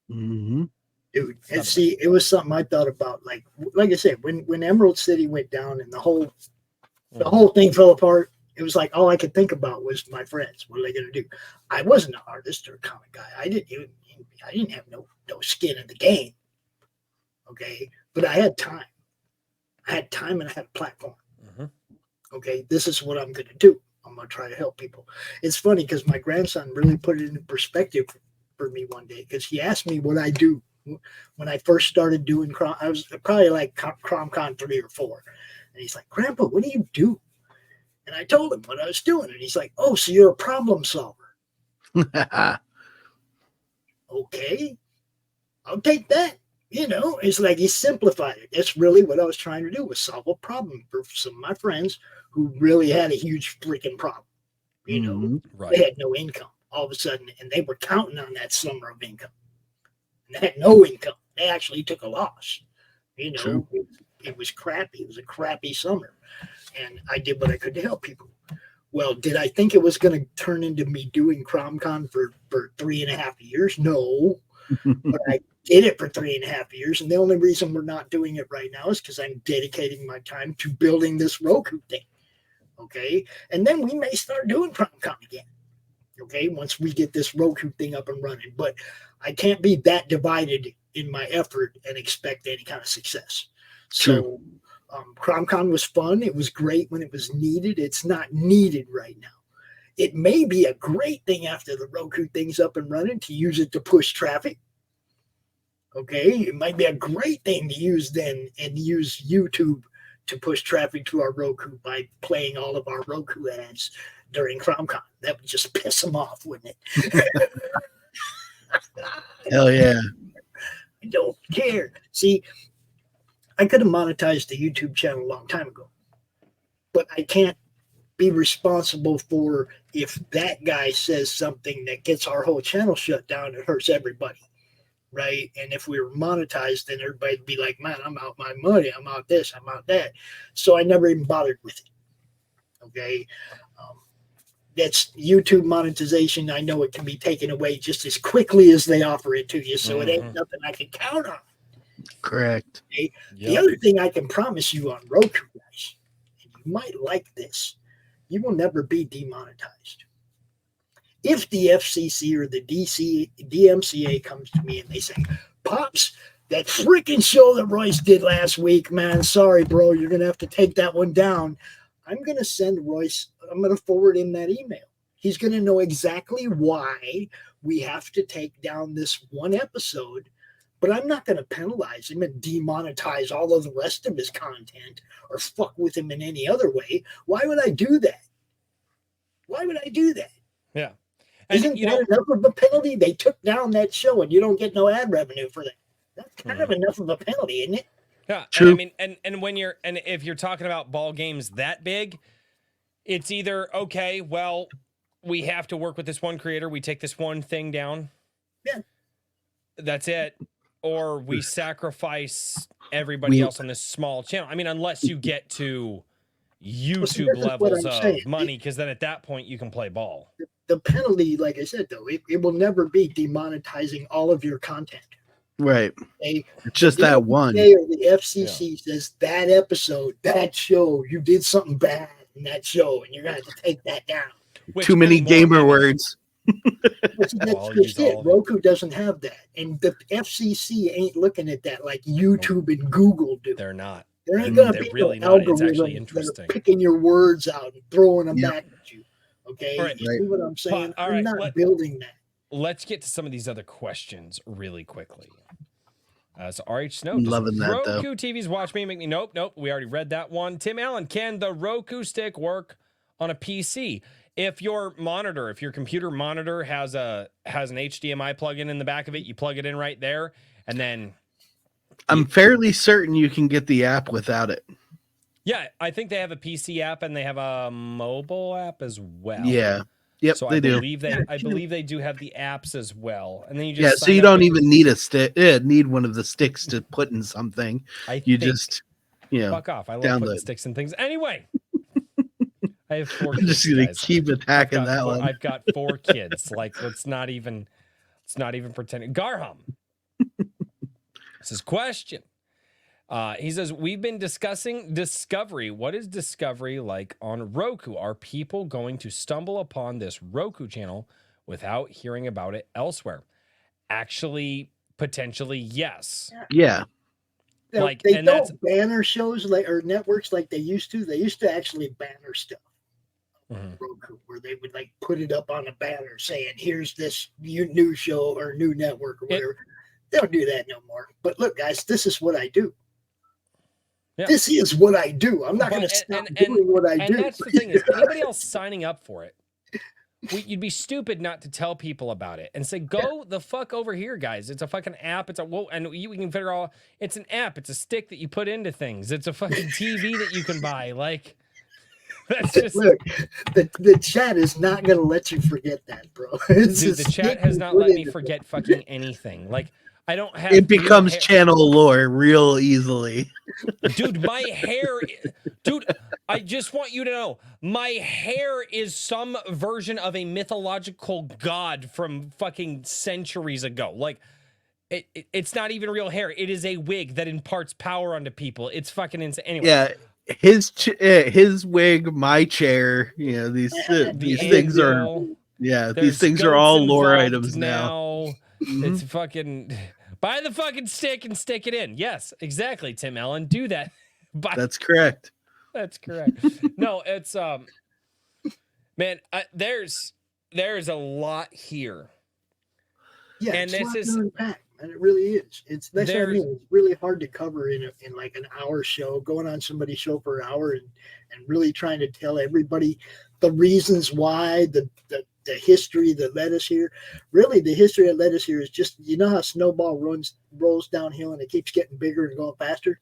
Dude, and see, it was something I thought about. Like I said, when Emerald City went down and the whole thing fell apart, it was like all I could think about was my friends. What are they going to do? I wasn't an artist or a comic guy. I didn't have no skin in the game. Okay, but I had time. I had time and I had a platform. Okay, this is what I'm going to do. I'm going to try to help people. It's funny because my grandson really put it into perspective for me one day, because he asked me what I do when I first started doing Crom. I was probably like CromCon 3 or 4. And he's like, Grandpa, what do you do? And I told him what I was doing. And he's like, oh, so you're a problem solver. Okay, I'll take that. You know, it's like he simplified it. That's really what I was trying to do, was solve a problem for some of my friends who really had a huge freaking problem. You know, they had no income all of a sudden, and they were counting on that summer of income. And they had no income. They actually took a loss. You know, it was crappy. It was a crappy summer. And I did what I could to help people. Well, did I think it was going to turn into me doing CromCon for 3.5 years? No. But I did it for 3.5 years. And the only reason we're not doing it right now is because I'm dedicating my time to building this Roku thing. Okay. And then we may start doing CromCon again. Okay, once we get this Roku thing up and running, but I can't be that divided in my effort and expect any kind of success. So, CromCon was fun. It was great when it was needed. It's not needed right now. It may be a great thing after the Roku thing's up and running to use it to push traffic. Okay, it might be a great thing to use then and use YouTube to push traffic to our Roku by playing all of our Roku ads during CromCon. That would just piss them off, wouldn't it? Hell yeah. I don't care. See, I could have monetized the YouTube channel a long time ago, but I can't be responsible for if that guy says something that gets our whole channel shut down. It hurts everybody, right? And if we were monetized, then everybody'd be like, man, I'm out my money. I'm out this. I'm out that. So I never even bothered with it. Okay. That's YouTube monetization. I know it can be taken away just as quickly as they offer it to you. So it ain't nothing I can count on. Correct. Okay? Yep. The other thing I can promise you on Roku, guys, and you might like this, you will never be demonetized. If the FCC or the DMCA comes to me and they say, Pops, that freaking show that Royce did last week, man, sorry, bro, you're going to have to take that one down. I'm going to send Royce, I'm going to forward him that email. He's going to know exactly why we have to take down this one episode, but I'm not going to penalize him and demonetize all of the rest of his content or fuck with him in any other way. Why would I do that? Why would I do that? Yeah. And, Isn't that enough of a penalty? They took down that show and you don't get no ad revenue for that. That's kind of enough of a penalty, isn't it? Yeah, True. and I mean, and when you're, and if you're talking about ball games that big, it's either, okay, well, we have to work with this one creator, we take this one thing down. Yeah. That's it. Or we sacrifice everybody else on this small channel. I mean, unless you get to YouTube levels of money, because then at that point you can play ball. The penalty, like I said, though, it will never be demonetizing all of your content. Right. It's just that one. Or the FCC says that episode, that show, you did something bad in that show, and you're going to have to take that down. Too many gamer words. That's just it. Roku doesn't have that. And the FCC ain't looking at that like YouTube and Google do. They're not. There ain't going to be really no not. It's actually algorithm interesting. that are picking your words out and throwing them back at you. Okay? Right. You see what I'm saying? But, I'm not building that. Let's get to some of these other questions really quickly. So RH Snow, loving that, Roku TVs watch me, make me. Nope. We already read that one. Tim Allen, can the Roku stick work on a PC? If your computer monitor has an HDMI plug-in in the back of it, you plug it in right there, and then I'm fairly certain you can get the app without it. Yeah, I think they have a PC app and they have a mobile app as well. Yeah. Yep, so they do. I believe they do have the apps as well. And then you just so you don't even need a stick. Need one of the sticks to put in something. Fuck off. I love putting sticks in things. Anyway, I have 4 kids. I'm just gonna keep attacking that one. I've got 4 kids. Like, let's not even pretend. Garham. This is question. He says, we've been discussing Discovery. What is Discovery like on Roku? Are people going to stumble upon this Roku channel without hearing about it elsewhere? Actually, potentially, yes. Yeah. Like, they don't banner shows or networks like they used to. They used to actually banner stuff. Roku, where they would put it up on a banner saying, here's this new show or new network or whatever. They don't do that no more. But look, guys, this is what I do. Yeah. This is what I do. I'm not going to stop doing what I do. And that's the thing is, anybody else signing up for it, you'd be stupid not to tell people about it and say, go the fuck over here, guys. It's a fucking app. We can figure out, it's an app. It's a stick that you put into things. It's a fucking TV that you can buy. Like, that's just... Look, the chat is not going to let you forget that, bro. Dude, the chat has not let me forget fucking anything. Like, I don't have. It becomes channel lore real easily. Dude, my hair. Dude, I just want you to know, my hair is some version of a mythological god from fucking centuries ago. Like, it's not even real hair. It is a wig that imparts power onto people. It's fucking insane. Anyway. Yeah, his wig, my chair. These things are. Yeah, these There's things are goats all lore involved items now. It's fucking buy the fucking stick and stick it in. Yes, exactly, Tim Allen. Do that. That's correct. That's correct. No, it's man, there's a lot here. Yeah, And it's this not is to unpack, and it really is. That's what I there's mean. It's really hard to cover in like an hour show, going on somebody's show for an hour and really trying to tell everybody the reasons why, the history that led us here. Really, the history that led us here is just, you know how a snowball rolls downhill and it keeps getting bigger and going faster?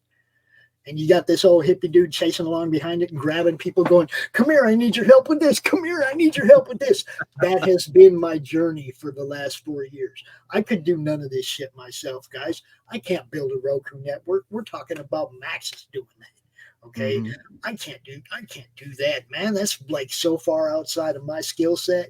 And you got this old hippie dude chasing along behind it and grabbing people going, come here, I need your help with this. Come here, I need your help with this. That has been my journey for the last 4 years. I could do none of this shit myself, guys. I can't build a Roku network. We're talking about Max is doing that. Okay. Mhm. I can't do that, man. That's like so far outside of my skill set.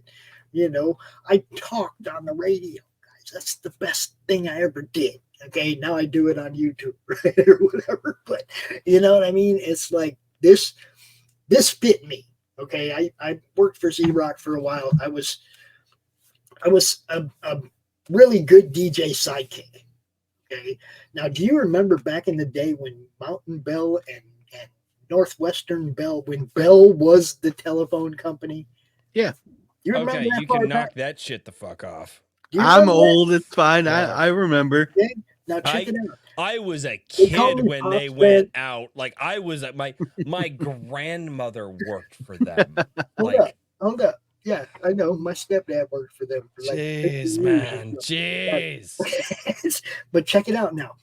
You know, I talked on the radio, guys. That's the best thing I ever did. Okay, now I do it on YouTube, right, or whatever. But you know what I mean? It's like this fit me. Okay, I worked for Z-Rock for a while. I was a really good DJ sidekick. Okay, now do you remember back in the day when Mountain Bell and Northwestern Bell, when Bell was the telephone company? Yeah. You remember okay, that you far can knock back? that shit the fuck off. Do you I'm remember that? old. It's fine. Yeah. I remember. Okay, now check it out. I was a call kid me when they Pops went out. Like I was at my grandmother worked for them. Like Hold up. Yeah, I know. My stepdad worked for them for like 50 jeez, years. man. or so. Jeez. But check it out now.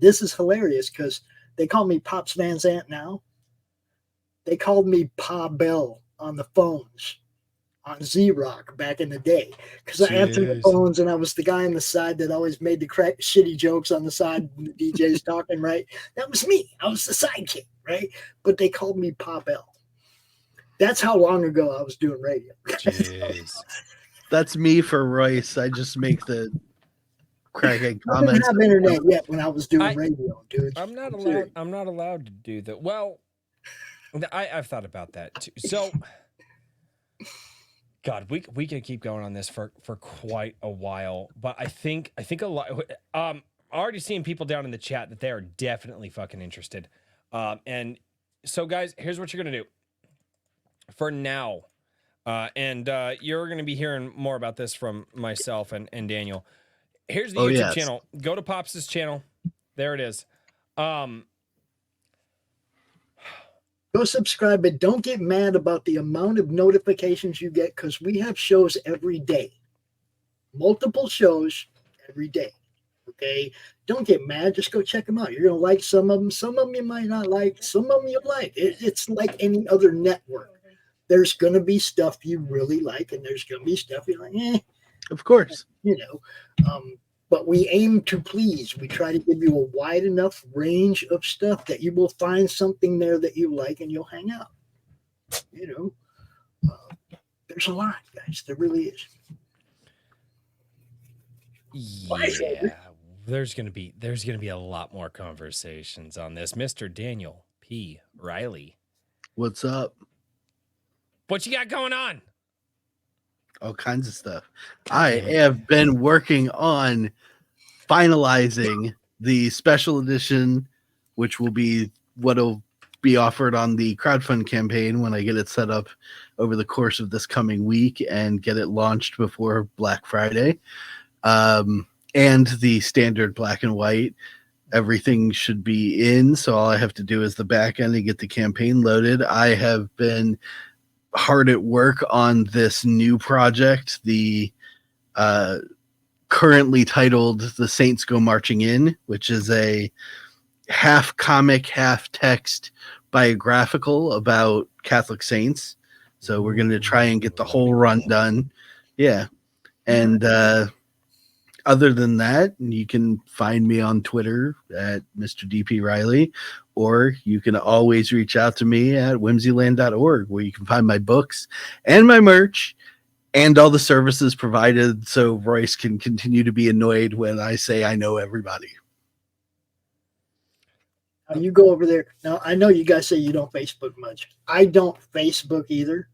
This is hilarious because they call me Pops Van Zant now. They called me Pa Bell on the phones on Z-Rock back in the day because I answered the Jeez. phones and I was the guy on the side that always made the shitty jokes on the side when the DJ's talking, right? That was me. I was the sidekick, right? But they called me Pa Bell. That's how long ago I was doing radio. Jeez. That's me for Royce. I just make the crackhead I didn't comments. have internet yet when I was doing I- radio, dude. I'm not serious. allowed to do that. Well, I've thought about that too. So God, we could keep going on this for quite a while, but I think a lot. Already seeing people down in the chat that they are definitely fucking interested. And so, guys, here's what you're gonna do. For now, and you're gonna be hearing more about this from myself and Daniel. Here's the YouTube channel. Go to Pops' channel. There it is. Go subscribe, but don't get mad about the amount of notifications you get because we have shows every day. Multiple shows every day. Okay? Don't get mad. Just go check them out. You're going to like some of them. Some of them you might not like. Some of them you like. It's like any other network. There's going to be stuff you really like, and there's going to be stuff you're like, eh. Of course. You know. But we aim to please. We try to give you a wide enough range of stuff that you will find something there that you like and you'll hang out. You know, there's a lot, guys. There really is. Yeah, there's gonna be a lot more conversations on this. Mr. Daniel P. Riley, What's up? what you got going on? All kinds of stuff. I have been working on finalizing the special edition, which will be what'll be offered on the crowdfund campaign when I get it set up over the course of this coming week and get it launched before Black Friday. And the standard black and white. Everything should be in, so all I have to do is the back end and get the campaign loaded. I have been hard at work on this new project, the currently titled The Saints Go Marching In, which is a half comic, half text biographical about Catholic saints. So we're going to try and get the whole run done. Yeah. And other than that, you can find me on Twitter at Mr. DP Riley, or you can always reach out to me at whimsyland.org, where you can find my books and my merch and all the services provided, so Royce can continue to be annoyed when I say I know everybody. You go over there. Now, I know you guys say you don't Facebook much. I don't Facebook either.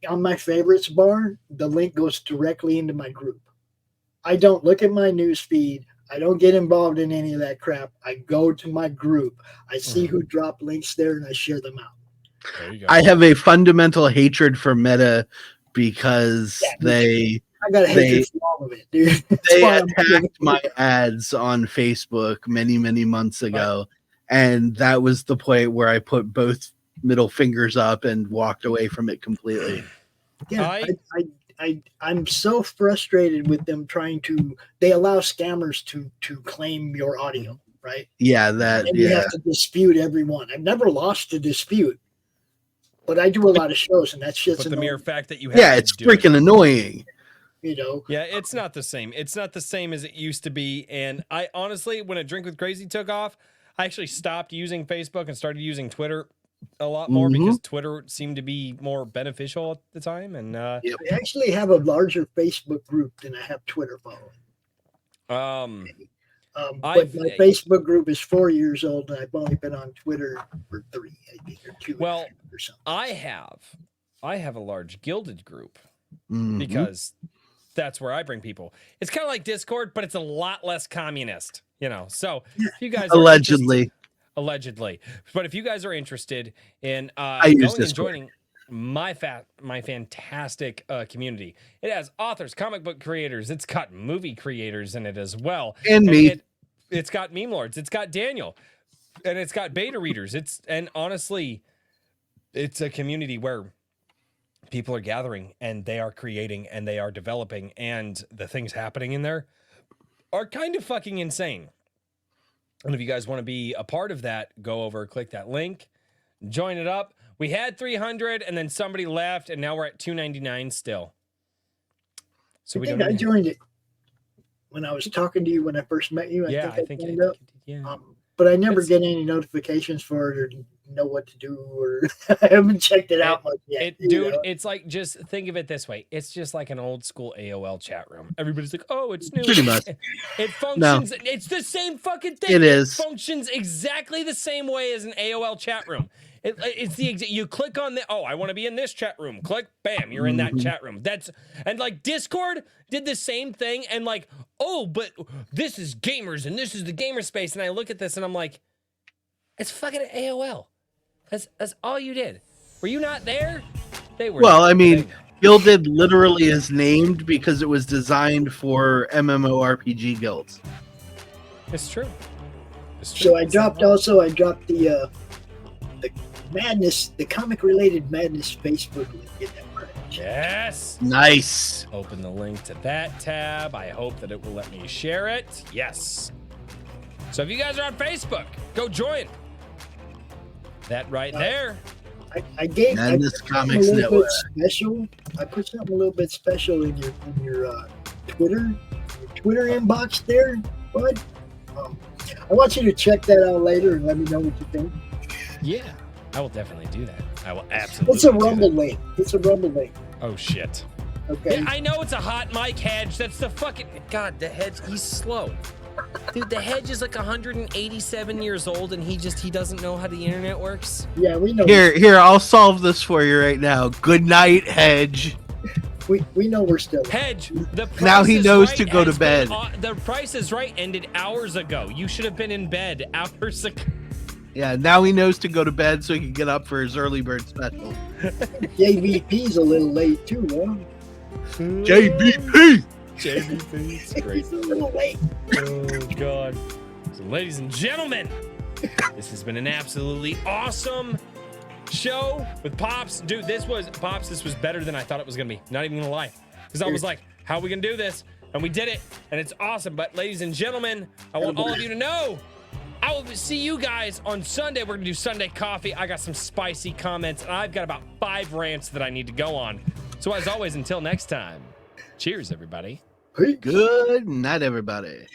on my favorites bar, the link goes directly into my group. I don't look at my news feed. I don't get involved in any of that crap. I go to my group. I see who dropped links there and I share them out. There you go. I have a fundamental hatred for Meta because I got hatred for all of it, dude. they attacked my ads on Facebook many, many months ago. And that was the point where I put both middle fingers up and walked away from it completely. Yeah, I'm so frustrated with them trying to. They allow scammers to claim your audio, right? Yeah, and you have to dispute everyone. I've never lost a dispute, but I do a lot of shows, and that's just the mere fact that you have it's freaking annoying. You know. Yeah, it's not the same. It's not the same as it used to be. And I honestly, when A Drink with Crazy took off, I actually stopped using Facebook and started using Twitter a lot more because Twitter seemed to be more beneficial at the time. And I actually have a larger Facebook group than I have Twitter following. But my Facebook group is 4 years old, and I've only been on Twitter for 3, I think, or 2. Well, or something. I have a large Gilded group because that's where I bring people. It's kind of like Discord, but it's a lot less communist, you know. So if you guys are allegedly, but if you guys are interested in going and joining my fantastic community, it has authors, comic book creators, it's got movie creators in it as well, and me. It's got meme lords, it's got Daniel, and it's got beta readers. And honestly, it's a community where people are gathering and they are creating and they are developing, and the things happening in there are kind of fucking insane. And if you guys want to be a part of that, go over, click that link, join it up. We had 300 and then somebody left, and now we're at 299 still. So I joined it when I was talking to you when I first met you. I think I joined up. But I never get any notifications for it or know what to do, or I haven't checked it out much yet. It's like, just think of it this way. It's just like an old school AOL chat room. Everybody's like, oh, it's new. Pretty much. It functions. No. It's the same fucking thing. It functions exactly the same way as an AOL chat room. It's you click on the, I want to be in this chat room. Click, bam, you're in that chat room. And like Discord did the same thing, and like, but this is gamers and this is the gamer space. And I look at this and I'm like, it's fucking AOL. That's all you did. Were you not there? They were. Well, I mean, Gilded literally is named because it was designed for MMORPG guilds. It's true. So I dropped the madness, the comic related madness Facebook link in that branch. Yes. Nice. Open the link to that tab. I hope that it will let me share it. Yes. So if you guys are on Facebook, go join. That right there. I gave Madness Comics Network. Special. I put something a little bit special in your Twitter inbox there, bud. I want you to check that out later and let me know what you think. Yeah, I will definitely do that. I will absolutely. It's a Rumble link. It's a Rumble link. Oh shit. Okay. Yeah, I know it's a hot mic Hedge. That's the fucking God. The Hedge. He's slow. Dude, the Hedge is like 187 years old, and he doesn't know how the internet works. Yeah, we know. Here, I'll solve this for you right now. Good night, Hedge. We know we're still Hedge. Now he knows to go to bed. The Price is Right ended hours ago. You should have been in bed hours ago. Yeah, now he knows to go to bed so he can get up for his early bird special. JVP's a little late too, huh? JVP. JVP. Great. He's a little late. Oh God. So, ladies and gentlemen, this has been an absolutely awesome show with Pops. Dude, this was better than I thought it was gonna be. Not even gonna lie. Because I was like, how are we gonna do this? And we did it, and it's awesome. But ladies and gentlemen, I want all of you to know, I will see you guys on Sunday. We're gonna do Sunday coffee. I got some spicy comments, and I've got about 5 rants that I need to go on. So as always, until next time, cheers, everybody. Good night, everybody.